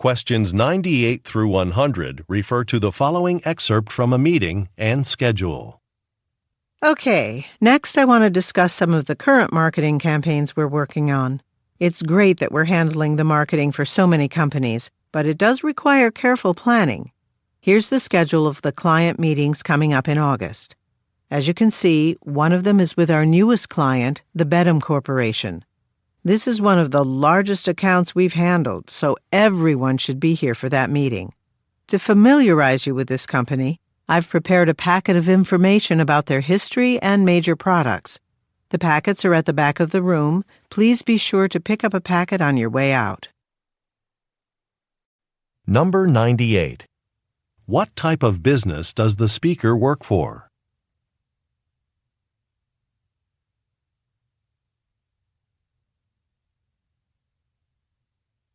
Questions 98 through 100 refer to the following excerpt from a meeting and schedule. Okay, next I want to discuss some of the current marketing campaigns we're working on. It's great that we're handling the marketing for so many companies, but it does require careful planning. Here's the schedule of the client meetings coming up in August. As you can see, one of them is with our newest client, the Bedham Corporation. This is one of the largest accounts we've handled, so everyone should be here for that meeting. To familiarize you with this company, I've prepared a packet of information about their history and major products. The packets are at the back of the room. Please be sure to pick up a packet on your way out. Number 98. What type of business does the speaker work for?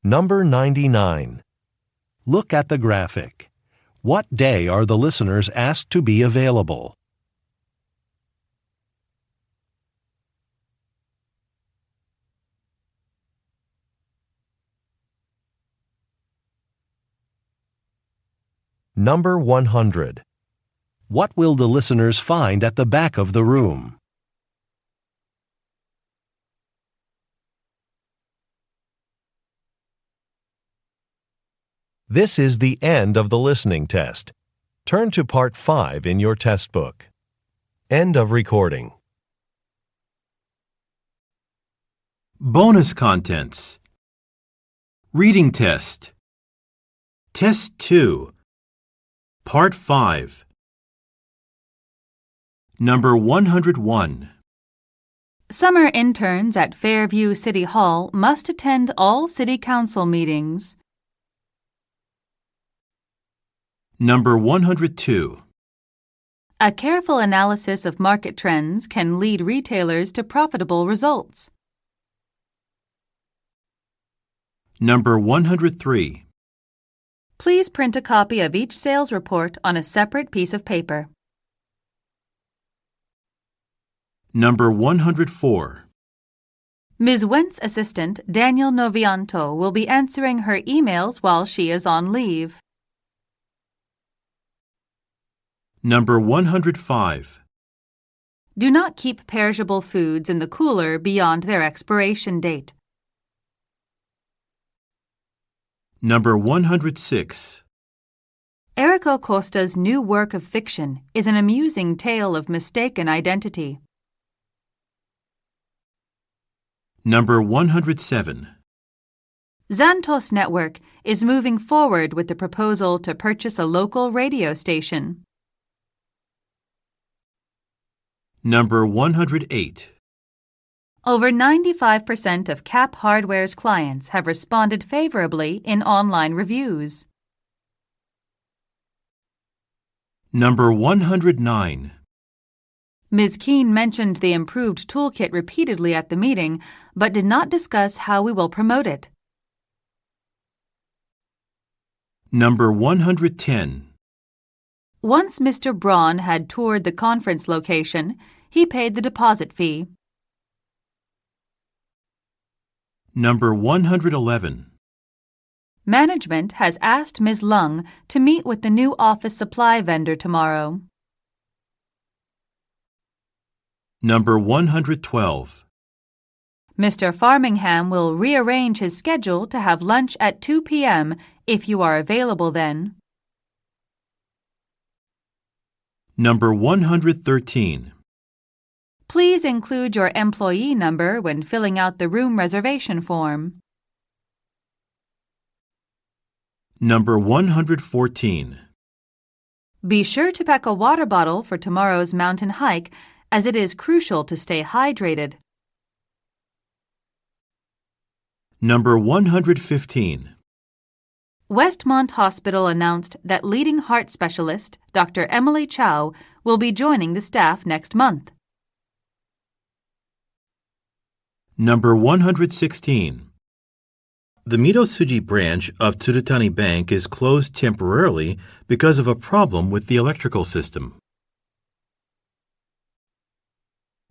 Number 99. Look at the graphic. What day are the listeners asked to be available? Number 100. What will the listeners find at the back of the room? This is the end of the listening test. Turn to Part 5 in your test book. End of recording. Bonus contents. Reading test. Test 2. Part 5. Number 101. Summer interns at Fairview City Hall must attend all City Council meetings. Number 102. A careful analysis of market trends can lead retailers to profitable results. Number 103. Please print a copy of each sales report on a separate piece of paper. Number 104. Ms. Went's assistant, Daniel Novianto, will be answering her emails while she is on leave. Number 105. Do not keep perishable foods in the cooler beyond their expiration date. Number 106. Erico Costa's new work of fiction is an amusing tale of mistaken identity. Number 107. Xantos Network is moving forward with the proposal to purchase a local radio station. Number 108. Over 95% of Cap Hardware's clients have responded favorably in online reviews. Number 109. Ms. Keene mentioned the improved toolkit repeatedly at the meeting, but did not discuss how we will promote it. Number 110. Once Mr. Braun had toured the conference location, he paid the deposit fee. Number 111. Management has asked Ms. Lung to meet with the new office supply vendor tomorrow. Number 112. Mr. Farmingham will rearrange his schedule to have lunch at 2 p.m. if you are available then. Number 113. Please include your employee number when filling out the room reservation form. Number 114. Be sure to pack a water bottle for tomorrow's mountain hike, as it is crucial to stay hydrated. Number 115. Westmont Hospital announced that leading heart specialist, Dr. Emily Chow, will be joining the staff next month. Number 116. The Mitosuji branch of Tsurutani Bank is closed temporarily because of a problem with the electrical system.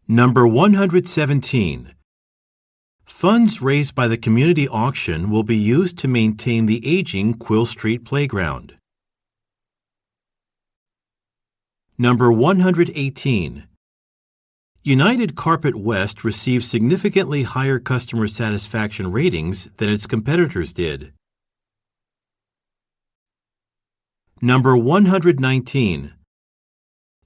Number 117. Funds raised by the community auction will be used to maintain the aging Quill Street playground. Number 118. United Carpet West received significantly higher customer satisfaction ratings than its competitors did. Number 119.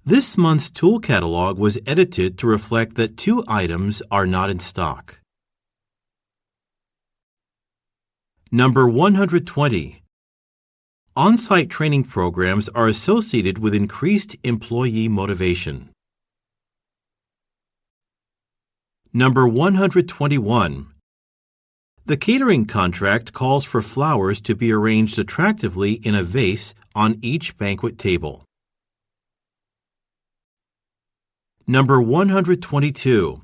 This month's tool catalog was edited to reflect that 2 items are not in stock. Number 120. On-site training programs are associated with increased employee motivation. Number 121. The catering contract calls for flowers to be arranged attractively in a vase on each banquet table. Number 122.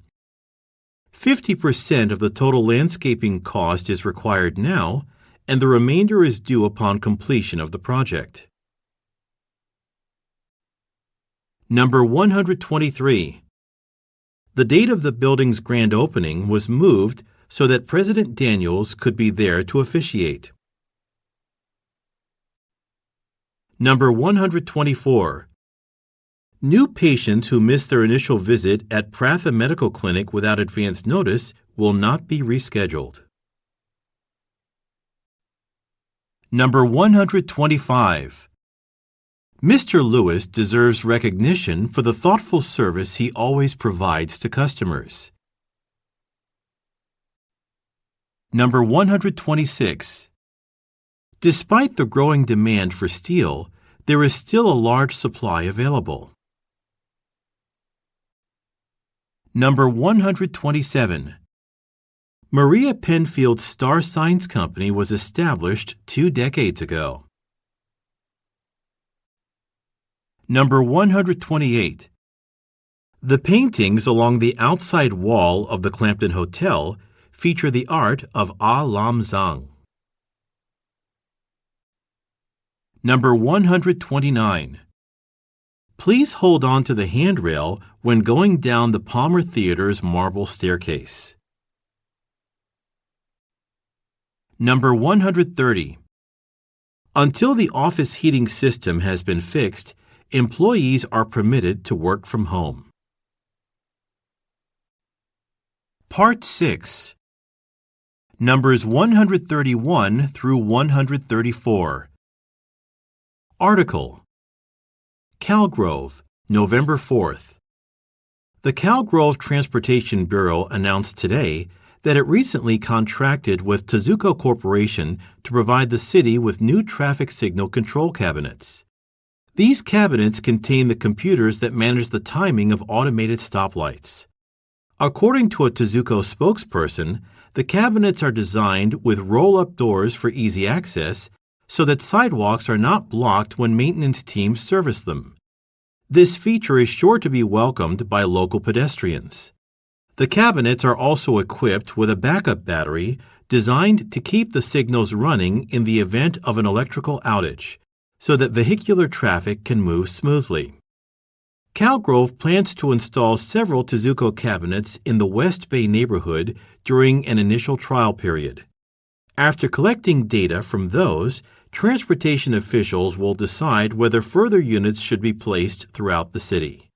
50% of the total landscaping cost is required now, and the remainder is due upon completion of the project. Number 123. The date of the building's grand opening was moved so that President Daniels could be there to officiate. Number 124. New patients who miss their initial visit at Pratha Medical Clinic without advance notice will not be rescheduled. Number 125. Mr. Lewis deserves recognition for the thoughtful service he always provides to customers. Number 126. Despite the growing demand for steel, there is still a large supply available. Number 127. Maria Penfield's Star Signs Company was established 2 decades ago. Number 128. The paintings along the outside wall of the Clampton Hotel feature the art of Lam Zhang. Number 129. Please hold on to the handrail when going down the Palmer Theater's marble staircase. Number 130. Until the office heating system has been fixed, employees are permitted to work from home. Part 6. Numbers 131 through 134. Article. Calgrove, November 4th. The Calgrove Transportation Bureau announced today that it recently contracted with Tezuko Corporation to provide the city with new traffic signal control cabinets. These cabinets contain the computers that manage the timing of automated stoplights. According to a Tezuko spokesperson, the cabinets are designed with roll-up doors for easy access so that sidewalks are not blocked when maintenance teams service them. This feature is sure to be welcomed by local pedestrians. The cabinets are also equipped with a backup battery designed to keep the signals running in the event of an electrical outage, so that vehicular traffic can move smoothly. Calgrove plans to install several Tezuko cabinets in the West Bay neighborhood during an initial trial period. After collecting data from those, transportation officials will decide whether further units should be placed throughout the city.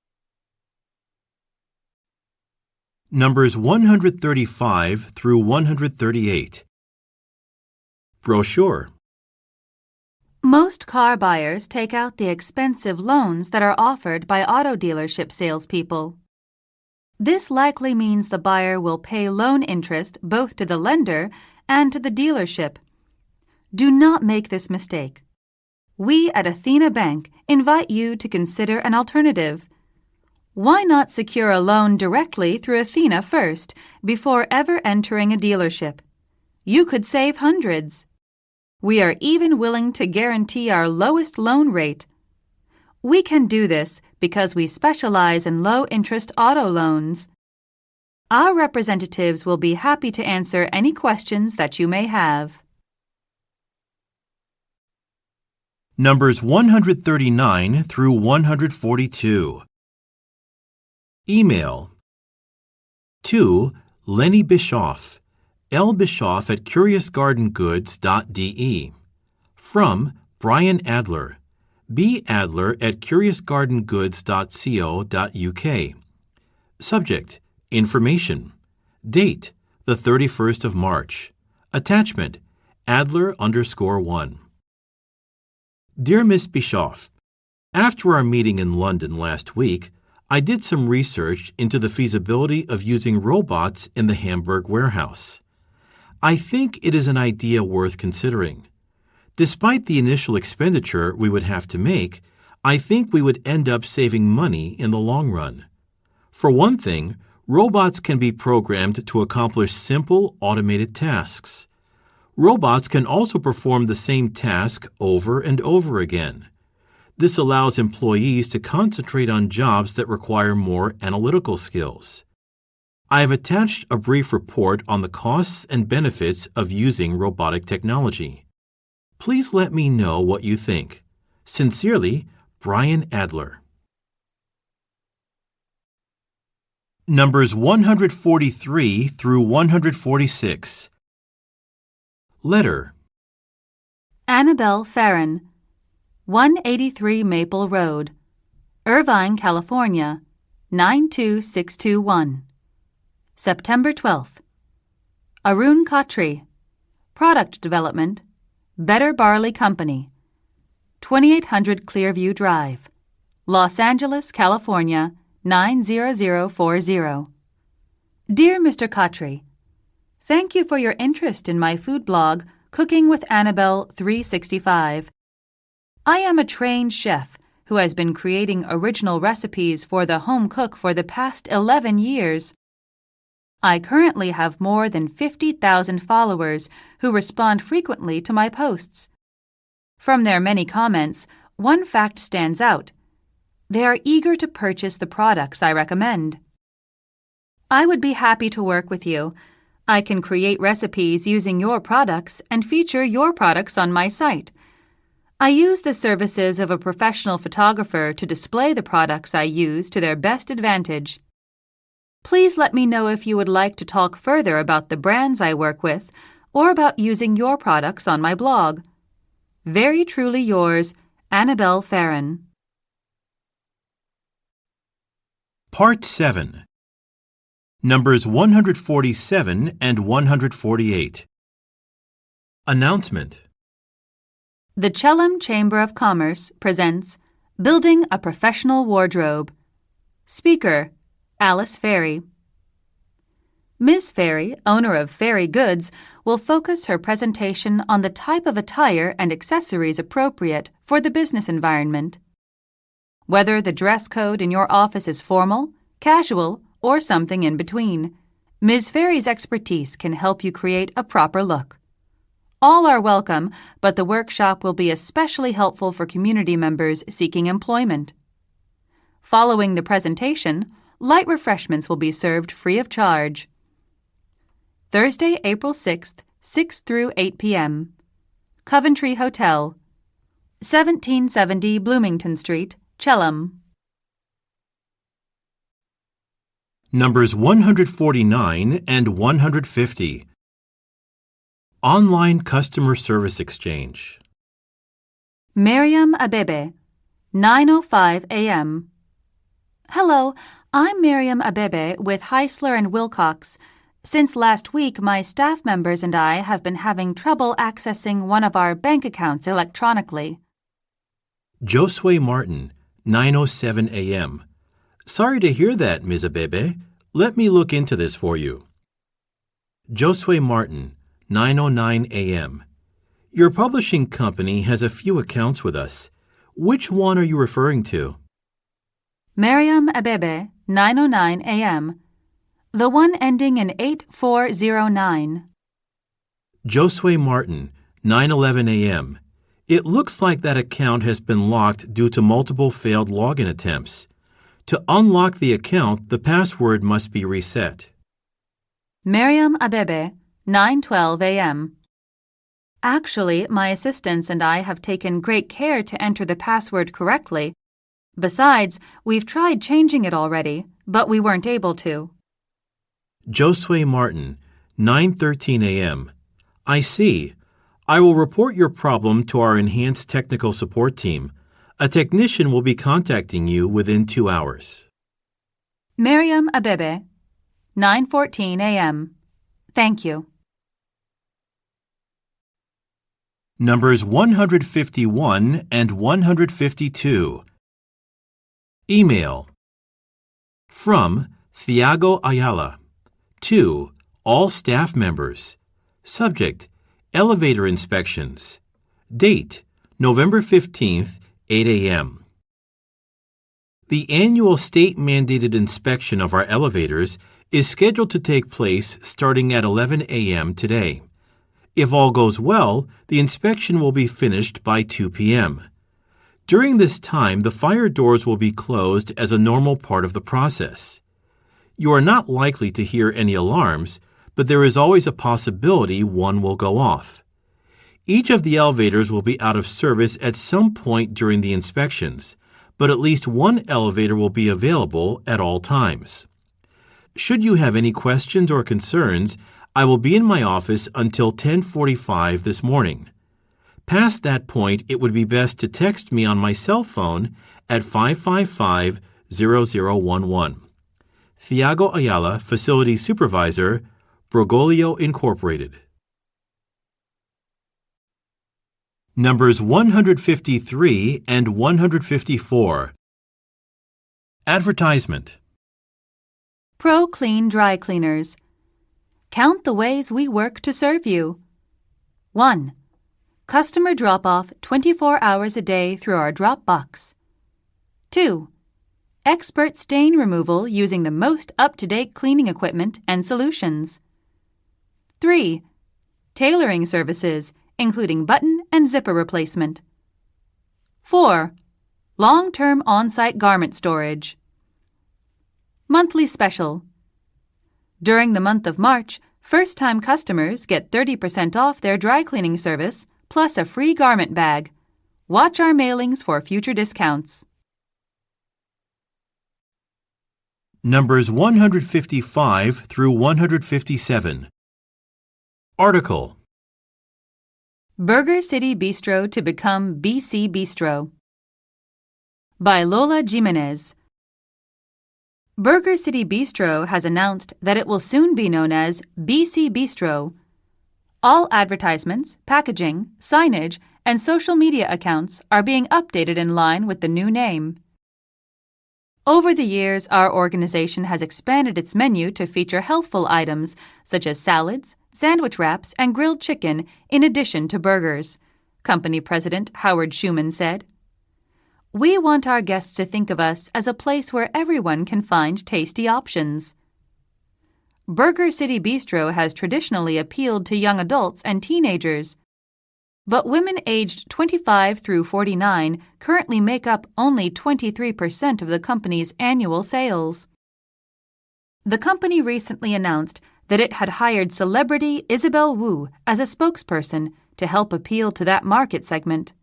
Numbers 135 through 138. Brochure. Most car buyers take out the expensive loans that are offered by auto dealership salespeople. This likely means the buyer will pay loan interest both to the lender and to the dealership. Do not make this mistake. We at Athena Bank invite you to consider an alternative. Why not secure a loan directly through Athena first, before ever entering a dealership? You could save hundreds. We are even willing to guarantee our lowest loan rate. We can do this because we specialize in low-interest auto loans. Our representatives will be happy to answer any questions that you may have. Numbers 139 through 142. Email. To Lenny Bischoff, lbischoff@curiousgardengoods.de. From Brian Adler, badler@curiousgardengoods.co.uk. Subject: Information. Date: the 31st of March. Attachment: Adler_1. Dear Miss Bischoff, after our meeting in London last week, I did some research into the feasibility of using robots in the Hamburg warehouse. I think it is an idea worth considering. Despite the initial expenditure we would have to make, I think we would end up saving money in the long run. For one thing, robots can be programmed to accomplish simple, automated tasks. Robots can also perform the same task over and over again. This allows employees to concentrate on jobs that require more analytical skills. I have attached a brief report on the costs and benefits of using robotic technology. Please let me know what you think. Sincerely, Brian Adler. Numbers 143 through 146. Letter. Annabelle Farron, 183 Maple Road, Irvine, California, 92621. September 12th. Arun Khatri, Product Development, Better Barley Company, 2800 Clearview Drive, Los Angeles, California, 90040. Dear Mr. Khatri, thank you for your interest in my food blog, Cooking with Annabelle 365. I am a trained chef who has been creating original recipes for the home cook for the past 11 years. I currently have more than 50,000 followers who respond frequently to my posts. From their many comments, one fact stands out. They are eager to purchase the products I recommend. I would be happy to work with you. I can create recipes using your products and feature your products on my site. I use the services of a professional photographer to display the products I use to their best advantage. Please let me know if you would like to talk further about the brands I work with or about using your products on my blog. Very truly yours, Annabelle Farron. Part 7. Numbers 147 and 148. Announcement. The Chelham Chamber of Commerce presents Building a Professional Wardrobe. Speaker, Alice Ferry. Ms. Ferry, owner of Ferry Goods, will focus her presentation on the type of attire and accessories appropriate for the business environment. Whether the dress code in your office is formal, casual, or something in between, Ms. Ferry's expertise can help you create a proper look. All are welcome, but the workshop will be especially helpful for community members seeking employment. Following the presentation, light refreshments will be served free of charge. Thursday, April 6th, 6 through 8 p.m. Coventry Hotel, 1770 Bloomington Street, Chelham. Numbers 149 and 150. Online Customer Service Exchange. Miriam Abebe, 9:05 a.m. Hello, I'm Miriam Abebe with Heisler and Wilcox. Since last week, my staff members and I have been having trouble accessing one of our bank accounts electronically. Josue Martin, 9:07 a.m. Sorry to hear that, Ms. Abebe. Let me look into this for you. Josue Martin, 9:09 a.m. Your publishing company has a few accounts with us. Which one are you referring to? Miriam Abebe, 9:09 a.m. The one ending in 8409. Josue Martin, 9:11 a.m. It looks like that account has been locked due to multiple failed login attempts. To unlock the account, the password must be reset. Miriam Abebe, 9:12 a.m. Actually, my assistants and I have taken great care to enter the password correctly. Besides, we've tried changing it already, but we weren't able to. Josue Martin, 9:13 a.m. I see. I will report your problem to our enhanced technical support team. A technician will be contacting you within 2 hours. Miriam Abebe, 9:14 a.m. Thank you. Numbers 151 and 152. Email. From Thiago Ayala. To all staff members. Subject: Elevator inspections. Date: November 15th, 8 a.m. The annual state-mandated inspection of our elevators is scheduled to take place starting at 11 a.m. today. If all goes well, the inspection will be finished by 2 p.m. During this time, the fire doors will be closed as a normal part of the process. You are not likely to hear any alarms, but there is always a possibility one will go off. Each of the elevators will be out of service at some point during the inspections, but at least one elevator will be available at all times. Should you have any questions or concerns, I will be in my office until 10:45 this morning. Past that point, it would be best to text me on my cell phone at 555-0011. Thiago Ayala, Facility Supervisor, Broglio Incorporated. Numbers 153 and 154. Advertisement. Pro Clean Dry Cleaners. Count the ways we work to serve you. 1. Customer drop-off 24 hours a day through our drop box. 2. Expert stain removal using the most up-to-date cleaning equipment and solutions. 3. Tailoring services, including button and zipper replacement. 4. Long-term on-site garment storage. Monthly special. During the month of March, first-time customers get 30% off their dry cleaning service plus a free garment bag. Watch our mailings for future discounts. Numbers 155 through 157. Article. Burger City Bistro to become BC Bistro. By Lola Jimenez. Burger City Bistro has announced that it will soon be known as BC Bistro. All advertisements, packaging, signage, and social media accounts are being updated in line with the new name. Over the years, our organization has expanded its menu to feature healthful items such as salads, sandwich wraps, and grilled chicken in addition to burgers, Company President Howard Schuman said. We want our guests to think of us as a place where everyone can find tasty options. Burger City Bistro has traditionally appealed to young adults and teenagers, but women aged 25 through 49 currently make up only 23% of the company's annual sales. The company recently announced that it had hired celebrity Isabel Wu as a spokesperson to help appeal to that market segment.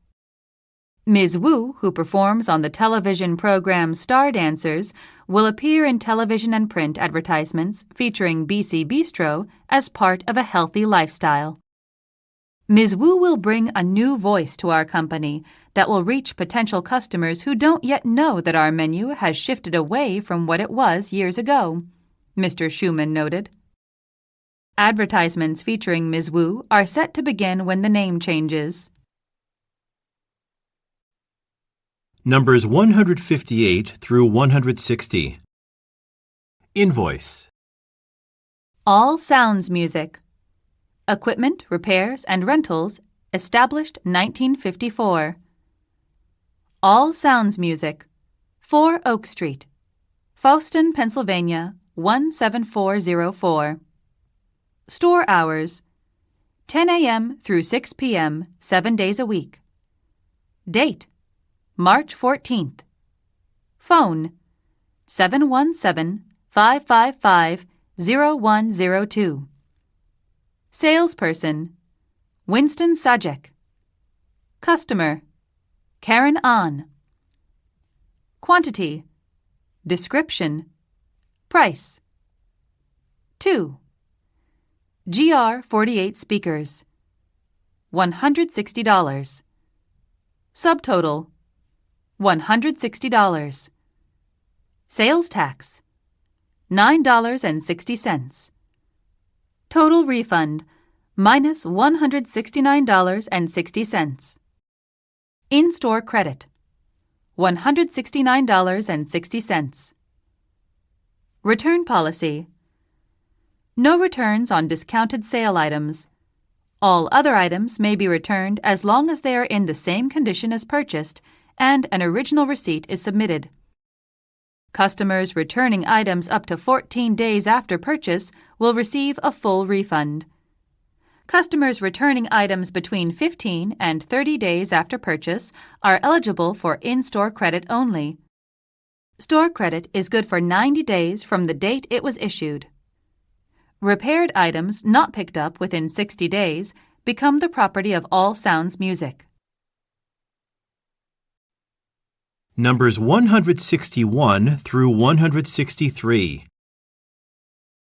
Ms. Wu, who performs on the television program Star Dancers, will appear in television and print advertisements featuring BC Bistro as part of a healthy lifestyle. Ms. Wu will bring a new voice to our company that will reach potential customers who don't yet know that our menu has shifted away from what it was years ago, Mr. Schuman noted. Advertisements featuring Ms. Wu are set to begin when the name changes. Numbers 158 through 160. Invoice. All Sounds Music. Equipment, repairs, and rentals, established 1954. All Sounds Music, 4 Oak Street, Fowston, Pennsylvania, 17404. Store hours, 10 a.m. through 6 p.m., 7 days a week. Date, March 14th. Phone, 717-555-0102. Salesperson, Winston Sajek. Customer, Karen Ahn. Quantity, description, price. 2. GR 48 speakers, $160. Subtotal, $160. Sales tax, $9.60. Total refund, minus $169.60. In-store credit, $169.60. Return policy. No returns on discounted sale items. All other items may be returned as long as they are in the same condition as purchased and an original receipt is submitted. Customers returning items up to 14 days after purchase will receive a full refund. Customers returning items between 15 and 30 days after purchase are eligible for in-store credit only. Store credit is good for 90 days from the date it was issued. Repaired items not picked up within 60 days become the property of All Sounds Music. Numbers 161 through 163.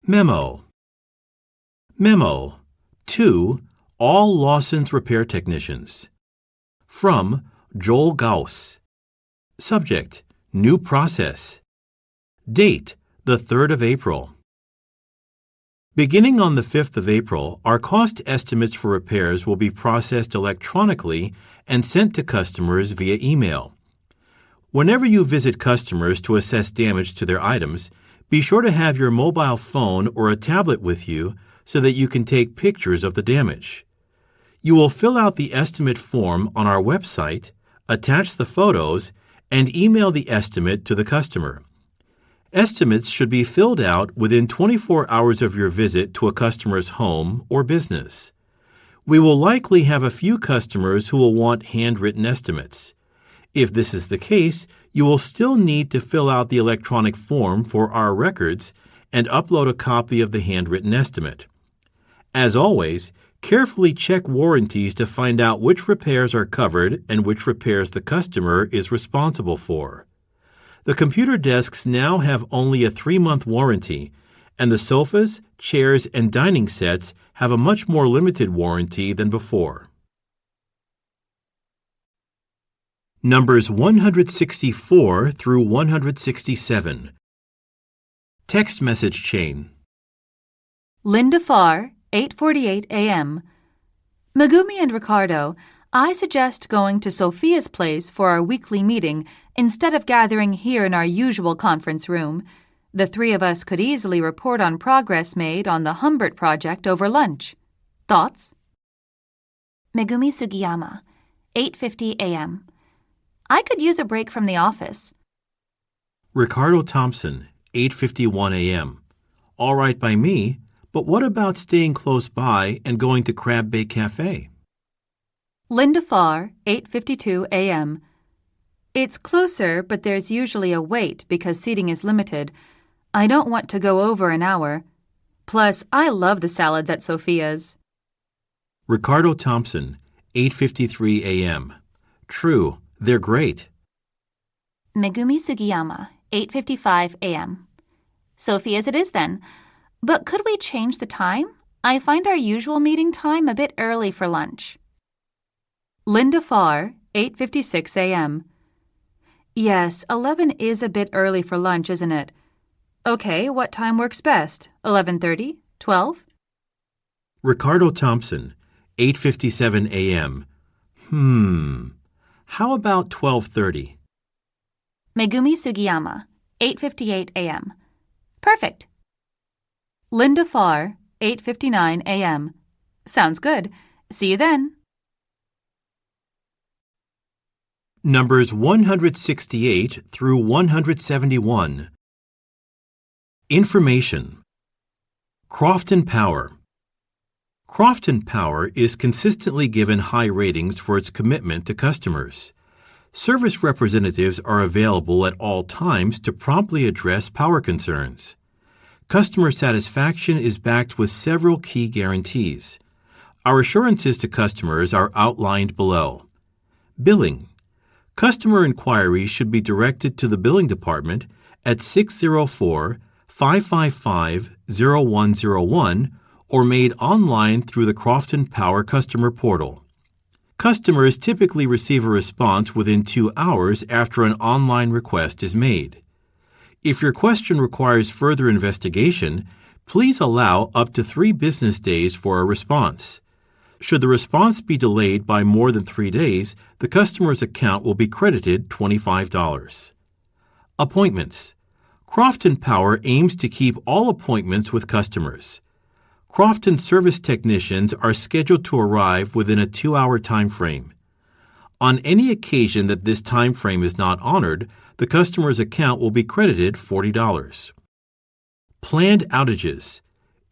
Memo. Memo. To all Lawson's repair technicians. From Joel Gauss. Subject: New process. Date: the 3rd of April. Beginning on the 5th of April, our cost estimates for repairs will be processed electronically and sent to customers via email. Whenever you visit customers to assess damage to their items, be sure to have your mobile phone or a tablet with you so that you can take pictures of the damage. You will fill out the estimate form on our website, attach the photos, and email the estimate to the customer. Estimates should be filled out within 24 hours of your visit to a customer's home or business. We will likely have a few customers who will want handwritten estimates. If this is the case, you will still need to fill out the electronic form for our records and upload a copy of the handwritten estimate. As always, carefully check warranties to find out which repairs are covered and which repairs the customer is responsible for. The computer desks now have only a 3-month warranty, and the sofas, chairs, and dining sets have a much more limited warranty than before. Numbers 164 through 167. Text message chain. Linda Farr, 8:48 a.m. Megumi and Ricardo, I suggest going to Sophia's place for our weekly meeting instead of gathering here in our usual conference room. The 3 of us could easily report on progress made on the Humbert project over lunch. Thoughts? Megumi Sugiyama, 8:50 a.m. I could use a break from the office. Ricardo Thompson, 8:51 a.m. All right by me, but what about staying close by and going to Crab Bay Cafe? Linda Farr, 8:52 a.m. It's closer, but there's usually a wait because seating is limited. I don't want to go over an hour. Plus, I love the salads at Sophia's. Ricardo Thompson, 8:53 a.m. True, they're great. Megumi Sugiyama, 8:55 a.m. Sophia's it is then. But could we change the time? I find our usual meeting time a bit early for lunch. Linda Farr, 8:56 a.m. Yes, 11 is a bit early for lunch, isn't it? Okay, what time works best? 11:30? 12? Ricardo Thompson, 8:57 a.m. How about 12:30? Megumi Sugiyama, 8:58 a.m. Perfect. Linda Farr, 8:59 a.m. Sounds good. See you then. Numbers 168 through 171. Information. Crofton Power. Crofton Power is consistently given high ratings for its commitment to customers. Service representatives are available at all times to promptly address power concerns. Customer satisfaction is backed with several key guarantees. Our assurances to customers are outlined below. Billing. Customer inquiries should be directed to the billing department at 604-555-0101 or made online through the Crofton Power Customer Portal. Customers typically receive a response within 2 hours after an online request is made. If your question requires further investigation, please allow up to 3 business days for a response. Should the response be delayed by more than 3 days, the customer's account will be credited $25. Appointments. Crofton Power aims to keep all appointments with customers. Crofton service technicians are scheduled to arrive within a 2-hour time frame. On any occasion that this time frame is not honored, the customer's account will be credited $40. Planned outages.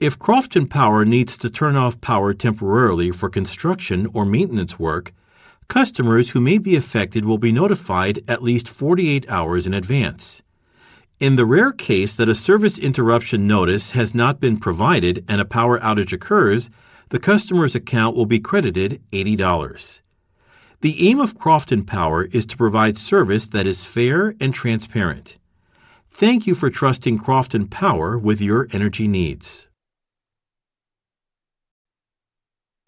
If Crofton Power needs to turn off power temporarily for construction or maintenance work, customers who may be affected will be notified at least 48 hours in advance. In the rare case that a service interruption notice has not been provided and a power outage occurs, the customer's account will be credited $80. The aim of Crofton Power is to provide service that is fair and transparent. Thank you for trusting Crofton Power with your energy needs.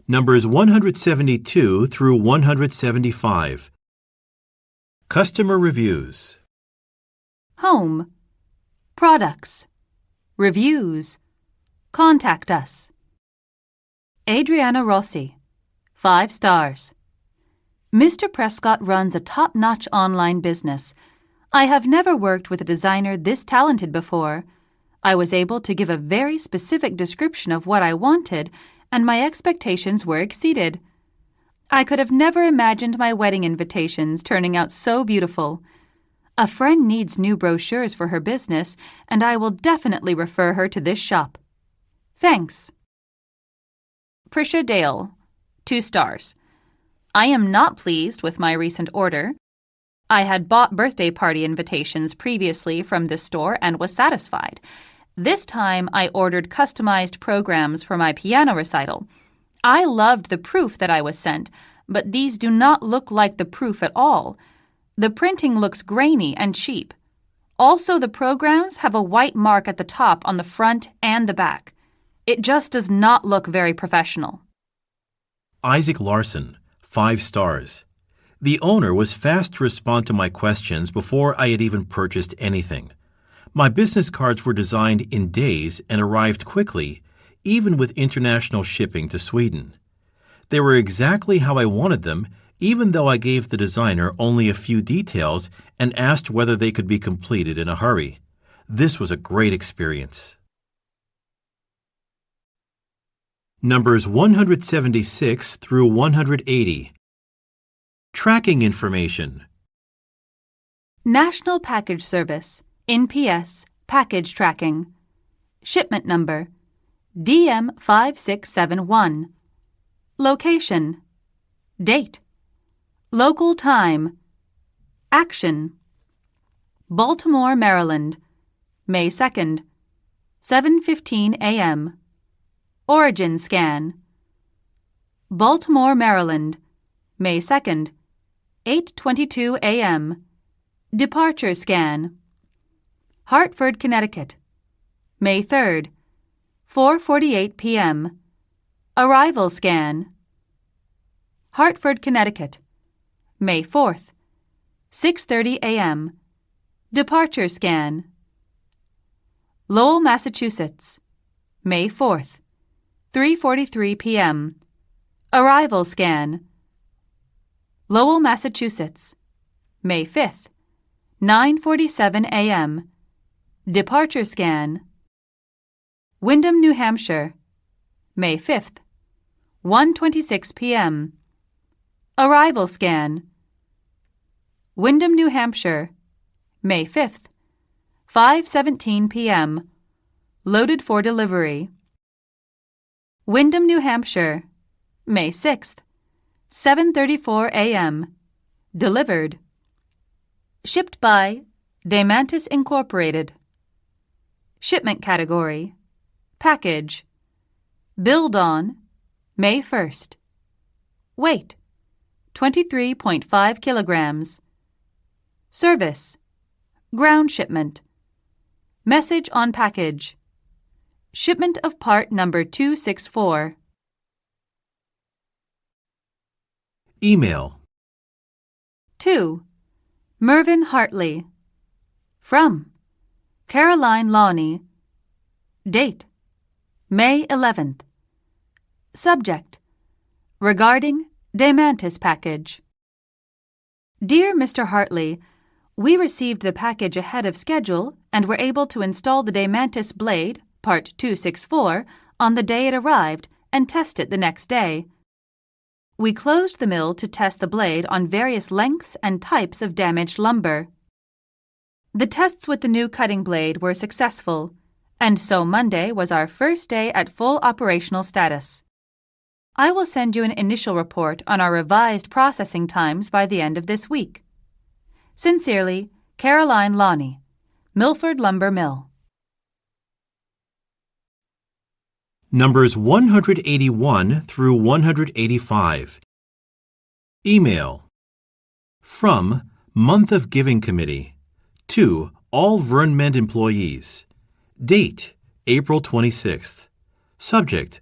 Numbers 172 through 175. Customer reviews. Home. Products. Reviews. Contact us. Adriana Rossi. 5 stars. Mr. Prescott runs a top-notch online business. I have never worked with a designer this talented before. I was able to give a very specific description of what I wanted, and my expectations were exceeded. I could have never imagined my wedding invitations turning out so beautiful. A friend needs new brochures for her business, and I will definitely refer her to this shop. Thanks. Prisha Dale. 2 stars. I am not pleased with my recent order. I had bought birthday party invitations previously from this store and was satisfied. This time I ordered customized programs for my piano recital. I loved the proof that I was sent, but these do not look like the proof at all. The printing looks grainy and cheap. Also, the programs have a white mark at the top on the front and the back. It just does not look very professional. Isaac Larson, 5 stars. The owner was fast to respond to my questions before I had even purchased anything. My business cards were designed in days and arrived quickly, even with international shipping to Sweden. They were exactly how I wanted them, even though I gave the designer only a few details and asked whether they could be completed in a hurry. This was a great experience. Numbers 176 through 180. Tracking information. National Package Service, NPS, Package Tracking. Shipment number, DM5671. Location, date, local time, action. Baltimore, Maryland, May 2nd, 7:15 a.m. Origin scan. Baltimore, Maryland, May 2nd, 8:22 a.m. Departure scan. Hartford, Connecticut, May 3rd, 4:48 p.m. Arrival scan. Hartford, Connecticut, May 4th, 6:30 a.m. Departure scan. Lowell, Massachusetts, May 4th, 3:43 p.m. Arrival scan. Lowell, Massachusetts, May 5th, 9:47 a.m. Departure scan. Windham, New Hampshire, May 5th, 1:26 p.m. Arrival scan. Windham, New Hampshire, May 5th, 5:17 p.m. Loaded for delivery. Windham, New Hampshire, May 6th, 7:34 a.m. Delivered. Shipped by Demantis Incorporated. Shipment category, package. Billed on May 1st. Weight, 23.5 kilograms. Service, ground shipment. Message on package. Shipment of part number 264. Email. 2. Mervyn Hartley. From Caroline Lawney. Date: May 11th. Subject: Regarding Demantis package. Dear Mr. Hartley, we received the package ahead of schedule and were able to install the Demantis blade, part 264, on the day it arrived and test it the next day. We closed the mill to test the blade on various lengths and types of damaged lumber. The tests with the new cutting blade were successful, and so Monday was our first day at full operational status. I will send you an initial report on our revised processing times by the end of this week. Sincerely, Caroline Lawney, Milford Lumber Mill. Numbers 181 through 185. Email. From Month of Giving Committee to all VernMend employees. Date: April 26th. Subject: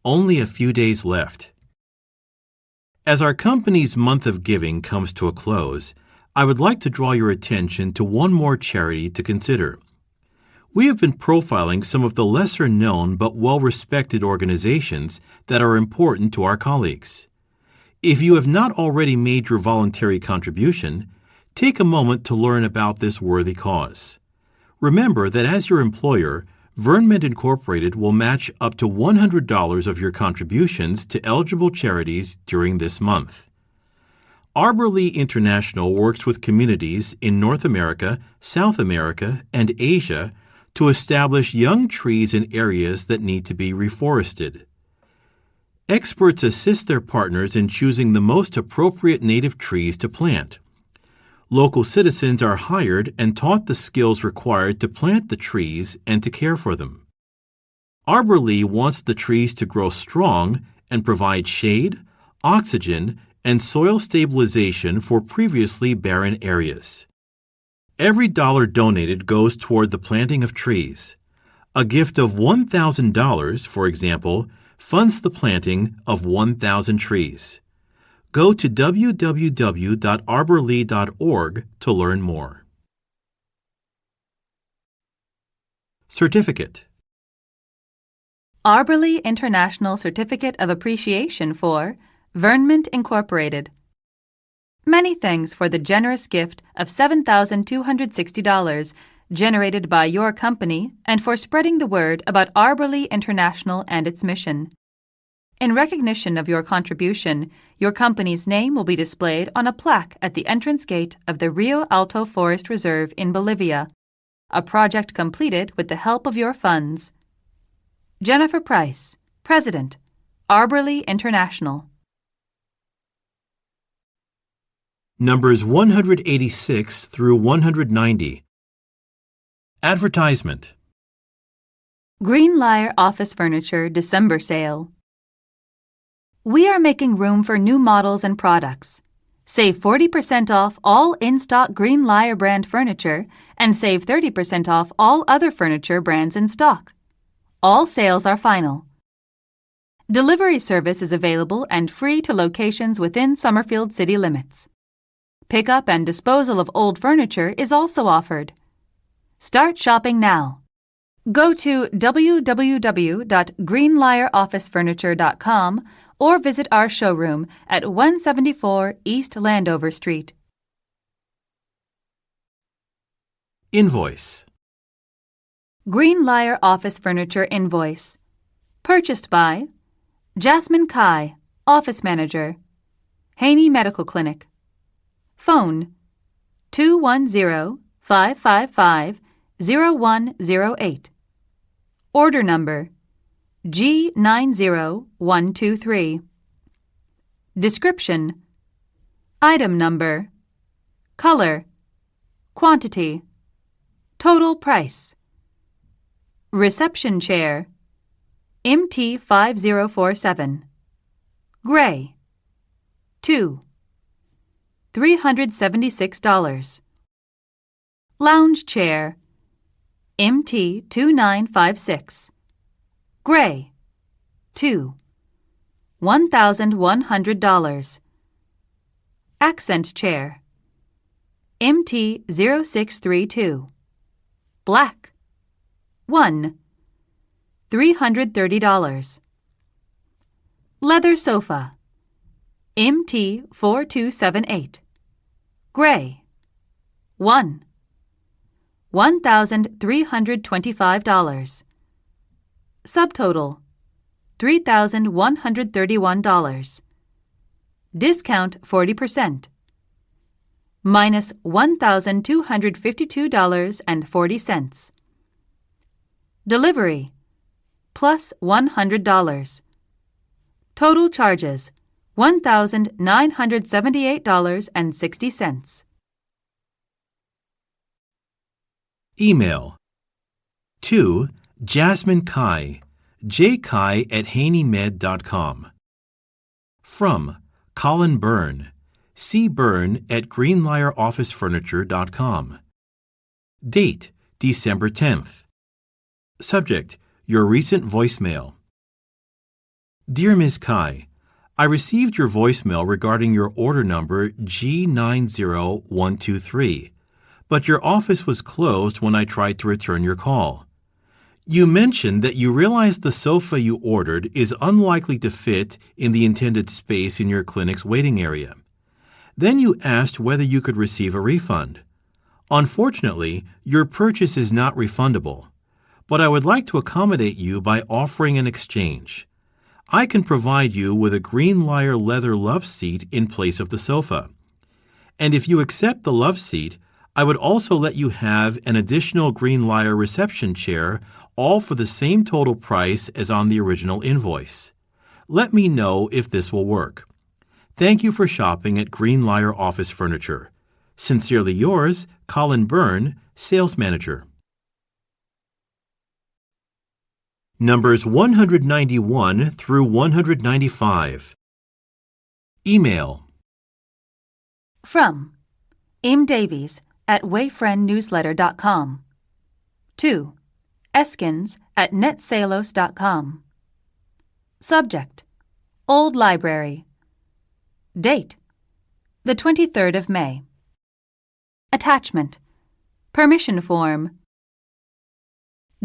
Only a few days left. As our company's month of giving comes to a close, I would like to draw your attention to one more charity to consider. We have been profiling some of the lesser-known but well-respected organizations that are important to our colleagues. If you have not already made your voluntary contribution, take a moment to learn about this worthy cause. Remember that as your employer, VernMend Incorporated will match up to $100 of your contributions to eligible charities during this month. Arborlee International works with communities in North America, South America, and Asia to establish young trees in areas that need to be reforested. Experts assist their partners in choosing the most appropriate native trees to plant. Local citizens are hired and taught the skills required to plant the trees and to care for them. Arborlee wants the trees to grow strong and provide shade, oxygen, and soil stabilization for previously barren areas. Every dollar donated goes toward the planting of trees. A gift of $1,000, for example, funds the planting of 1,000 trees. Go to www.arborlee.org to learn more. Certificate. Arborlee International Certificate of Appreciation for VernMend Incorporated. Many thanks for the generous gift of $7,260 generated by your company and for spreading the word about Arborlee International and its mission. In recognition of your contribution, your company's name will be displayed on a plaque at the entrance gate of the Rio Alto Forest Reserve in Bolivia, a project completed with the help of your funds. Jennifer Price, President, Arborlee International. Numbers 186 through 190. Advertisement. Greenlier Office Furniture December Sale. We are making room for new models and products. Save 40% off all in-stock Greenlier brand furniture and save 30% off all other furniture brands in stock. All sales are final. Delivery service is available and free to locations within Summerfield city limits. Pickup and disposal of old furniture is also offered. Start shopping now. Go to www.greenlierofficefurniture.com or visit our showroom at 174 East Landover Street. Invoice. Greenlier Office Furniture Invoice. Purchased by Jasmine Kai, Office Manager, Haney Medical Clinic. Phone 210-555-0108. Order number G90123. Description: Item number, color, quantity, total price. Reception chair MT5047. Gray. 2. $376. Lounge chair MT2956. Gray. 2. $1,100. Accent chair MT0632. Black. 1. $330. Leather sofa. MT4278. Gray. 1. $1,325. Subtotal. $3,131. Discount 40%. Minus $1,252.40. Delivery. Plus $100. Total charges $1,978.60. Email. 2. Jasmine Kai, jkai@haneymed.com. From Colin Byrne, cbyrne@greenlireofficefurniture.com. Date, December 10th. Subject, your recent voicemail. Dear Ms. Kai, I received your voicemail regarding your order number G90123, but your office was closed when I tried to return your call. You mentioned that you realized the sofa you ordered is unlikely to fit in the intended space in your clinic's waiting area. Then you asked whether you could receive a refund. Unfortunately, your purchase is not refundable, but I would like to accommodate you by offering an exchange. I can provide you with a Greenlier leather love seat in place of the sofa. And if you accept the love seat, I would also let you have an additional Greenlier reception chair, all for the same total price as on the original invoice. Let me know if this will work. Thank you for shopping at Greenlier Office Furniture. Sincerely yours, Colin Byrne, Sales Manager. Numbers 191 through 195. Email. From M. Davies at wayfriendnewsletter.com. To Eskins at netsalos.com. Subject, Old Library. Date, the 23rd of May. Attachment, Permission Form.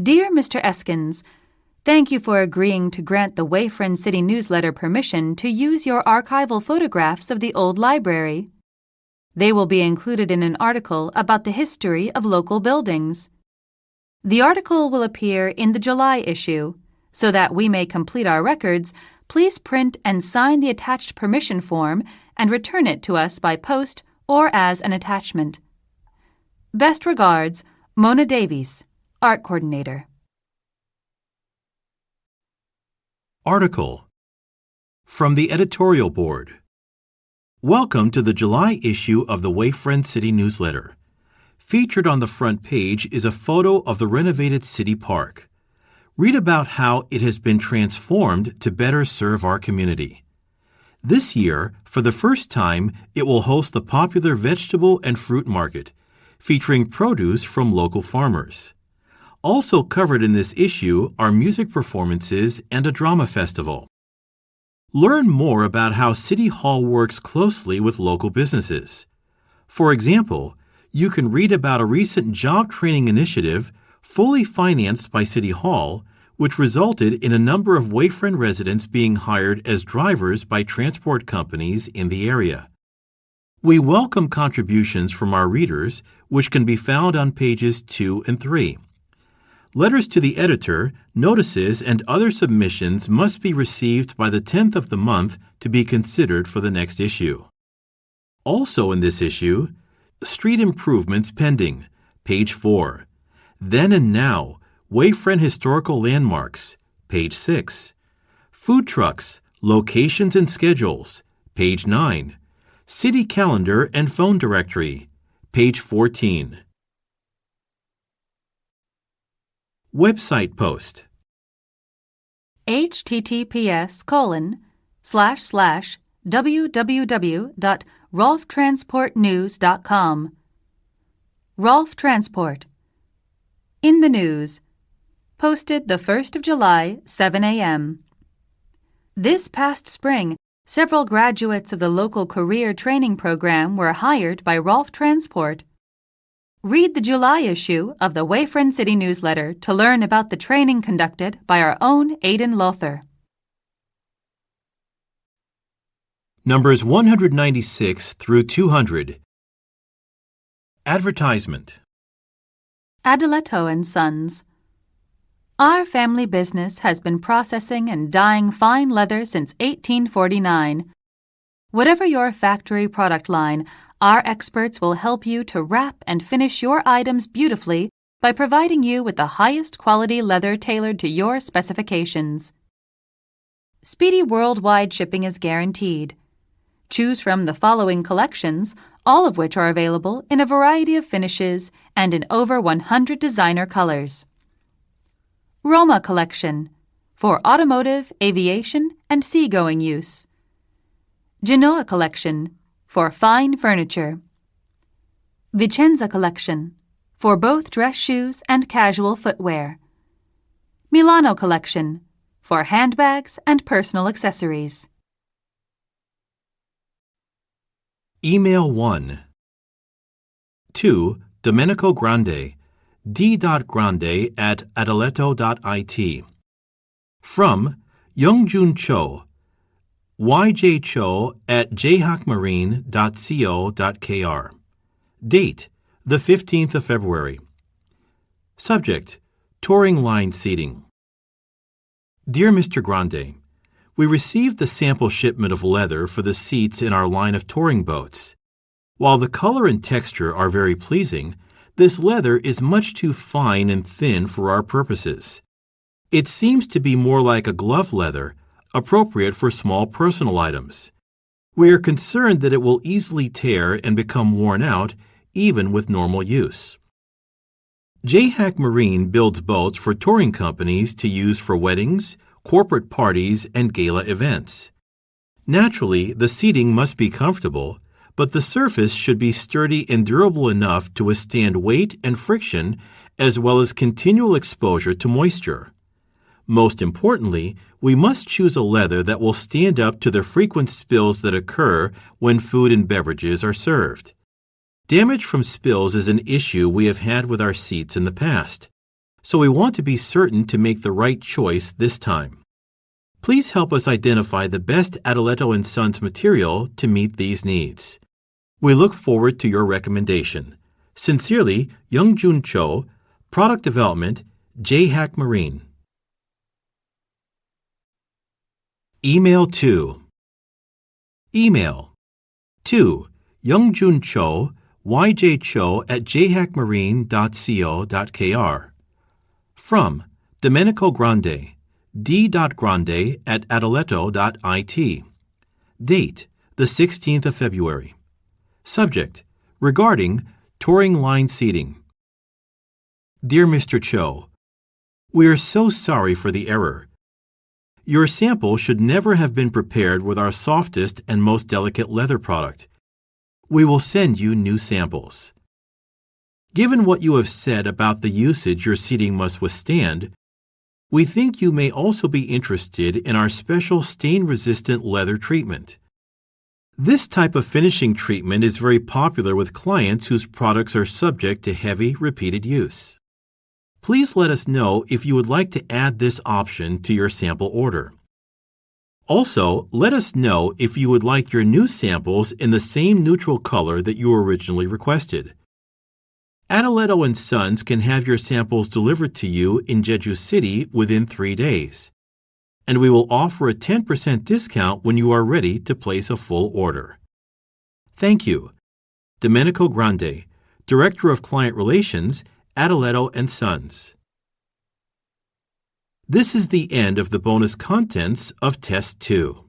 Dear Mr. Eskins, thank you for agreeing to grant the Wayfriend City Newsletter permission to use your archival photographs of the old library. They will be included in an article about the history of local buildings. The article will appear in the July issue. So that we may complete our records, please print and sign the attached permission form and return it to us by post or as an attachment. Best regards, Mona Davies, Art Coordinator. Article. From the Editorial Board. Welcome to the July issue of the Wayfriend City Newsletter. Featured on the front page is a photo of the renovated city park. Read about how it has been transformed to better serve our community. This year, for the first time, it will host the popular vegetable and fruit market, featuring produce from local farmers. Also covered in this issue are music performances and a drama festival. Learn more about how City Hall works closely with local businesses. For example, you can read about a recent job training initiative fully financed by City Hall, which resulted in a number of Wayfriend residents being hired as drivers by transport companies in the area. We welcome contributions from our readers, which can be found on pages 2 and 3. Letters to the editor, notices, and other submissions must be received by the 10th of the month to be considered for the next issue. Also in this issue, Street Improvements Pending, page 4. Then and Now, Wayfriend Historical Landmarks, page 6. Food Trucks, Locations and Schedules, page 9. City Calendar and Phone Directory, page 14. Website post. https://www.rolftransportnews.com. Rolf Transport. In the news. Posted the 1st of July, 7 a.m. This past spring, several graduates of the local career training program were hired by Rolf Transport. Read the July issue of the Wayfront City newsletter to learn about the training conducted by our own Aidan Lothar. Numbers 196 through 200. Advertisement. Adeletto and Sons. Our family business has been processing and dyeing fine leather since 1849. Whatever your factory product line, our experts will help you to wrap and finish your items beautifully by providing you with the highest quality leather tailored to your specifications. Speedy worldwide shipping is guaranteed. Choose from the following collections, all of which are available in a variety of finishes and in over 100 designer colors. Roma Collection, for automotive, aviation, and seagoing use. Genoa Collection, for fine furniture. Vicenza Collection, for both dress shoes and casual footwear. Milano Collection, for handbags and personal accessories. Email 1. To Domenico Grande, d.grande@adeletto.it. From Youngjun Cho, yjcho@jhacmarine.co.kr. Date, the 15th of February. Subject, touring line seating. Dear Mr. Grande, we received the sample shipment of leather for the seats in our line of touring boats. While the color and texture are very pleasing, this leather is much too fine and thin for our purposes. It seems to be more like a glove leather, appropriate for small personal items. We are concerned that it will easily tear and become worn out, even with normal use. JHAC Marine builds boats for touring companies to use for weddings, corporate parties, and gala events. Naturally, the seating must be comfortable, but the surface should be sturdy and durable enough to withstand weight and friction, as well as continual exposure to moisture. Most importantly, we must choose a leather that will stand up to the frequent spills that occur when food and beverages are served. Damage from spills is an issue we have had with our seats in the past, so we want to be certain to make the right choice this time. Please help us identify the best Adeletto & Sons material to meet these needs. We look forward to your recommendation. Sincerely, Youngjun Cho, Product Development, JHAC Marine. Email 2. Email to Youngjun Cho, yjcho@jhacmarine.co.kr. From Domenico Grande, d.grande@adeletto.it. Date, the 16th of February. Subject, regarding touring line seating. Dear Mr. Cho, we are so sorry for the error. Your sample should never have been prepared with our softest and most delicate leather product. We will send you new samples. Given what you have said about the usage your seating must withstand, we think you may also be interested in our special stain-resistant leather treatment. This type of finishing treatment is very popular with clients whose products are subject to heavy, repeated use. Please let us know if you would like to add this option to your sample order. Also, let us know if you would like your new samples in the same neutral color that you originally requested. Adeletto & Sons can have your samples delivered to you in Jeju City within 3 days, and we will offer a 10% discount when you are ready to place a full order. Thank you. Domenico Grande, Director of Client Relations, Adeletto & Sons. This is the end of the bonus contents of Test 2.